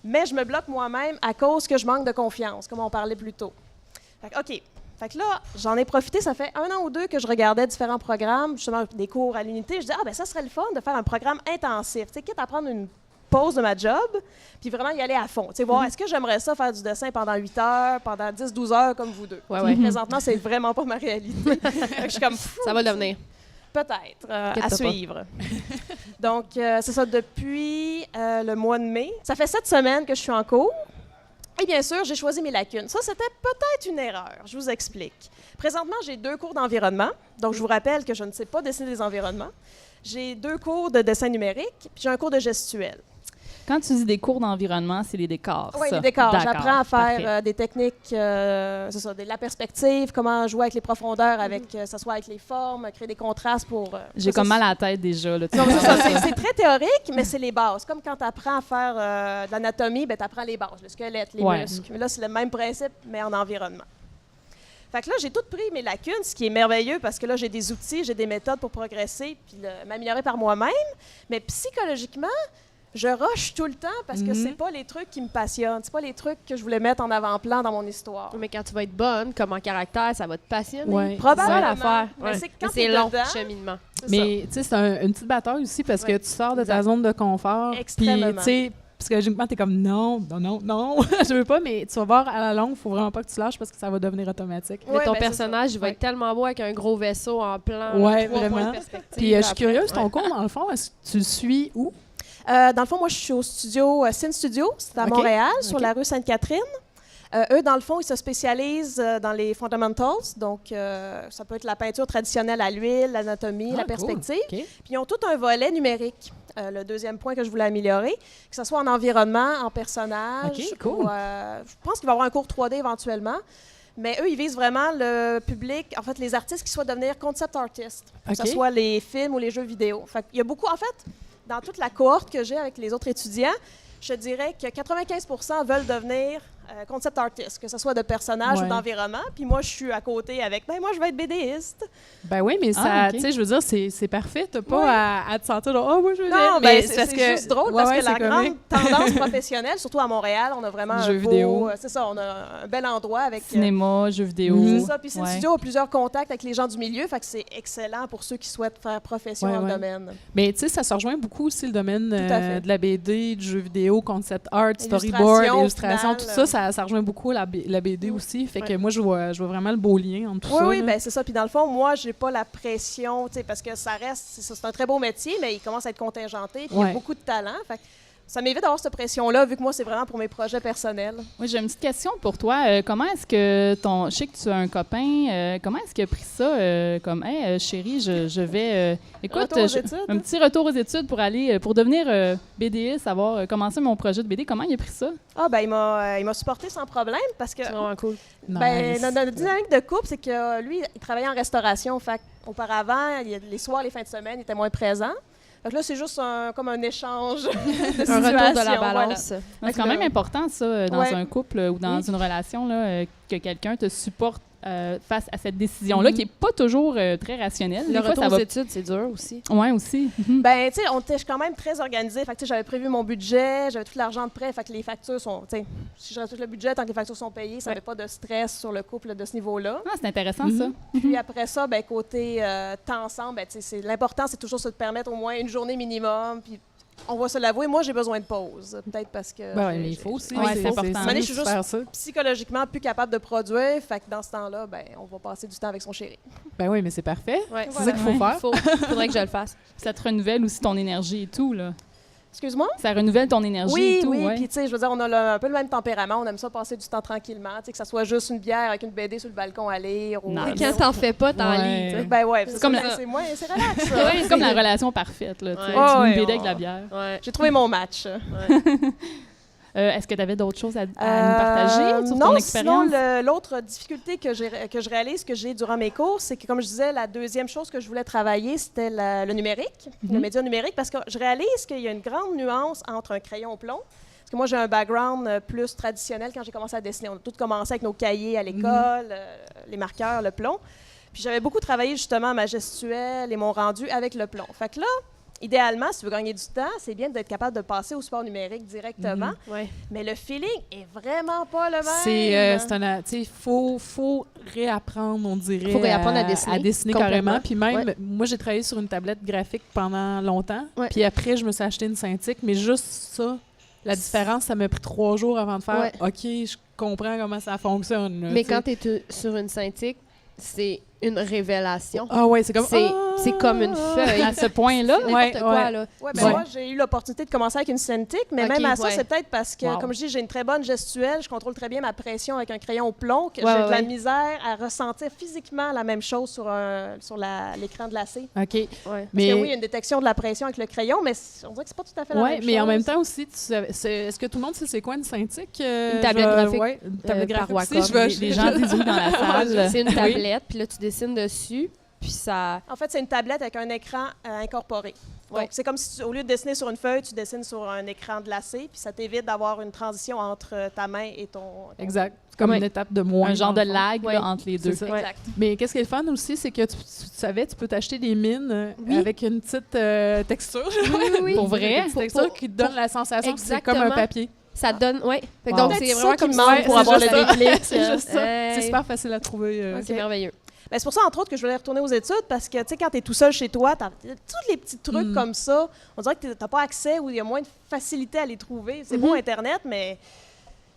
S7: mais je me bloque moi-même à cause que je manque de confiance, comme on parlait plus tôt. Fait que, OK. Fait que là, j'en ai profité, ça fait 1 an ou 2 que je regardais différents programmes, justement des cours à l'unité. Je disais, ah ben ça serait le fun de faire un programme intensif, tu sais, quitte à prendre une pause de ma job, puis vraiment y aller à fond. Tu sais, voir, est-ce que j'aimerais ça faire du dessin pendant 8 heures, pendant 10-12 heures comme vous deux?
S4: Ouais, ouais.
S7: Présentement, c'est vraiment pas ma réalité. Fait que je suis comme,
S4: Ça va le devenir.
S7: peut-être, à
S4: Inquiète-toi pas.
S7: suivre. Donc, c'est ça, depuis le mois de mai. Ça fait 7 semaines que je suis en cours. Et bien sûr, j'ai choisi mes lacunes. Ça, c'était peut-être une erreur. Je vous explique. Présentement, j'ai 2 cours d'environnement. Donc, je vous rappelle que je ne sais pas dessiner des environnements. J'ai 2 cours de dessin numérique, puis j'ai un cours de gestuelle.
S1: Quand tu dis des cours d'environnement, c'est les décors.
S7: Oui,
S1: ça.
S7: les décors.
S1: D'accord,
S7: J'apprends à
S1: parfait.
S7: faire des techniques, c'est ça, de la perspective, comment jouer avec les profondeurs, avec, que ce soit avec les formes, créer des contrastes pour...
S1: J'ai comme mal à la tête déjà. Là,
S7: Non, mais c'est ça, c'est très théorique, mais c'est les bases. Comme quand tu apprends à faire de l'anatomie, ben, tu apprends les bases, le squelette, les
S1: Ouais.
S7: muscles. Mais là, c'est le même principe, mais en environnement. Fait que là, j'ai tout pris mes lacunes, ce qui est merveilleux parce que là, j'ai des outils, j'ai des méthodes pour progresser puis m'améliorer par moi-même. Mais psychologiquement, je rush tout le temps parce que c'est pas les trucs qui me passionnent. C'est pas les trucs que je voulais mettre en avant-plan dans mon histoire.
S4: Mais quand tu vas être bonne, comme en caractère, ça va te passionner.
S3: Ouais.
S7: Probablement.
S4: C'est ça l'affaire.
S7: Mais
S4: Ouais.
S7: c'est quand
S4: C'est
S7: t'es
S4: long,
S7: dedans,
S4: le cheminement.
S7: c'est
S3: Mais tu sais, c'est une petite bataille aussi parce que tu sors de ta zone de confort. Puis,
S7: Extrêmement.
S3: tu sais, psychologiquement, t'es comme non, je veux pas, mais tu vas voir à la longue, faut vraiment pas que tu lâches parce que ça va devenir automatique.
S4: Mais
S7: Ouais,
S4: ton
S7: ben, c'est
S4: personnage, il va être tellement beau avec un gros vaisseau en plan.
S3: Ouais,
S4: 3 points
S3: vraiment.
S4: de perspective.
S3: Puis je suis
S4: Après,
S3: curieuse, ton cours, dans le fond, est-ce que tu le suis où?
S7: Dans le fond, moi, je suis au studio Cine Studio, c'est à
S3: OK.
S7: Montréal, sur la rue Sainte-Catherine. Eux, dans le fond, ils se spécialisent dans les fundamentals. Donc, ça peut être la peinture traditionnelle à l'huile, l'anatomie, la perspective.
S3: Cool. OK.
S7: Puis, ils ont tout un volet numérique. Le deuxième point que je voulais améliorer, que ce soit en environnement, en personnage.
S3: OK, cool.
S7: Ou, je pense qu'il va y avoir un cours 3D éventuellement. Mais eux, ils visent vraiment le public, en fait, les artistes qui souhaitent devenir concept artists, que ce
S3: OK.
S7: soit les films ou les jeux vidéo. Fait qu'il y a beaucoup, en fait, dans toute la cohorte que j'ai avec les autres étudiants, je dirais que 95% veulent devenir concept artist, que ce soit de personnages
S3: Ouais.
S7: ou d'environnement. Puis moi, je suis à côté avec, ben moi, je vais être BDiste.
S3: Ben oui, mais ça,
S1: Ah, OK.
S3: tu sais, je veux dire, c'est parfait. T'as pas
S7: Ouais.
S3: à te sentir genre, oh, moi, je veux dire.
S7: Non,
S3: mais
S7: ben, c'est juste drôle parce que la grande tendance professionnelle, surtout à Montréal, on a vraiment
S3: Jeux
S7: un beau...
S3: vidéo.
S7: C'est ça, on a un bel endroit avec...
S1: Cinéma, jeux vidéo.
S7: C'est ça. Puis Cine
S1: Ouais.
S7: Studio a plusieurs contacts avec les gens du milieu, fait que c'est excellent pour ceux qui souhaitent faire profession
S3: Ouais,
S7: dans le
S3: ouais.
S7: domaine.
S3: Mais tu sais, ça se rejoint beaucoup aussi le domaine
S7: à fait.
S3: de la BD, du jeu vidéo, concept art,
S7: Illustration,
S3: storyboard,
S7: au
S3: illustration,
S7: final,
S3: tout ça, ça rejoint beaucoup la BD aussi. Fait que moi, je vois vraiment le beau lien entre tout
S7: Oui,
S3: ça.
S7: oui,
S3: là.
S7: ben c'est ça. Puis dans le fond, moi, j'ai pas la pression, tu sais, parce que ça reste, c'est un très beau métier, mais il commence à être contingenté, puis il y
S3: Ouais.
S7: a beaucoup de talent. Fait que ça m'évite d'avoir cette pression-là, vu que moi, c'est vraiment pour mes projets personnels.
S1: Oui, j'ai une petite question pour toi. Comment est-ce que je sais que tu as un copain, comment est-ce qu'il a pris ça comme, hey, chérie, je vais, écoute,
S7: Retour aux études.
S1: un petit retour aux études pour aller, pour devenir BDiste, avoir commencé mon projet de BD. Comment il a pris ça?
S7: Ah, ben il m'a supporté sans problème, parce que
S4: C'est vraiment cool.
S7: ben,
S3: Nice.
S7: notre dynamique de couple, c'est que lui, il travaillait en restauration. Fait auparavant, les soirs, les fins de semaine, il était moins présent. Fait que là, c'est juste comme un échange de situation.
S4: Un retour de la
S7: voilà.
S4: balance.
S1: C'est
S7: Fait que
S1: quand même
S7: là-
S1: important, ça, dans
S7: Ouais.
S1: un couple ou dans
S7: Oui.
S1: une relation, là, que quelqu'un te supporte face à cette décision-là, qui n'est pas toujours très rationnelle.
S4: Le
S1: Des fois,
S4: retour
S1: ça
S4: aux
S1: va...
S4: études, c'est dur aussi.
S1: Oui, aussi. Mhm.
S7: Ben, tu sais, je suis quand même très organisée. Fait que, tu sais, j'avais prévu mon budget, j'avais tout l'argent de prêt. Fait que les factures sont, tu sais, si je respecte le budget, tant que les factures sont payées, ça n'avait pas de stress sur le couple de ce niveau-là.
S1: Ah, c'est intéressant, ça.
S7: Puis après ça, ben, côté temps ensemble, ben, tu sais, l'important, c'est toujours de permettre au moins une journée minimum. Puis on va se l'avouer, moi, j'ai besoin de pause. Peut-être parce que
S3: Ben ouais, mais il faut aussi.
S1: Ouais, c'est important.
S7: À un moment donné, je suis
S3: de
S7: juste-
S3: faire ça.
S7: psychologiquement plus capable de produire. Fait que dans ce temps-là, ben, on va passer du temps avec son chéri.
S3: Ben oui, mais c'est parfait.
S4: Ouais.
S3: C'est ça qu'il faut
S1: Ouais.
S3: faire.
S4: Faudrait que je le fasse.
S1: Ça te renouvelle aussi ton énergie et tout, là.
S7: Excuse-moi?
S1: Ça renouvelle ton énergie
S7: Oui,
S1: et tout,
S7: oui.
S1: ouais.
S7: Puis, tu sais, je veux dire, on a un peu le même tempérament. On aime ça passer du temps tranquillement. Tu sais, que ça soit juste une bière avec une BD sur le balcon à lire. Ou,
S1: Nice.
S4: Quand t'en fais pas, t'en
S1: Ouais.
S4: lis. tu sais.
S7: Ben ouais,
S1: C'est comme la-
S7: c'est moi, c'est relax. ça.
S1: Ouais, c'est comme la relation parfaite, là. Tu sais,
S4: Ouais.
S1: tu veux
S7: Ouais,
S1: une BD
S7: ouais,
S1: avec de la bière.
S4: Ouais.
S7: J'ai trouvé mon match.
S1: Est-ce que tu avais d'autres choses à nous partager sur
S7: non,
S1: ton expérience?
S7: Sinon, l'autre difficulté que je réalise, que j'ai durant mes cours, c'est que, comme je disais, la deuxième chose que je voulais travailler, c'était le numérique, le média numérique, parce que je réalise qu'il y a une grande nuance entre un crayon au plomb. Parce que moi, j'ai un background plus traditionnel quand j'ai commencé à dessiner. On a tout commencé avec nos cahiers à l'école, les marqueurs, le plomb. Puis j'avais beaucoup travaillé justement ma gestuelle et mon rendu avec le plomb. Fait que là, idéalement, si tu veux gagner du temps, c'est bien d'être capable de passer au support numérique directement.
S4: Ouais.
S7: Mais le feeling est vraiment pas le même.
S3: Tu sais, faut réapprendre, on dirait.
S4: Faut réapprendre à dessiner.
S3: À dessiner
S4: Complètement.
S3: carrément. Puis même,
S4: Ouais.
S3: moi, j'ai travaillé sur une tablette graphique pendant longtemps.
S4: Ouais.
S3: Puis après, je me suis acheté une Cintiq. Mais juste ça, la différence, ça m'a pris 3 jours avant de faire
S4: Ouais.
S3: OK, je comprends comment ça fonctionne. là,
S4: Mais
S3: tu sais.
S4: quand t'es sur une Cintiq, c'est une révélation.
S3: Ah ouais, c'est comme.
S4: C'est comme une feuille.
S1: À ce point-là?
S4: C'est
S3: Ouais,
S4: n'importe quoi,
S3: ouais.
S4: là.
S7: Ouais, ben
S3: Ouais.
S7: moi, j'ai eu l'opportunité de commencer avec une Cintiq, mais
S4: Ok,
S7: même à ça,
S4: ouais.
S7: c'est peut-être parce que,
S3: Wow.
S7: comme je dis, j'ai une très bonne gestuelle, je contrôle très bien ma pression avec un crayon au plomb, que
S4: Ouais,
S7: j'ai de la
S4: ouais.
S7: misère à ressentir physiquement la même chose sur l'écran de l'AC.
S3: OK.
S4: Ouais.
S7: Parce
S3: Mais
S7: que oui, il y a une détection de la pression avec le crayon, mais on dirait que c'est pas tout à fait la
S3: ouais,
S7: même chose.
S3: mais en même temps aussi, est-ce que tout le monde sait c'est quoi une Cintiq?
S4: Une tablette graphique.
S3: Ouais, une tablette
S4: par
S3: graphique aussi.
S4: Wacom.
S1: Les gens disent oui dans la salle.
S4: C'est une
S3: Oui.
S4: tablette, puis là, tu dessines dessus, puis ça...
S7: En fait, c'est une tablette avec un écran incorporé. Donc, c'est comme si, au lieu de dessiner sur une feuille, tu dessines sur un écran glacé, puis ça t'évite d'avoir une transition entre ta main et ton...
S6: Exact. C'est comme une étape de moins.
S1: Un genre de
S6: dans le fond.
S1: lag là, entre les deux.
S6: C'est ça.
S7: Exact.
S6: Mais qu'est-ce qui est le fun aussi, c'est que tu savais, tu peux t'acheter des mines avec une petite texture.
S4: Oui.
S1: Pour vrai?
S6: Une petite texture qui te donne la sensation que c'est comme un
S4: Exactement.
S6: papier.
S4: Ça donne, oui.
S1: Wow.
S4: Donc,
S7: Peut-être
S4: c'est
S7: ça
S4: vraiment
S7: qui
S4: comme
S7: me
S4: ça.
S7: manque pour avoir le déclic.
S6: C'est juste ça.
S4: Hey.
S6: C'est super facile à trouver.
S4: C'est merveilleux.
S7: Ben, c'est pour ça, entre autres, que je voulais retourner aux études, parce que, tu sais, quand tu es tout seul chez toi, tu as tous les petits trucs comme ça. On dirait que tu n'as pas accès ou il y a moins de facilité à les trouver. C'est beau, Internet, mais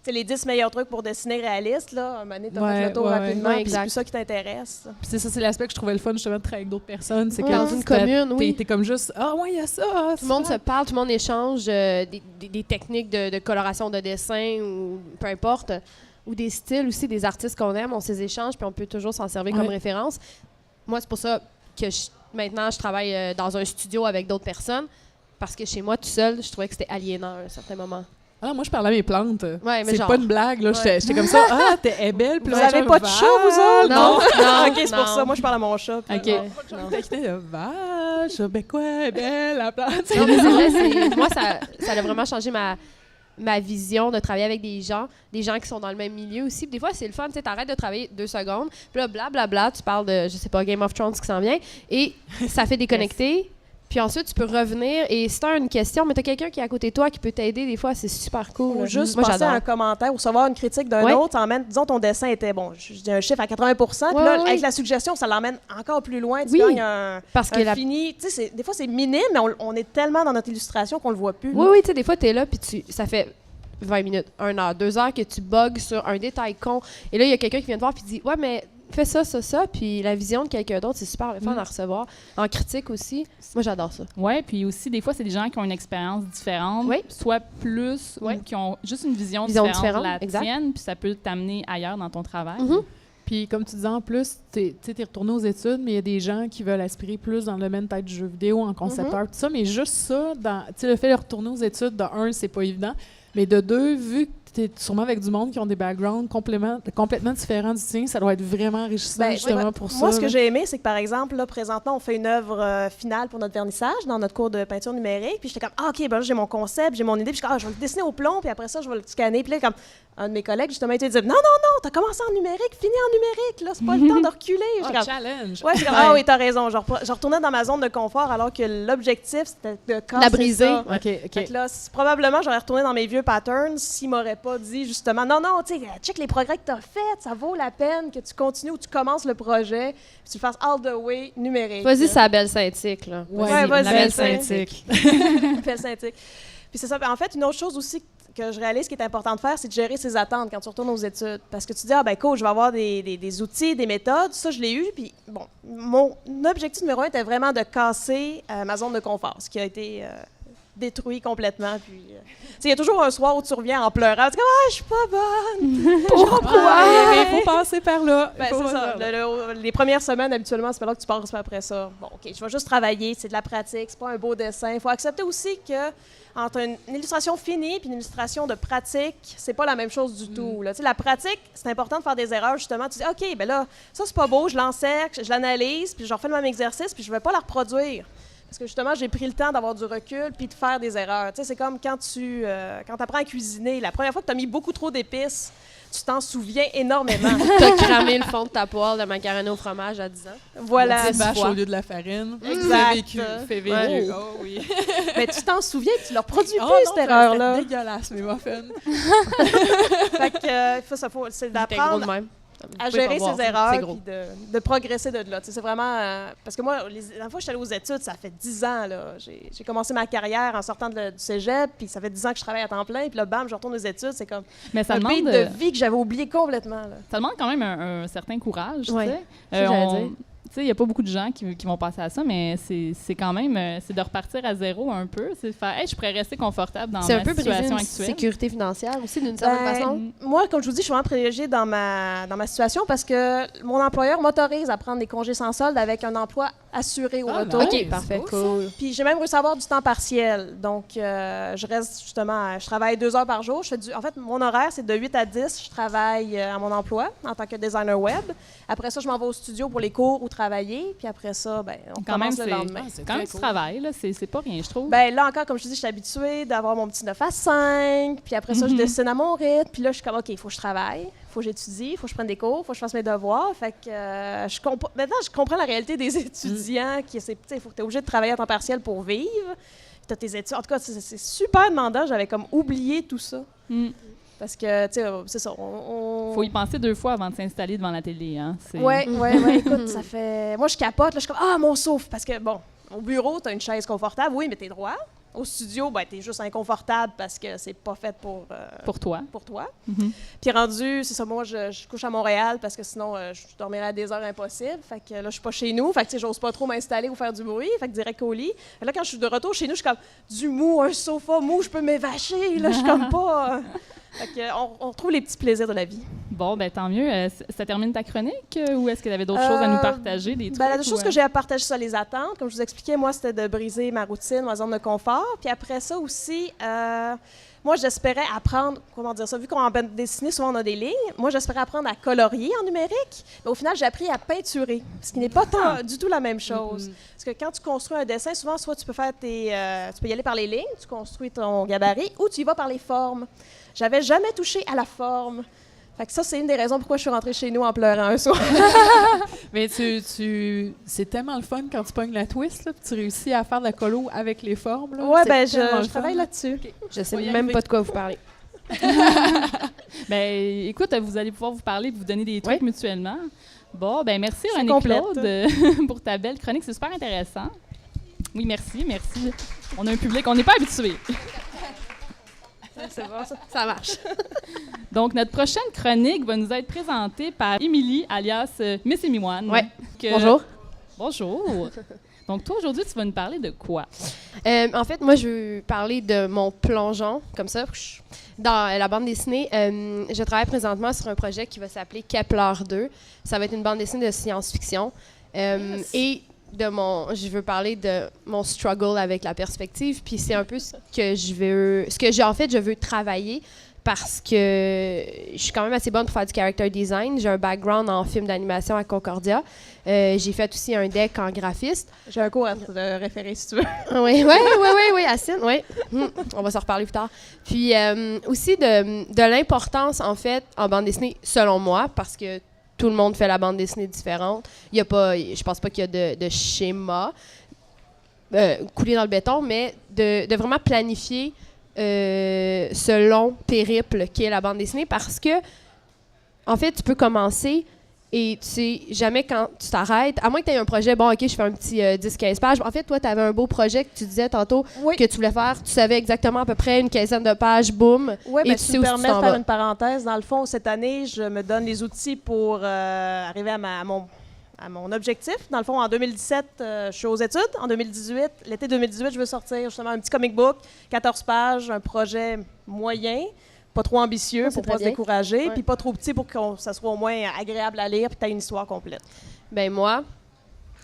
S7: c'est les 10 meilleurs trucs pour dessiner réaliste, là. Un moment donné, tu as fait le tour rapidement,
S4: ouais,
S7: puis c'est
S4: exact.
S7: plus ça qui t'intéresse.
S6: Puis c'est ça, c'est l'aspect que je trouvais le fun, justement, de travailler avec d'autres personnes. C'est que
S4: Dans une commune, oui.
S6: T'es comme juste, ouais, il y a ça.
S4: Tout le monde se parle, tout le monde échange des techniques de coloration de dessin ou peu importe, ou des styles aussi, des artistes qu'on aime. On s'y échange, puis on peut toujours s'en servir comme référence. Moi, c'est pour ça que maintenant, je travaille dans un studio avec d'autres personnes, parce que chez moi, tout seul, je trouvais que c'était aliénant à un certain moment.
S6: Ah, moi, je parlais à mes plantes.
S4: Ouais, mais
S6: c'est
S4: genre-
S6: pas une blague, là. J'étais comme ça, t'es belle. Puis
S7: Vous
S6: là,
S7: avez
S6: je
S7: pas de chat, vous autres?
S4: Non, non,
S7: OK, c'est pour
S4: non.
S7: ça. Moi, je parle à mon chat. puis,
S1: OK.
S6: J'étais de vache, ben quoi, elle est belle, la plante.
S4: Non, mais c'est vrai, moi, ça a vraiment changé ma vision de travailler avec des gens qui sont dans le même milieu aussi. Puis des fois, c'est le fun, tu sais, t'arrêtes de travailler 2 secondes, puis là, blablabla, tu parles de, je sais pas, Game of Thrones qui s'en vient, et ça fait déconnecter. Puis ensuite, tu peux revenir, et si t'as une question, mais t'as quelqu'un qui est à côté de toi qui peut t'aider, des fois, c'est super cool.
S7: Ou juste
S4: Moi,
S7: passer
S4: j'adore.
S7: un commentaire ou recevoir une critique d'un
S4: Ouais.
S7: autre, ça emmène, disons, ton dessin était, bon, je dis un chiffre à 80%, puis
S4: Ouais,
S7: là,
S4: ouais.
S7: avec la suggestion, ça l'emmène encore plus loin. Tu
S4: Oui,
S7: gagnes un
S4: parce que
S7: fini. Tu sais, des fois, c'est minime, mais on est tellement dans notre illustration qu'on le voit plus.
S4: Oui, oui, tu sais, des fois, t'es là, puis ça fait 20 minutes, 1 heure, 2 heures que tu bugs sur un détail con. Et là, il y a quelqu'un qui vient te voir puis dit « Ouais, mais fais ça, ça, ça. » Puis la vision de quelqu'un d'autre, c'est super le fun à recevoir. En critique aussi. Moi, j'adore ça.
S1: Oui, puis aussi, des fois, c'est des gens qui ont une expérience différente,
S4: Oui.
S1: soit plus,
S4: Oui.
S1: ou qui ont juste une vision
S4: différente,
S1: différente de la
S4: exact.
S1: tienne, puis ça peut t'amener ailleurs dans ton travail.
S4: Mhm.
S6: Puis comme tu disais en plus, t'es retourné aux études, mais il y a des gens qui veulent aspirer plus dans le domaine peut-être du jeu vidéo, en concept art, tout ça. Mais juste ça, le fait de retourner aux études, de un, c'est pas évident. Mais de deux, vu que tu es sûrement avec du monde qui ont des backgrounds complètement différents du tien, ça doit être vraiment enrichissant
S7: Ben,
S6: justement
S7: ouais,
S6: pour ça.
S7: Moi, ce que
S6: là.
S7: j'ai aimé, c'est que, par exemple, là, présentement, on fait une œuvre finale pour notre vernissage dans notre cours de peinture numérique. Puis j'étais comme, OK, ben là, j'ai mon concept, j'ai mon idée. Puis je suis comme, je vais le dessiner au plomb, puis après ça, je vais le scanner. Puis là, comme un de mes collègues, justement, il te dit, non, t'as commencé en numérique, fini en numérique, là, c'est pas le temps de reculer. J'étais comme,
S6: Challenge!
S7: ouais, j'étais comme, ah oui, t'as raison. Je retournais dans ma zone de confort alors que l'objectif, c'était de casser
S4: La briser.
S7: ça.
S6: OK.
S7: Fait que là, probablement, j'aurais retourné dans mes vieux patterns s'ils m'auraient pas dit justement, non, tu sais, check les progrès que tu as faits, ça vaut la peine que tu continues ou tu commences le projet, puis tu le fasses all the way numérique.
S4: Vas-y, c'est la belle synthique, là.
S7: Ouais, vas-y,
S6: la belle
S7: c'est-
S6: synthique.
S7: Belle synthique. Puis c'est ça. En fait, une autre chose aussi que je réalise qui est important de faire, c'est de gérer ses attentes quand tu retournes aux études. Parce que tu dis, ah ben cool, je vais avoir des outils, des méthodes, ça je l'ai eu. Puis bon, mon objectif numéro 1 était vraiment de casser ma zone de confort, ce qui a été détruit complètement. Puis, tu sais, il y a toujours un soir où tu reviens en pleurant, tu dis, ah, je suis pas bonne.
S6: Pourquoi? Mais il faut passer par là.
S7: Ben, c'est ça. Les premières semaines, habituellement, c'est pas là que tu passes, puis après ça. Bon, OK, je vais juste travailler, c'est de la pratique, c'est pas un beau dessin. Il faut accepter aussi que entre une illustration finie et une illustration de pratique, c'est pas la même chose du tout. Là. Tu sais, la pratique, c'est important de faire des erreurs, justement. Tu dis, OK, ben là, ça, c'est pas beau, je l'encercle, je l'analyse, puis je refais le même exercice, puis je vais pas la reproduire. Parce que justement, j'ai pris le temps d'avoir du recul puis de faire des erreurs. Tu sais, c'est comme quand tu apprends à cuisiner. La première fois que tu as mis beaucoup trop d'épices, tu t'en souviens énormément.
S4: T'as cramé le fond de ta poêle de macaroni au fromage à 10 ans.
S7: Voilà.
S6: La vache au lieu de la farine.
S7: Exact.
S6: Fait vécu.
S4: Ouais.
S6: Oh oui.
S7: Mais tu t'en souviens que tu ne le reproduis
S6: Oh
S7: plus,
S6: non,
S7: cette erreur-là.
S6: c'était dégueulasse, mes muffins.
S7: Fait que, c'est
S4: T'es gros de
S7: d'apprendre
S4: même.
S7: à
S4: Vous pouvez
S7: gérer
S4: pas voir,
S7: ses
S4: c'est
S7: erreurs
S4: gros.
S7: puis de progresser de là. Tu sais, c'est vraiment... parce que moi, la fois que je suis allée aux études, ça fait 10 ans. Là. J'ai commencé ma carrière en sortant du cégep, puis ça fait 10 ans que je travaille à temps plein, puis là, bam, je retourne aux études. C'est comme
S1: Mais ça
S7: un
S1: demande,
S7: beat de vie que j'avais oublié complètement. Là.
S1: ça demande quand même un certain courage.
S4: Ouais,
S1: Tu sais.
S4: c'est ce que j'allais dire.
S1: Tu sais, il n'y a pas beaucoup de gens qui vont passer à ça, mais c'est quand même c'est de repartir à zéro un peu. C'est de faire, hey, je pourrais rester confortable dans
S4: C'est un
S1: ma
S4: peu briser
S1: situation
S4: une
S1: actuelle.
S4: sécurité financière aussi, d'une certaine façon.
S7: Moi, comme je vous dis, je suis vraiment privilégiée dans ma situation parce que mon employeur m'autorise à prendre des congés sans solde avec un emploi assuré au retour.
S4: OK, parfait, cool.
S7: Puis j'ai même réussi à avoir du temps partiel. Donc, je reste justement, je travaille 2 heures par jour. En fait, mon horaire, c'est de 8 à 10. Je travaille à mon emploi en tant que designer web. Après ça, je m'en vais au studio pour les cours ou travailler, puis après ça, ben, on
S1: Quand même,
S7: commence le lendemain.
S6: c'est
S1: quand même
S6: très
S1: du travail, là. C'est pas rien, je trouve.
S7: Ben là encore, comme je te dis, je suis habituée d'avoir mon petit 9 à 5, puis après ça, je dessine à mon rythme, puis là, je suis comme, OK, il faut que je travaille, il faut que j'étudie, il faut que je prenne des cours, il faut que je fasse mes devoirs. Fait que maintenant, je comprends la réalité des étudiants, il faut que tu es obligé de travailler à temps partiel pour vivre. Tu as tes études. En tout cas, c'est super demandant. J'avais comme oublié tout ça. Parce que, tu sais, c'est ça.
S1: Faut y penser 2 fois avant de s'installer devant la télé, hein.
S7: Ouais, écoute, ça fait... Moi, je capote, là, je suis comme, ah, mon souffle! Parce que, bon, au bureau, t'as une chaise confortable, oui, mais t'es droit. Au studio, ben, t'es juste inconfortable parce que c'est pas fait pour
S1: toi.
S7: Pour toi. Puis rendu, c'est ça, moi, je couche à Montréal parce que sinon, je dormirais à des heures impossibles. Fait que là, je suis pas chez nous. Fait que, tu sais, j'ose pas trop m'installer ou faire du bruit. Fait que direct au lit. Fait que là, quand je suis de retour chez nous, je suis comme, du mou, un sofa mou, je peux m'évacher. Là, je suis comme pas... Fait que, on retrouve les petits plaisirs de la vie.
S1: Bon, ben tant mieux. Ça termine ta chronique ou est-ce qu'il y avait d'autres choses à nous partager? Des trucs,
S7: la chose que j'ai à partager sur les attentes, comme je vous expliquais, moi, c'était de briser ma routine, ma zone de confort. Puis après ça aussi, moi, j'espérais apprendre, comment dire ça, vu qu'en bande dessinée, souvent on a des lignes, moi, j'espérais apprendre à colorier en numérique. Mais au final, j'ai appris à peinturer, ce qui n'est pas du tout la même chose. Parce que quand tu construis un dessin, souvent, soit tu peux faire tu peux y aller par les lignes, tu construis ton gabarit, ou tu y vas par les formes. J'avais jamais touché à la forme. Fait que ça, c'est une des raisons pourquoi je suis rentrée chez nous en pleurant un soir.
S6: Mais c'est tellement le fun quand tu pognes la twist, là, puis tu réussis à faire de la colo avec les formes. Là.
S7: Ouais,
S6: C'est
S7: ben
S6: tellement le
S7: je travaille
S6: fun.
S7: là-dessus.
S6: Okay.
S4: Je sais même pas de quoi vous parlez.
S1: Ben, écoute, vous allez pouvoir vous parler et vous donner des trucs mutuellement. Bon, ben merci
S7: C'est
S1: René-Claude pour ta belle chronique. C'est super intéressant. Oui, merci. On a un public, on n'est pas habitué.
S7: C'est bon, ça.
S4: Ça marche.
S1: Donc, notre prochaine chronique va nous être présentée par Émilie, alias Miss Amy-One.
S4: Ouais. Bonjour.
S1: Bonjour. Donc, toi, aujourd'hui, tu vas nous parler de quoi?
S4: En fait, moi, je veux parler de mon plongeon, comme ça, dans la bande dessinée. Je travaille présentement sur un projet qui va s'appeler Kepler 2. Ça va être une bande dessinée de science-fiction. Et je veux parler de mon struggle avec la perspective. Puis c'est un peu ce que je veux travailler parce que je suis quand même assez bonne pour faire du character design. J'ai un background en film d'animation à Concordia. J'ai fait aussi un deck en graphiste.
S7: J'ai un cours à te référer si tu veux.
S4: Oui, Assine, oui. On va s'en reparler plus tard. Puis aussi de l'importance, en fait, en bande dessinée, selon moi, parce que tout le monde fait la bande dessinée différente. Je pense pas qu'il y a de schéma coulé dans le béton, mais de vraiment planifier ce long périple qu'est la bande dessinée parce que, en fait, tu peux commencer et tu sais jamais quand tu t'arrêtes. À moins que tu aies un projet, bon, OK, je fais un petit 10-15 pages. En fait, toi, tu avais un beau projet que tu disais tantôt que tu voulais faire. Tu savais exactement à peu près une quinzaine de pages, boum.
S7: Oui, mais
S4: tu
S7: tu
S4: sais
S7: me
S4: où tu
S7: permets de
S4: t'en
S7: faire
S4: vas.
S7: une parenthèse. Dans le fond, cette année, je me donne les outils pour arriver à mon objectif. Dans le fond, en 2017, je suis aux études. En 2018, l'été 2018, je veux sortir justement un petit comic book, 14 pages, un projet moyen, pas trop ambitieux pour pas se décourager, puis pas trop petit pour que ça soit au moins agréable à lire puis que tu aies une histoire complète.
S4: Ben moi,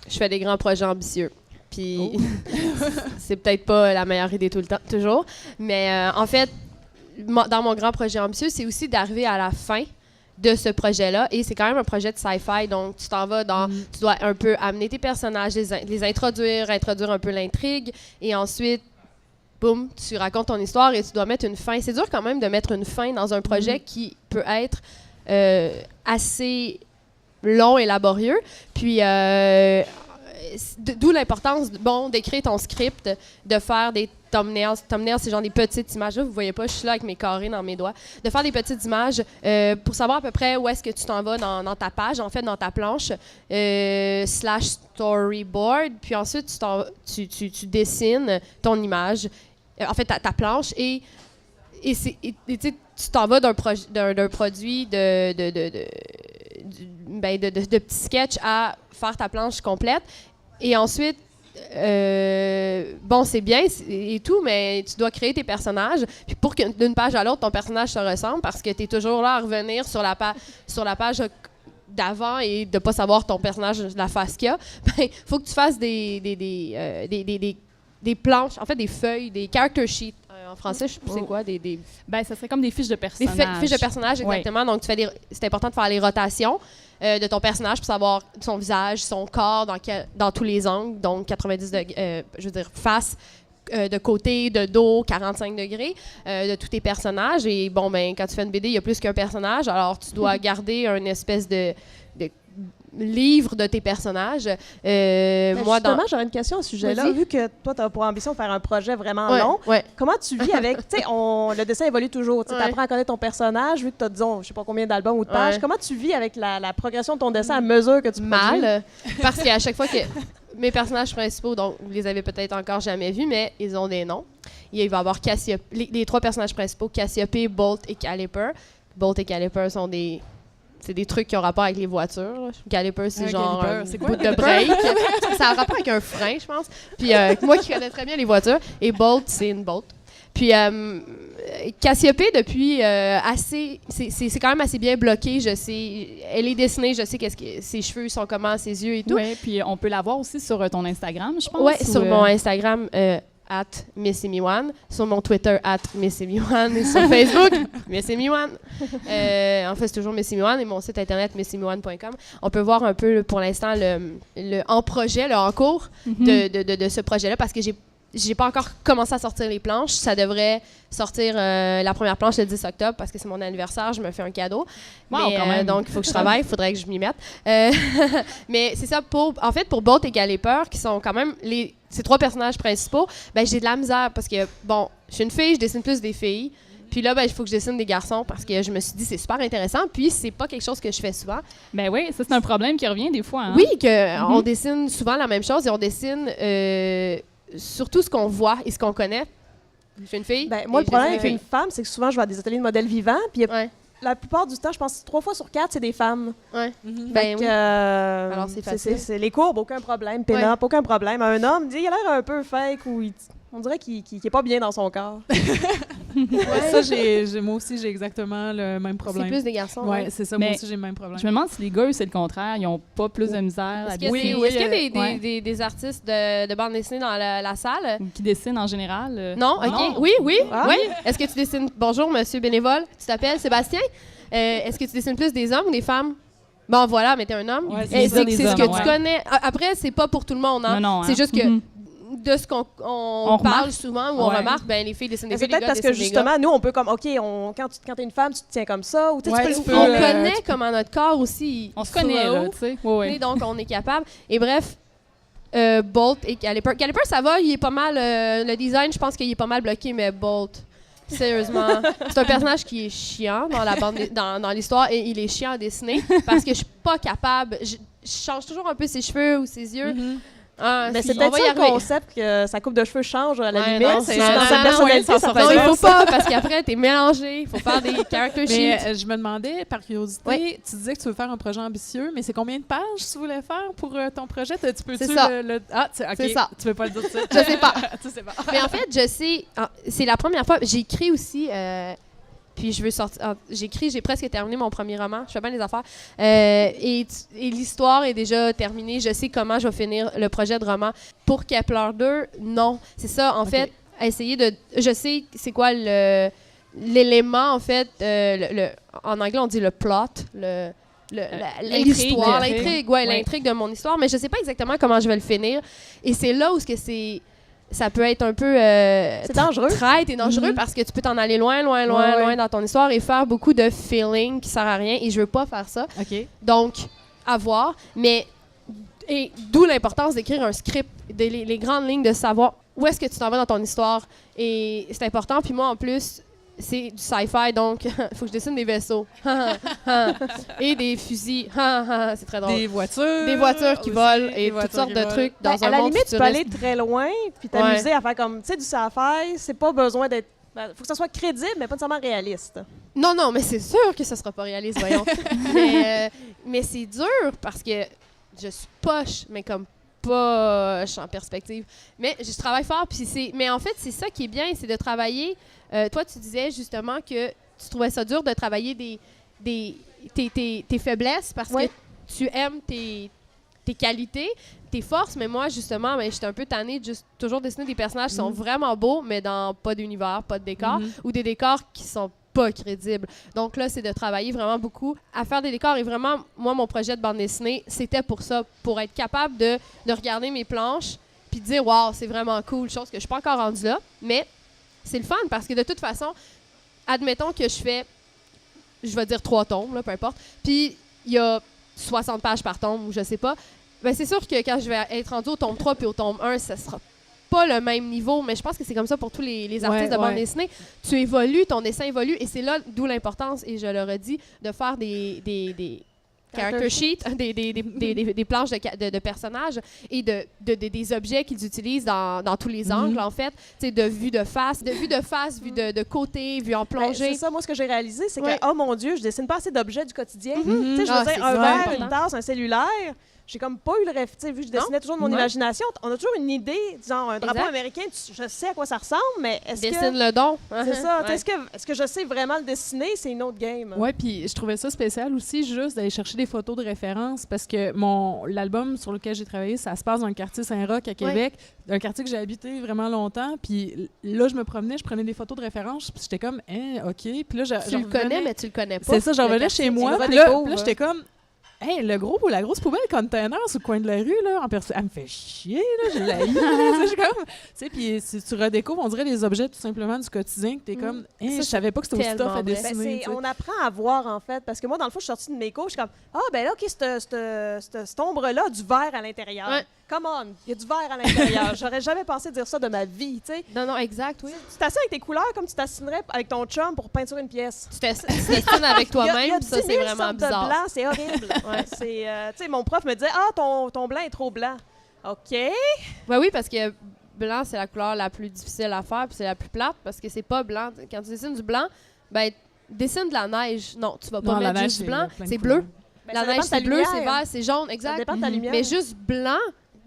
S4: je fais des grands projets ambitieux. Puis c'est peut-être pas la meilleure idée tout le temps, toujours. Mais en fait, dans mon grand projet ambitieux, c'est aussi d'arriver à la fin de ce projet-là. Et c'est quand même un projet de sci-fi, donc tu t'en vas dans... Tu dois un peu amener tes personnages, les introduire un peu l'intrigue, et ensuite, boum, tu racontes ton histoire et tu dois mettre une fin. C'est dur quand même de mettre une fin dans un projet qui peut être assez long et laborieux. Puis, d'où l'importance, d'écrire ton script, de faire des thumbnails. Thumbnails, c'est genre des petites images. Là, vous voyez pas, je suis là avec mes carrés dans mes doigts. De faire des petites images pour savoir à peu près où est-ce que tu t'en vas dans ta page, en fait, dans ta planche, /storyboard. Puis ensuite, tu dessines ton image, en fait, ta planche, et tu t'en vas d'un produit de petits sketchs à faire ta planche complète. Et ensuite, c'est bien et tout, mais tu dois créer tes personnages. Puis pour que d'une page à l'autre, ton personnage se ressemble, parce que tu es toujours là à revenir sur la page d'avant et de pas savoir ton personnage, la face qu'il a. Ben, faut que tu fasses des planches, en fait des feuilles, des character sheets. En français, je sais pas c'est quoi,
S1: Ben, ça serait comme des fiches de personnages.
S4: Des fiches de personnages, exactement. Ouais. Donc, c'est important de faire les rotations. de ton personnage pour savoir son visage, son corps, dans tous les angles, donc 90 degrés, je veux dire face, de côté, de dos, 45 degrés, de tous tes personnages. Et bon, ben, quand tu fais une BD, il y a plus qu'un personnage, alors tu dois garder une espèce de livre de tes personnages.
S7: Justement, j'aurais une question à ce sujet-là.
S4: Vas-y.
S7: Vu que toi, tu as pour ambition de faire un projet vraiment long,
S4: Ouais.
S7: comment tu vis avec... Tu sais, le dessin évolue toujours. Tu apprends à connaître ton personnage, vu que tu as, disons, je sais pas combien d'albums ou de pages.
S4: Ouais.
S7: Comment tu vis avec la progression de ton dessin à mesure que tu produis?
S4: Mal, parce qu'à chaque fois que mes personnages principaux, donc vous les avez peut-être encore jamais vus, mais ils ont des noms. Il va y avoir Cassiope, les 3 personnages principaux, Cassiope, Bolt et Caliper. Bolt et Caliper sont c'est des trucs qui ont rapport avec les voitures. Caliper, c'est genre
S6: caliper,
S4: un
S6: c'est
S4: bout de break. Ça a rapport avec un frein, je pense. Puis moi qui connais très bien les voitures. Et Bolt, c'est une Bolt. Puis Cassiope, depuis c'est quand même assez bien bloqué. Je sais, elle est dessinée, je sais ses cheveux sont comment, ses yeux et tout.
S1: Oui, puis on peut la voir aussi sur ton Instagram, je pense.
S4: Oui,
S1: ou,
S4: sur mon Instagram, @MissAmyOne, sur mon Twitter, @MissAmyOne, et sur Facebook, MissAmyOne. En fait, c'est toujours MissAmyOne et mon site internet, missamyone.com. On peut voir un peu, pour l'instant, le en cours de ce projet-là, parce que j'ai pas encore commencé à sortir les planches. Ça devrait sortir la première planche le 10 octobre parce que c'est mon anniversaire, je me fais un cadeau.
S1: Wow,
S4: Mais,
S1: quand même.
S4: donc, il faut que je travaille, il faudrait que je m'y mette. Mais c'est ça, pour Bolt et Caliper, qui sont quand même ces 3 personnages principaux, ben, j'ai de la misère parce que, bon, je suis une fille, je dessine plus des filles. Puis là, ben, il faut que je dessine des garçons parce que je me suis dit c'est super intéressant. Puis c'est pas quelque chose que je fais souvent.
S1: Ben oui, ça, c'est un problème qui revient des fois. Hein?
S4: Oui, on dessine souvent la même chose et on dessine surtout ce qu'on voit et ce qu'on connaît. Je suis une fille.
S7: Ben, moi, le problème avec une femme, c'est que souvent, je vais à des ateliers de modèles vivants, puis
S4: Ouais.
S7: la plupart du temps, je pense 3 fois sur 4, c'est des femmes.
S4: Ouais.
S7: Fait
S4: Ben
S7: que,
S4: oui. Alors, c'est facile.
S7: c'est les courbes, aucun problème. Pin-up, aucun problème. Un homme, il a l'air un peu fake ou on dirait qu'il est pas bien dans son corps.
S6: Ça, moi aussi, j'ai exactement le même problème.
S4: C'est plus des garçons.
S6: Ouais, c'est ça.
S1: Mais
S6: Moi aussi, j'ai le même problème.
S1: Je me demande si les gars, c'est le contraire. Ils n'ont pas plus de misère à
S4: Est-ce qu'il
S1: dessiner.
S4: y a des artistes de bande dessinée dans la salle?
S1: Ou qui dessinent en général.
S4: Non? OK.
S1: Non.
S4: Oui.
S7: Ah.
S4: Oui. Est-ce que tu dessines... Bonjour, monsieur bénévole. Tu t'appelles Sébastien? Est-ce que tu dessines plus des hommes ou des femmes? Bon, voilà, mais t'es un homme.
S1: Ouais,
S4: Et
S1: c'est des
S4: ce que
S1: hommes,
S4: tu
S1: ouais.
S4: connais. Après, c'est pas pour tout le monde. Hein?
S1: Non,
S4: c'est
S1: hein.
S4: juste que
S1: Mhm.
S4: de ce qu'on
S1: On
S4: parle
S1: remarque.
S4: souvent ou on
S1: Ouais.
S4: remarque, ben les filles dessinent des
S7: Mais c'est
S4: filles, les
S7: peut-être
S4: gars
S7: parce que
S4: dessinent des gars.
S7: justement, nous, on peut comme, OK, quand t'es une femme, tu te tiens comme ça. Ou tu sais,
S6: Ouais,
S7: tu
S6: tu
S7: peux
S6: peux,
S4: On
S6: euh,
S4: connaît comment notre corps aussi.
S1: On se connaît,
S4: flow.
S1: là, tu sais. Oui, oui.
S4: Donc, on est capable. Et bref, Bolt et Caliper. Caliper, ça va, il est pas mal... le design, je pense qu'il est pas mal bloqué, mais Bolt, sérieusement, c'est un personnage qui est chiant dans la bande, dans l'histoire, et il est chiant à dessiner parce que je suis pas capable... Je change toujours un peu ses cheveux ou ses yeux. Ah,
S7: Mais
S4: si,
S7: c'est
S4: on
S7: peut-être
S4: va y
S7: ça le
S4: arriver.
S7: concept que sa coupe de cheveux change à la
S4: Ouais,
S7: limite.
S4: non,
S7: Si
S4: c'est-
S7: dans
S4: non,
S7: sa
S4: non,
S7: personnalité,
S6: oui,
S7: ça peut
S4: Non,
S7: être
S4: il faut
S7: ça.
S4: pas, parce qu'après, t'es mélangé. Il faut faire des character sheets.
S6: Mais je me demandais, par curiosité,
S4: Oui.
S6: tu disais que tu veux faire un projet ambitieux, mais c'est combien de pages tu voulais faire pour ton projet? Tu peux-tu
S4: C'est ça.
S6: Ah, OK.
S4: C'est ça.
S6: Tu veux pas le dire tout de suite?
S4: Je sais pas.
S6: Tu sais pas.
S4: Mais en fait, je sais, c'est la première fois, j'ai écrit aussi, puis je veux sortir, j'ai presque terminé mon premier roman, je fais bien les affaires, et l'histoire est déjà terminée, je sais comment je vais finir le projet de roman. Pour Kepler 2, non. C'est ça, en fait, essayer de, je sais c'est quoi l'élément, en fait, en anglais on dit le plot, l'histoire, l'intrigue, ouais, l'intrigue de mon histoire, mais je sais pas exactement comment je vais le finir, et c'est là où ça peut être un peu
S7: C'est dangereux.
S4: traite et dangereux parce que tu peux t'en aller loin dans ton histoire et faire beaucoup de feeling qui sert à rien, et je veux pas faire ça.
S6: OK.
S4: Donc, à voir, et d'où l'importance d'écrire un script, les grandes lignes, de savoir où est-ce que tu t'en vas dans ton histoire, et c'est important. Puis moi, en plus, c'est du sci-fi, donc il faut que je dessine des vaisseaux et des fusils. C'est très drôle.
S6: Des voitures.
S4: Des voitures qui
S6: aussi,
S4: volent
S6: des
S4: et toutes
S6: voitures
S4: sortes
S6: qui
S4: de
S6: volent.
S4: trucs dans
S7: Ben,
S4: un
S7: à la
S4: monde
S7: limite, tu peux
S4: futuriste.
S7: aller très loin puis t'amuser à faire comme, tu sais, du sci-fi, c'est pas besoin d'être... faut que ça soit crédible, mais pas nécessairement réaliste.
S4: Non, mais c'est sûr que ça sera pas réaliste, voyons. mais c'est dur parce que je suis poche, mais comme poche en perspective. Mais je travaille fort, mais en fait, c'est ça qui est bien, c'est de travailler. Toi, tu disais justement que tu trouvais ça dur de travailler tes faiblesses parce que tu aimes tes qualités, tes forces, mais moi, justement, j'étais un peu tannée de juste toujours dessiner des personnages qui sont vraiment beaux, mais dans pas d'univers, pas de décor, ou des décors qui sont pas crédible. Donc là, c'est de travailler vraiment beaucoup à faire des décors. Et vraiment, moi, mon projet de bande dessinée, c'était pour ça, pour être capable de regarder mes planches puis de dire « Wow, c'est vraiment cool », chose que je suis pas encore rendue là. Mais c'est le fun parce que de toute façon, admettons que je fais, je vais dire 3 tomes, là, peu importe, puis il y a 60 pages par tome ou je sais pas, ben c'est sûr que quand je vais être rendue au tome 3 puis au tome 1, ça sera pas le même niveau, mais je pense que c'est comme ça pour tous les artistes de bande dessinée. Tu évolues, ton dessin évolue, et c'est là d'où l'importance, et je le redis, de faire des character sheets, des planches de personnages et des objets qu'ils utilisent dans tous les angles, en fait. Tu sais, de vue de face, vue de côté, vue en plongée.
S7: C'est ça, moi, ce que j'ai réalisé, c'est que, oh mon Dieu, je dessine pas assez d'objets du quotidien. Tu sais, je veux dire, un verre, une tasse, un cellulaire. J'ai comme pas eu le rêve, tu sais, vu que je dessinais toujours de mon imagination. On a toujours une idée, genre un drapeau américain, je sais à quoi ça ressemble, mais est-ce que...
S4: Dessine le don.
S7: C'est ça. Est-ce que je sais vraiment le dessiner? C'est une autre game.
S6: Ouais, puis je trouvais ça spécial aussi, juste d'aller chercher des photos de référence, parce que l'album sur lequel j'ai travaillé, ça se passe dans le quartier Saint-Roch à Québec, un quartier que j'ai habité vraiment longtemps, puis là, je me promenais, je prenais des photos de référence, puis j'étais comme, OK. Puis là,
S4: tu le connais, mais tu le connais pas.
S6: C'est ça, j'en revenais chez moi, puis là, j'étais comme... Hey, la grosse poubelle container sur le coin de la rue, là, elle me fait chier, là, je l'ai puis si tu redécouvres, on dirait des objets tout simplement du quotidien, que t'es comme, hey, je savais pas que c'était aussi tough à dessiner.
S7: On apprend à voir, en fait, parce que moi, dans le fond, je suis sortie de mes cours, je suis comme, ben là, OK, cette ombre-là a du verre à l'intérieur. Ouais. Come on, il y a du verre à l'intérieur. J'aurais jamais pensé dire ça de ma vie, tu sais.
S4: Non, exact, oui.
S7: Tu t'assines avec tes couleurs comme tu t'assinerais avec ton chum pour peinturer une pièce.
S4: Tu t'assines avec toi-même, ça, c'est vraiment bizarre.
S7: De blanc, c'est horrible. Tu sais, mon prof me disait, ton blanc est trop blanc. OK.
S4: Ben oui, parce que blanc, c'est la couleur la plus difficile à faire, puis c'est la plus plate, parce que c'est pas blanc. Quand tu dessines du blanc, ben, dessine de la neige. Non, tu vas pas mettre juste du blanc, c'est bleu. La neige, c'est bleu, c'est vert, c'est jaune, exact.
S7: Ça dépend de ta lumière.
S4: Mais juste blanc.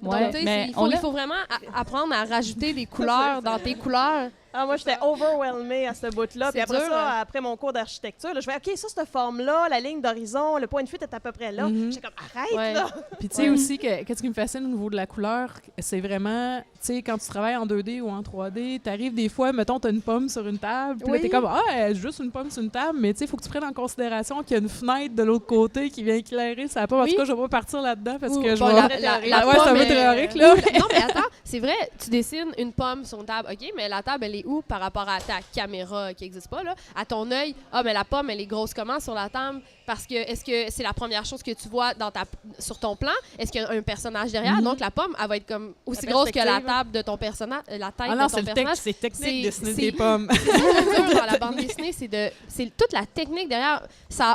S1: Ouais,
S4: donc,
S1: mais
S4: il faut vraiment apprendre à rajouter des couleurs dans tes couleurs.
S7: Moi, j'étais overwhelmée à ce bout-là. Puis après ça, après mon cours d'architecture, je vais OK, ça, cette forme-là, la ligne d'horizon, le point de fuite est à peu près là. J'étais comme, arrête, là!
S6: Puis tu sais aussi, qu'est-ce qui me fascine au niveau de la couleur, c'est vraiment, tu sais, quand tu travailles en 2D ou en 3D, t'arrives des fois, mettons, t'as une pomme sur une table, puis là, t'es comme, juste une pomme sur une table, mais tu sais, il faut que tu prennes en considération qu'il y a une fenêtre de l'autre côté qui vient éclairer sa pomme. En tout cas, je vais pas partir là-dedans parce que je vais...
S4: La pomme,
S6: c'est un peu théorique, là.
S4: Non, mais attends, c'est vrai, tu dessines une pomme sur une table, OK, mais la table, elle est où par rapport à ta caméra qui n'existe pas, là? À ton œil, mais la pomme, elle est grosse comment sur la table? Parce que est-ce que c'est la première chose que tu vois sur ton plan? Est-ce qu'il y a un personnage derrière? Donc, la pomme, elle va être comme aussi grosse que la table de ton personnage, la taille de ton personnage.
S6: C'est technique de dessiner des pommes.
S4: Dans la bande dessinée, c'est toute la technique derrière.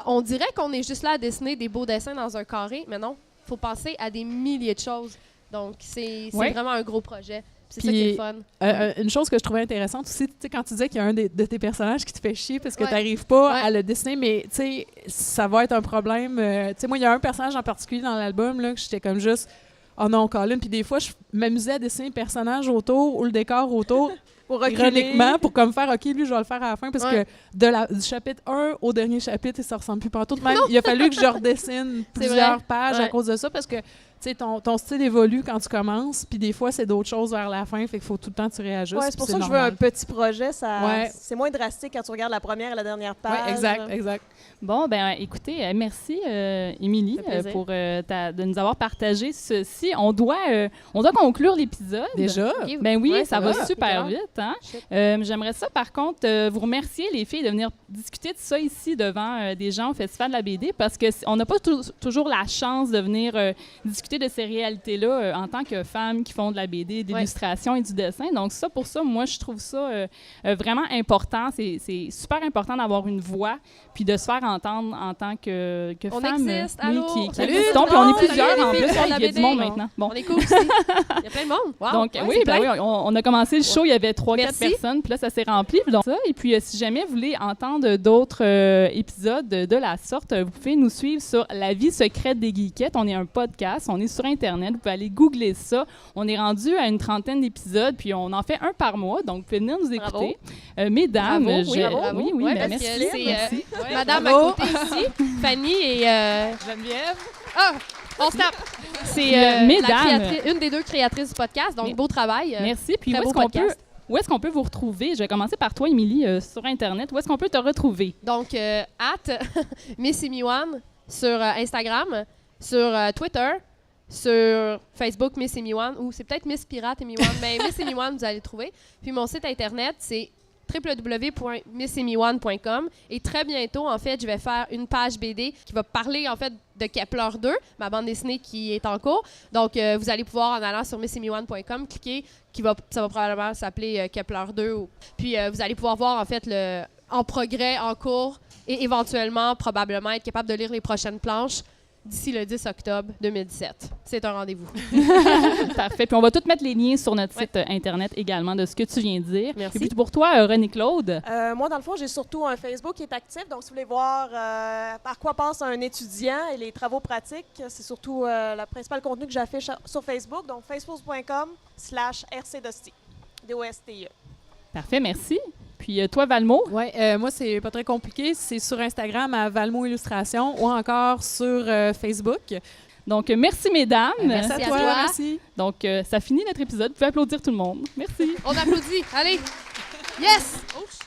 S4: On dirait qu'on est juste là à dessiner des beaux dessins dans un carré, mais non, il faut penser à des milliers de choses. Donc, c'est vraiment un gros projet. C'est ça qui est le fun.
S6: Une chose que je trouvais intéressante aussi, tu sais, quand tu disais qu'il y a un de tes personnages qui te fait chier parce que tu n'arrives pas à le dessiner, mais tu sais, ça va être un problème. Tu sais, moi, il y a un personnage en particulier dans l'album là, que j'étais comme juste, oh non, Colin. Puis des fois, je m'amusais à dessiner le personnage autour ou le décor autour. Ironiquement, pour comme faire, OK, lui, je vais le faire à la fin, parce que du chapitre 1 au dernier chapitre, ça ressemble plus partout. Même, il a fallu que je redessine plusieurs pages à cause de ça, parce que ton style évolue quand tu commences, puis des fois, c'est d'autres choses vers la fin, fait qu'il faut tout le temps que tu réajustes.
S7: C'est pour ça que je veux un petit projet. C'est moins drastique quand tu regardes la première et la dernière page.
S6: Oui, exact.
S1: Bon, ben écoutez, merci, Émilie, de nous avoir partagé ceci. On doit conclure l'épisode.
S6: Déjà?
S1: Ben oui, ça va super vite. Hein? J'aimerais ça, par contre, vous remercier, les filles, de venir discuter de ça ici devant des gens au Festival de la BD, parce qu'on n'a pas toujours la chance de venir discuter de ces réalités-là en tant que femmes qui font de la BD, de l'illustration et du dessin. Donc pour ça, moi, je trouve ça vraiment important. C'est super important d'avoir une voix puis de se faire entendre en tant que
S4: on
S1: femme.
S4: Existe, allô?
S1: Puis on est plusieurs en plus. Il y a du monde maintenant. Bon.
S4: On est cool aussi. Il y a plein de monde. Wow.
S1: Donc, on a commencé le show, il y avait 3-4 personnes, puis là, ça s'est rempli. Donc, ça. Et puis, si jamais vous voulez entendre d'autres épisodes de la sorte, vous pouvez nous suivre sur La vie secrète des geekettes. On est un podcast, on est sur Internet, vous pouvez aller googler ça. On est rendu à une 30aine d'épisodes, puis on en fait un par mois, donc vous pouvez venir nous écouter. Mesdames,
S4: bravo.
S1: Oui,
S4: merci.
S1: Merci.
S4: Madame à côté ici, Fanny et
S6: Geneviève.
S4: On se tape. C'est une des 2 créatrices du podcast, donc beau travail.
S1: Merci. Puis où où est-ce qu'on peut vous retrouver? Je vais commencer par toi, Émilie, sur Internet. Où est-ce qu'on peut te retrouver?
S4: Donc, @MissAmyOne sur Instagram, sur Twitter, sur Facebook Miss Amy One, ou c'est peut-être Miss Pirate Amy One, mais Miss Amy One, vous allez le trouver. Puis mon site Internet, c'est www.missamyone.com, et très bientôt, en fait, je vais faire une page BD qui va parler, en fait, de Kepler 2, ma bande dessinée qui est en cours. Donc, vous allez pouvoir, en allant sur missamyone.com, cliquer, ça va probablement s'appeler Kepler 2. Puis, vous allez pouvoir voir, en fait, en progrès, en cours, et éventuellement, probablement, être capable de lire les prochaines planches d'ici le 10 octobre 2017. C'est un rendez-vous.
S1: Parfait. Puis on va tout mettre les liens sur notre site Internet également de ce que tu viens de dire.
S4: Merci.
S1: Et puis pour toi, René-Claude?
S7: Moi, dans le fond, j'ai surtout un Facebook qui est actif. Donc, si vous voulez voir par quoi passe un étudiant et les travaux pratiques, c'est surtout le principal contenu que j'affiche sur Facebook. Donc, facebook.com/RCDOSTI. DOSTIE.
S1: Parfait, merci. Puis toi, Valmo?
S6: Oui, moi, c'est pas très compliqué. C'est sur Instagram à Valmo Illustration ou encore sur Facebook.
S1: Donc, merci, mesdames.
S6: Merci à toi.
S4: toi.
S6: Merci.
S1: Donc, ça finit notre épisode. Vous pouvez applaudir tout le monde. Merci.
S4: On applaudit. Allez! Yes! Ouch.